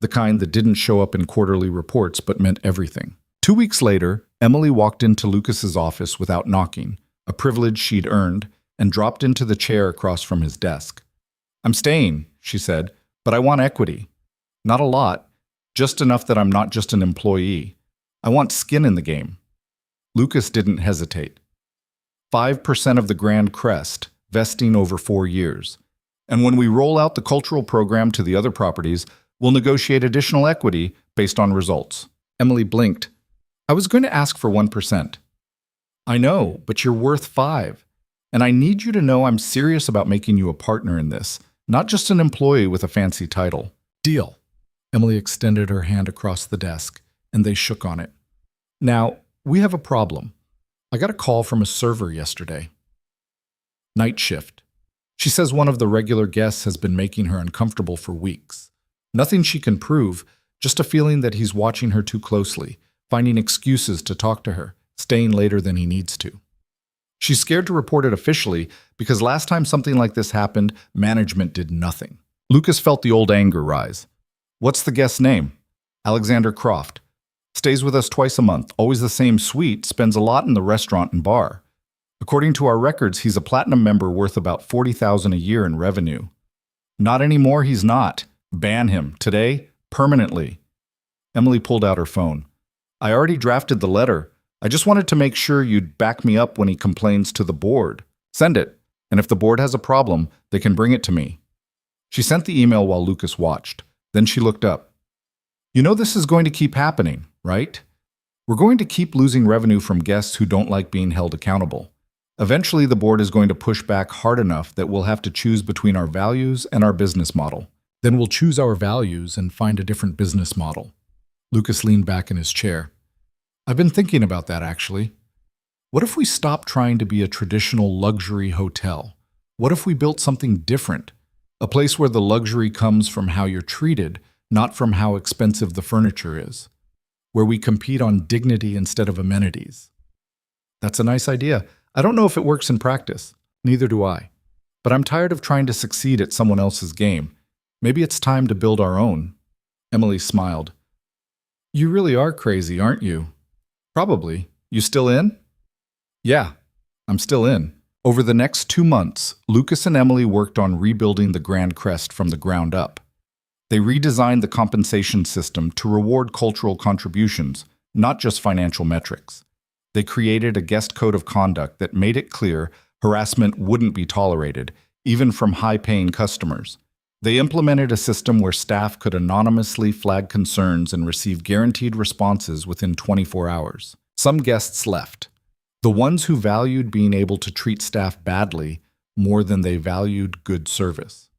The kind that didn't show up in quarterly reports but meant everything. 2 weeks later, Emily walked into Lucas's office without knocking, a privilege she'd earned, and dropped into the chair across from his desk. "I'm staying," she said, "but I want equity. Not a lot, just enough that I'm not just an employee. I want skin in the game." Lucas didn't hesitate. 5% of the Grand Crest, vesting over 4 years. And when we roll out the cultural program to the other properties, we'll negotiate additional equity based on results. Emily blinked. I was going to ask for 1%. I know, but you're worth 5. And I need you to know I'm serious about making you a partner in this, not just an employee with a fancy title. Deal. Emily extended her hand across the desk, and they shook on it. Now, we have a problem. I got a call from a server yesterday. Night shift. She says one of the regular guests has been making her uncomfortable for weeks. Nothing she can prove, just a feeling that he's watching her too closely, finding excuses to talk to her, staying later than he needs to. She's scared to report it officially because last time something like this happened, management did nothing. Lucas felt the old anger rise. What's the guest's name? Alexander Croft. Stays with us twice a month, always the same suite, spends a lot in the restaurant and bar. According to our records, he's a platinum member worth about $40,000 a year in revenue. Not anymore, he's not. Ban him. Today, permanently. Emily pulled out her phone. I already drafted the letter. I just wanted to make sure you'd back me up when he complains to the board. Send it, and if the board has a problem, they can bring it to me. She sent the email while Lucas watched. Then she looked up. You know this is going to keep happening, right? We're going to keep losing revenue from guests who don't like being held accountable. Eventually, the board is going to push back hard enough that we'll have to choose between our values and our business model. Then we'll choose our values and find a different business model. Lucas leaned back in his chair. I've been thinking about that, actually. What if we stopped trying to be a traditional luxury hotel? What if we built something different? A place where the luxury comes from how you're treated, not from how expensive the furniture is. Where we compete on dignity instead of amenities. That's a nice idea. I don't know if it works in practice. Neither do I. But I'm tired of trying to succeed at someone else's game. Maybe it's time to build our own. Emily smiled. You really are crazy, aren't you? Probably. You still in? Yeah, I'm still in. Over the next 2 months, Lucas and Emily worked on rebuilding the Grand Crest from the ground up. They redesigned the compensation system to reward cultural contributions, not just financial metrics. They created a guest code of conduct that made it clear harassment wouldn't be tolerated, even from high-paying customers. They implemented a system where staff could anonymously flag concerns and receive guaranteed responses within 24 hours. Some guests left. The ones who valued being able to treat staff badly more than they valued good service.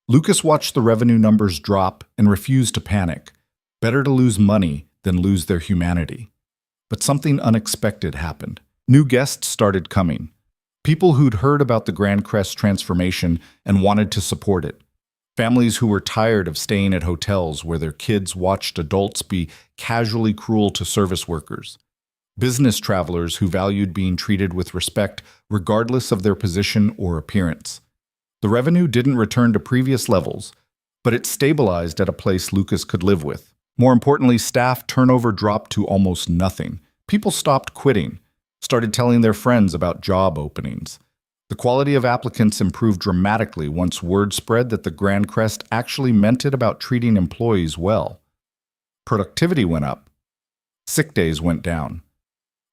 Lucas watched the revenue numbers drop and refused to panic. Better to lose money than lose their humanity. But something unexpected happened. New guests started coming. People who'd heard about the Grand Crest transformation and wanted to support it. Families who were tired of staying at hotels where their kids watched adults be casually cruel to service workers. Business travelers who valued being treated with respect regardless of their position or appearance. The revenue didn't return to previous levels, but it stabilized at a place Lucas could live with. More importantly, staff turnover dropped to almost nothing. People stopped quitting, started telling their friends about job openings. The quality of applicants improved dramatically once word spread that the Grand Crest actually meant it about treating employees well. Productivity went up. Sick days went down.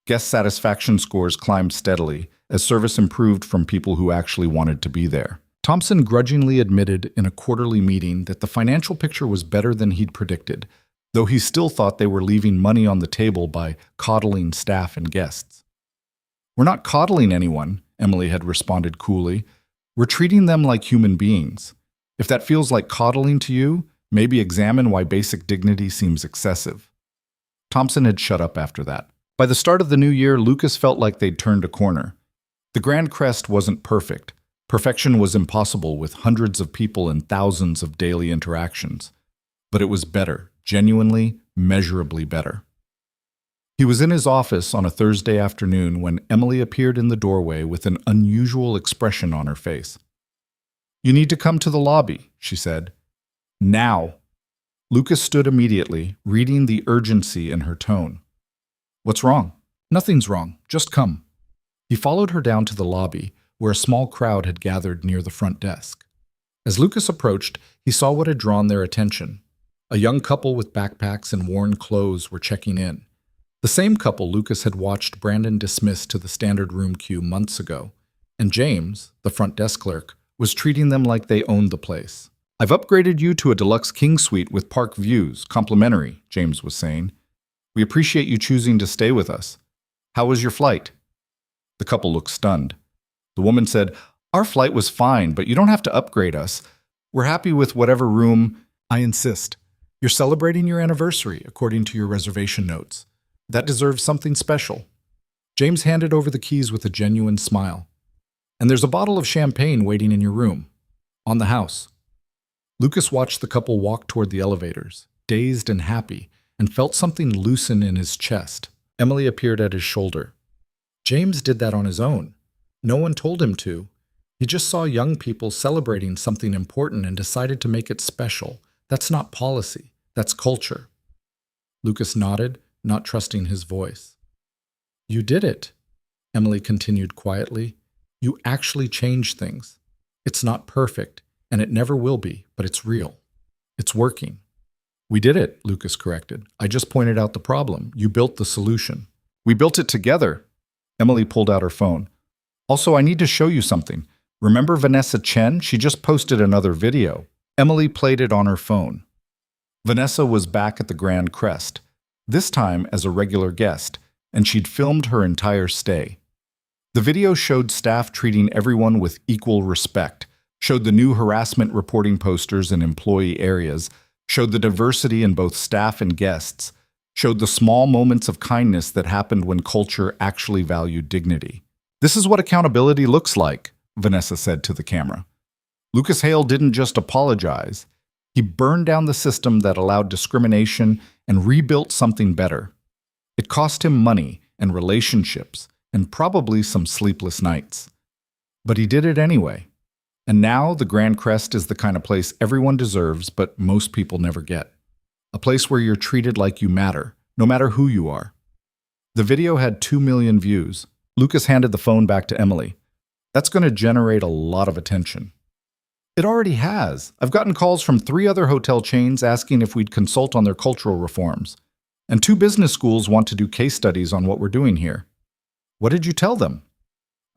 Guest satisfaction scores climbed steadily as service improved from people who actually wanted to be there. Thompson grudgingly admitted in a quarterly meeting that the financial picture was better than he'd predicted, though he still thought they were leaving money on the table by coddling staff and guests. We're not coddling anyone, Emily had responded coolly. We're treating them like human beings. If that feels like coddling to you, maybe examine why basic dignity seems excessive. Thompson had shut up after that. By the start of the new year, Lucas felt like they'd turned a corner. The Grand Crest wasn't perfect. Perfection was impossible with hundreds of people and thousands of daily interactions. But it was better, genuinely, measurably better. He was in his office on a Thursday afternoon when Emily appeared in the doorway with an unusual expression on her face. You need to come to the lobby, she said. Now. Lucas stood immediately, reading the urgency in her tone. What's wrong? Nothing's wrong. Just come. He followed her down to the lobby, where a small crowd had gathered near the front desk. As Lucas approached, he saw what had drawn their attention. A young couple with backpacks and worn clothes were checking in. The same couple Lucas had watched Brandon dismiss to the standard room queue months ago, and James, the front desk clerk, was treating them like they owned the place. "I've upgraded you to a deluxe king suite with park views, complimentary," James was saying. "We appreciate you choosing to stay with us. How was your flight?" The couple looked stunned. The woman said, "Our flight was fine, but you don't have to upgrade us. We're happy with whatever room." "I insist. You're celebrating your anniversary, according to your reservation notes. That deserves something special." James handed over the keys with a genuine smile. "And there's a bottle of champagne waiting in your room. On the house." Lucas watched the couple walk toward the elevators, dazed and happy, and felt something loosen in his chest. Emily appeared at his shoulder. James did that on his own. No one told him to. He just saw young people celebrating something important and decided to make it special. That's not policy. That's culture. Lucas nodded, not trusting his voice. "You did it," Emily continued quietly. "You actually changed things. It's not perfect, and it never will be, but it's real. It's working." "We did it," Lucas corrected. "I just pointed out the problem. You built the solution." "We built it together." Emily pulled out her phone. "Also, I need to show you something. Remember Vanessa Chen? She just posted another video." Emily played it on her phone. Vanessa was back at the Grand Crest, this time as a regular guest, and she'd filmed her entire stay. The video showed staff treating everyone with equal respect, showed the new harassment reporting posters in employee areas, showed the diversity in both staff and guests, showed the small moments of kindness that happened when culture actually valued dignity. "This is what accountability looks like," Vanessa said to the camera. Lucas Hale didn't just apologize. He burned down the system that allowed discrimination and rebuilt something better. It cost him money and relationships and probably some sleepless nights. But he did it anyway. And now the Grand Crest is the kind of place everyone deserves, but most people never get. A place where you're treated like you matter, no matter who you are. The video had 2 million views. Lucas handed the phone back to Emily. "That's going to generate a lot of attention." "It already has. I've gotten calls from 3 other hotel chains asking if we'd consult on their cultural reforms. And 2 business schools want to do case studies on what we're doing here." "What did you tell them?"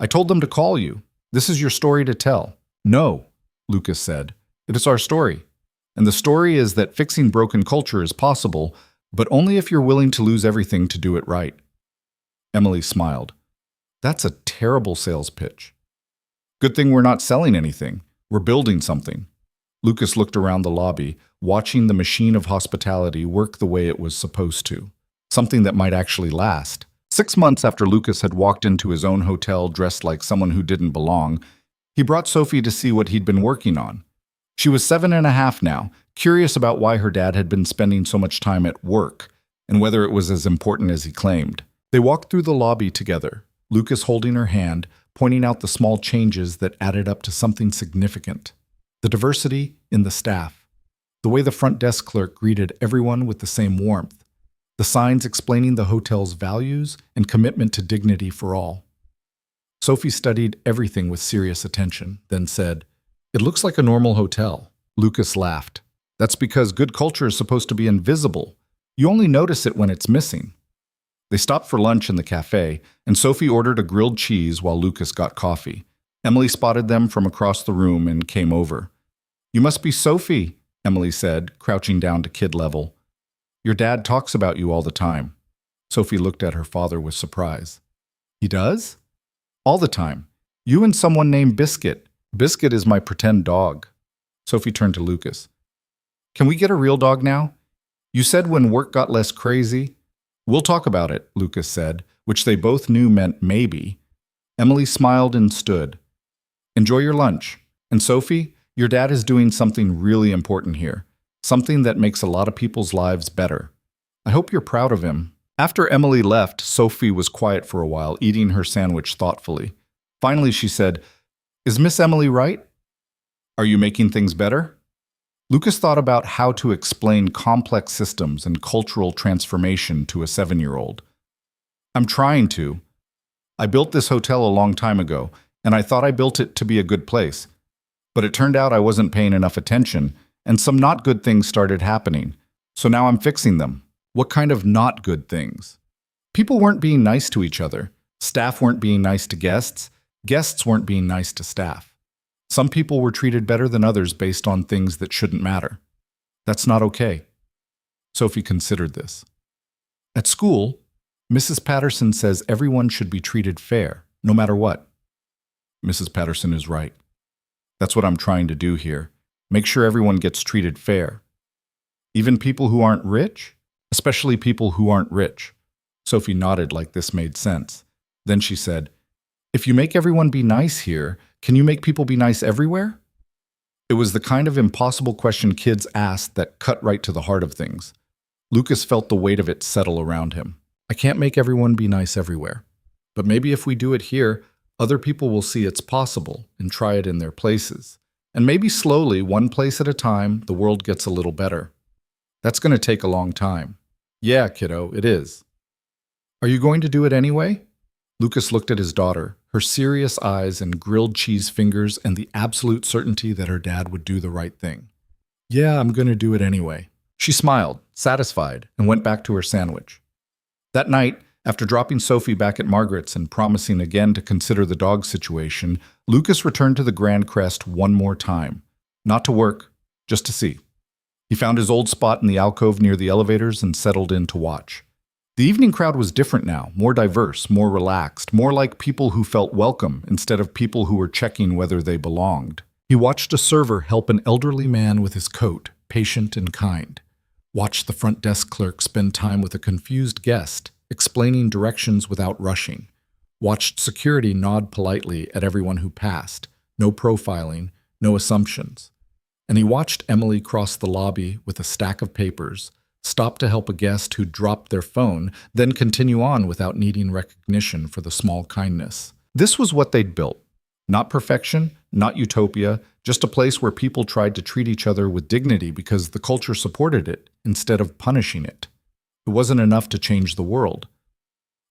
"I told them to call you. This is your story to tell." "No," Lucas said. "It is our story. And the story is that fixing broken culture is possible, but only if you're willing to lose everything to do it right." Emily smiled. "That's a terrible sales pitch." "Good thing we're not selling anything. We're building something." Lucas looked around the lobby, watching the machine of hospitality work the way it was supposed to. Something that might actually last. 6 months after Lucas had walked into his own hotel dressed like someone who didn't belong, he brought Sophie to see what he'd been working on. She was 7.5 now, curious about why her dad had been spending so much time at work, and whether it was as important as he claimed. They walked through the lobby together, Lucas holding her hand, pointing out the small changes that added up to something significant. The diversity in the staff. The way the front desk clerk greeted everyone with the same warmth. The signs explaining the hotel's values and commitment to dignity for all. Sophie studied everything with serious attention, then said, "It looks like a normal hotel." Lucas laughed. "That's because good culture is supposed to be invisible. You only notice it when it's missing." They stopped for lunch in the cafe, and Sophie ordered a grilled cheese while Lucas got coffee. Emily spotted them from across the room and came over. "You must be Sophie," Emily said, crouching down to kid level. "Your dad talks about you all the time." Sophie looked at her father with surprise. "He does?" "All the time. You and someone named Biscuit. Biscuit is my pretend dog." Sophie turned to Lucas. "Can we get a real dog now? You said when work got less crazy." "We'll talk about it," Lucas said, which they both knew meant maybe. Emily smiled and stood. "Enjoy your lunch. And Sophie, your dad is doing something really important here, something that makes a lot of people's lives better. I hope you're proud of him." After Emily left, Sophie was quiet for a while, eating her sandwich thoughtfully. Finally, she said, "Is Miss Emily right? Are you making things better?" Lucas thought about how to explain complex systems and cultural transformation to a 7-year-old. "I'm trying to. I built this hotel a long time ago, and I thought I built it to be a good place. But it turned out I wasn't paying enough attention, and some not good things started happening. So now I'm fixing them." "What kind of not good things?" People weren't being nice to each other. Staff weren't being nice to guests. Guests weren't being nice to staff. Some people were treated better than others based on things that shouldn't matter. That's not okay. Sophie considered this. At school, Mrs. Patterson says everyone should be treated fair, no matter what. Mrs. Patterson is right. That's what I'm trying to do here. Make sure everyone gets treated fair. Even people who aren't rich? Especially people who aren't rich. Sophie nodded like this made sense. Then she said, "If you make everyone be nice here, can you make people be nice everywhere?" It was the kind of impossible question kids asked that cut right to the heart of things. Lucas felt the weight of it settle around him. I can't make everyone be nice everywhere. But maybe if we do it here, other people will see it's possible and try it in their places. And maybe slowly, one place at a time, the world gets a little better. That's going to take a long time. Yeah, kiddo, it is. Are you going to do it anyway? Lucas looked at his daughter, her serious eyes and grilled cheese fingers and the absolute certainty that her dad would do the right thing. Yeah, I'm going to do it anyway. She smiled, satisfied, and went back to her sandwich. That night, after dropping Sophie back at Margaret's and promising again to consider the dog situation, Lucas returned to the Grand Crest one more time. Not to work, just to see. He found his old spot in the alcove near the elevators and settled in to watch. The evening crowd was different now, more diverse, more relaxed, more like people who felt welcome instead of people who were checking whether they belonged. He watched a server help an elderly man with his coat, patient and kind. Watched the front desk clerk spend time with a confused guest, explaining directions without rushing. Watched security nod politely at everyone who passed. No profiling, no assumptions. And he watched Emily cross the lobby with a stack of papers, stop to help a guest who dropped their phone, then continue on without needing recognition for the small kindness. This was what they'd built. Not perfection, not utopia, just a place where people tried to treat each other with dignity because the culture supported it instead of punishing it. It wasn't enough to change the world,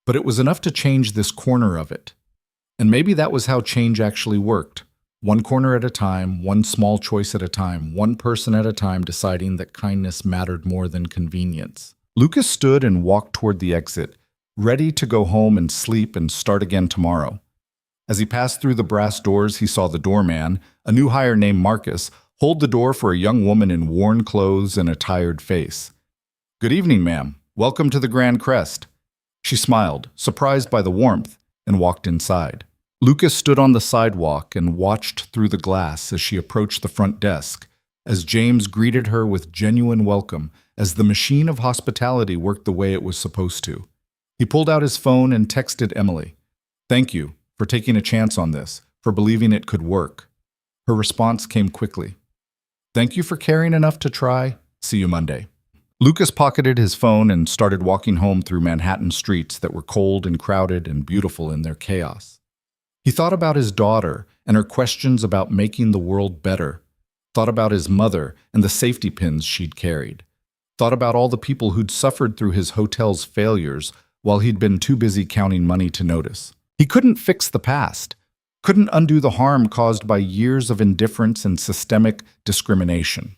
but it was enough to change this corner of it. And maybe that was how change actually worked. One corner at a time, one small choice at a time, one person at a time deciding that kindness mattered more than convenience. Lucas stood and walked toward the exit, ready to go home and sleep and start again tomorrow. As he passed through the brass doors, he saw the doorman, a new hire named Marcus, hold the door for a young woman in worn clothes and a tired face. "Good evening, ma'am. Welcome to the Grand Crest." She smiled, surprised by the warmth, and walked inside. Lucas stood on the sidewalk and watched through the glass as she approached the front desk, as James greeted her with genuine welcome, as the machine of hospitality worked the way it was supposed to. He pulled out his phone and texted Emily, "Thank you for taking a chance on this, for believing it could work." Her response came quickly. "Thank you for caring enough to try. See you Monday." Lucas pocketed his phone and started walking home through Manhattan streets that were cold and crowded and beautiful in their chaos. He thought about his daughter and her questions about making the world better, thought about his mother and the safety pins she'd carried, thought about all the people who'd suffered through his hotel's failures while he'd been too busy counting money to notice. He couldn't fix the past, couldn't undo the harm caused by years of indifference and systemic discrimination.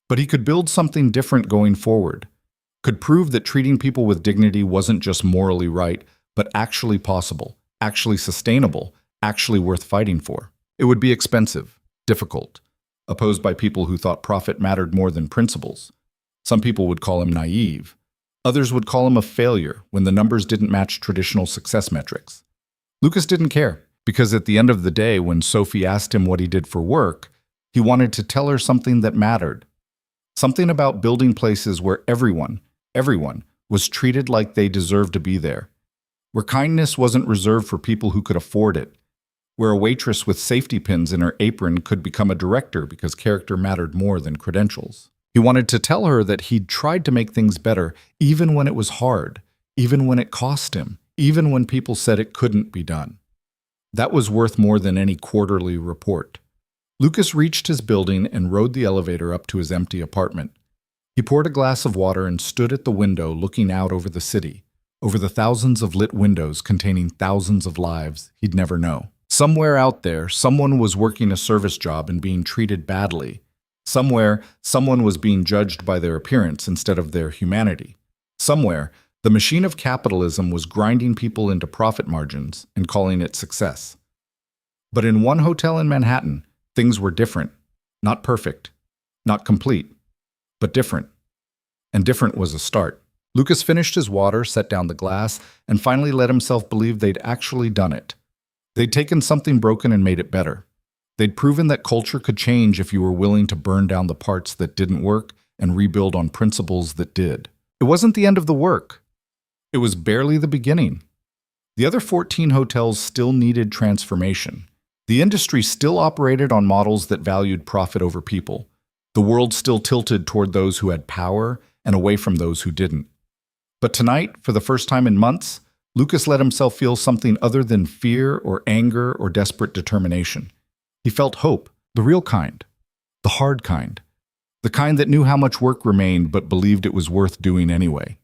But he could build something different going forward, could prove that treating people with dignity wasn't just morally right, but actually possible, actually sustainable, actually worth fighting for. It would be expensive, difficult, opposed by people who thought profit mattered more than principles. Some people would call him naive. Others would call him a failure when the numbers didn't match traditional success metrics. Lucas didn't care, because at the end of the day, when Sophie asked him what he did for work, he wanted to tell her something that mattered. Something about building places where everyone was treated like they deserved to be there. Where kindness wasn't reserved for people who could afford it. Where a waitress with safety pins in her apron could become a director because character mattered more than credentials. He wanted to tell her that he'd tried to make things better, even when it was hard, even when it cost him, even when people said it couldn't be done. That was worth more than any quarterly report. Lucas reached his building and rode the elevator up to his empty apartment. He poured a glass of water and stood at the window looking out over the city, over the thousands of lit windows containing thousands of lives he'd never know. Somewhere out there, someone was working a service job and being treated badly. Somewhere, someone was being judged by their appearance instead of their humanity. Somewhere, The machine of capitalism was grinding people into profit margins and calling it success. But in one hotel in Manhattan, things were different. Not perfect, not complete, but different. And different was a start. Lucas finished his water, set down the glass, and finally let himself believe they'd actually done it. They'd taken something broken and made it better. They'd proven that culture could change if you were willing to burn down the parts that didn't work and rebuild on principles that did. It wasn't the end of the work. It was barely the beginning. The other 14 hotels still needed transformation. The industry still operated on models that valued profit over people. The world still tilted toward those who had power and away from those who didn't. But tonight, for the first time in months, Lucas let himself feel something other than fear or anger or desperate determination. He felt hope, the real kind, the hard kind, the kind that knew how much work remained but believed it was worth doing anyway.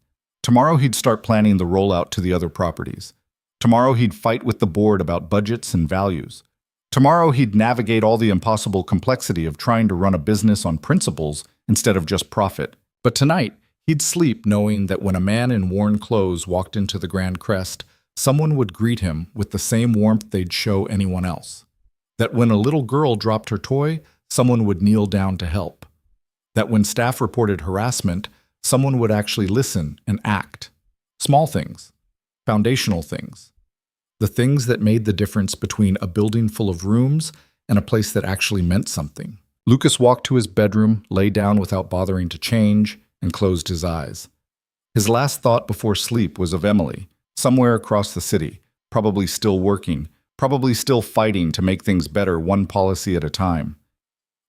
Tomorrow he'd start planning the rollout to the other properties. Tomorrow he'd fight with the board about budgets and values. Tomorrow he'd navigate all the impossible complexity of trying to run a business on principles instead of just profit. But tonight, he'd sleep knowing that when a man in worn clothes walked into the Grand Crest, someone would greet him with the same warmth they'd show anyone else. That when a little girl dropped her toy, someone would kneel down to help. That when staff reported harassment, someone would actually listen and act. Small things, foundational things. The things that made the difference between a building full of rooms and a place that actually meant something. Lucas walked to his bedroom, lay down without bothering to change, and closed his eyes. His last thought before sleep was of Emily, somewhere across the city, probably still working, probably still fighting to make things better one policy at a time.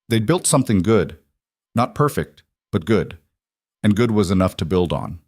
They'd built something good. Not perfect, but good. And good was enough to build on.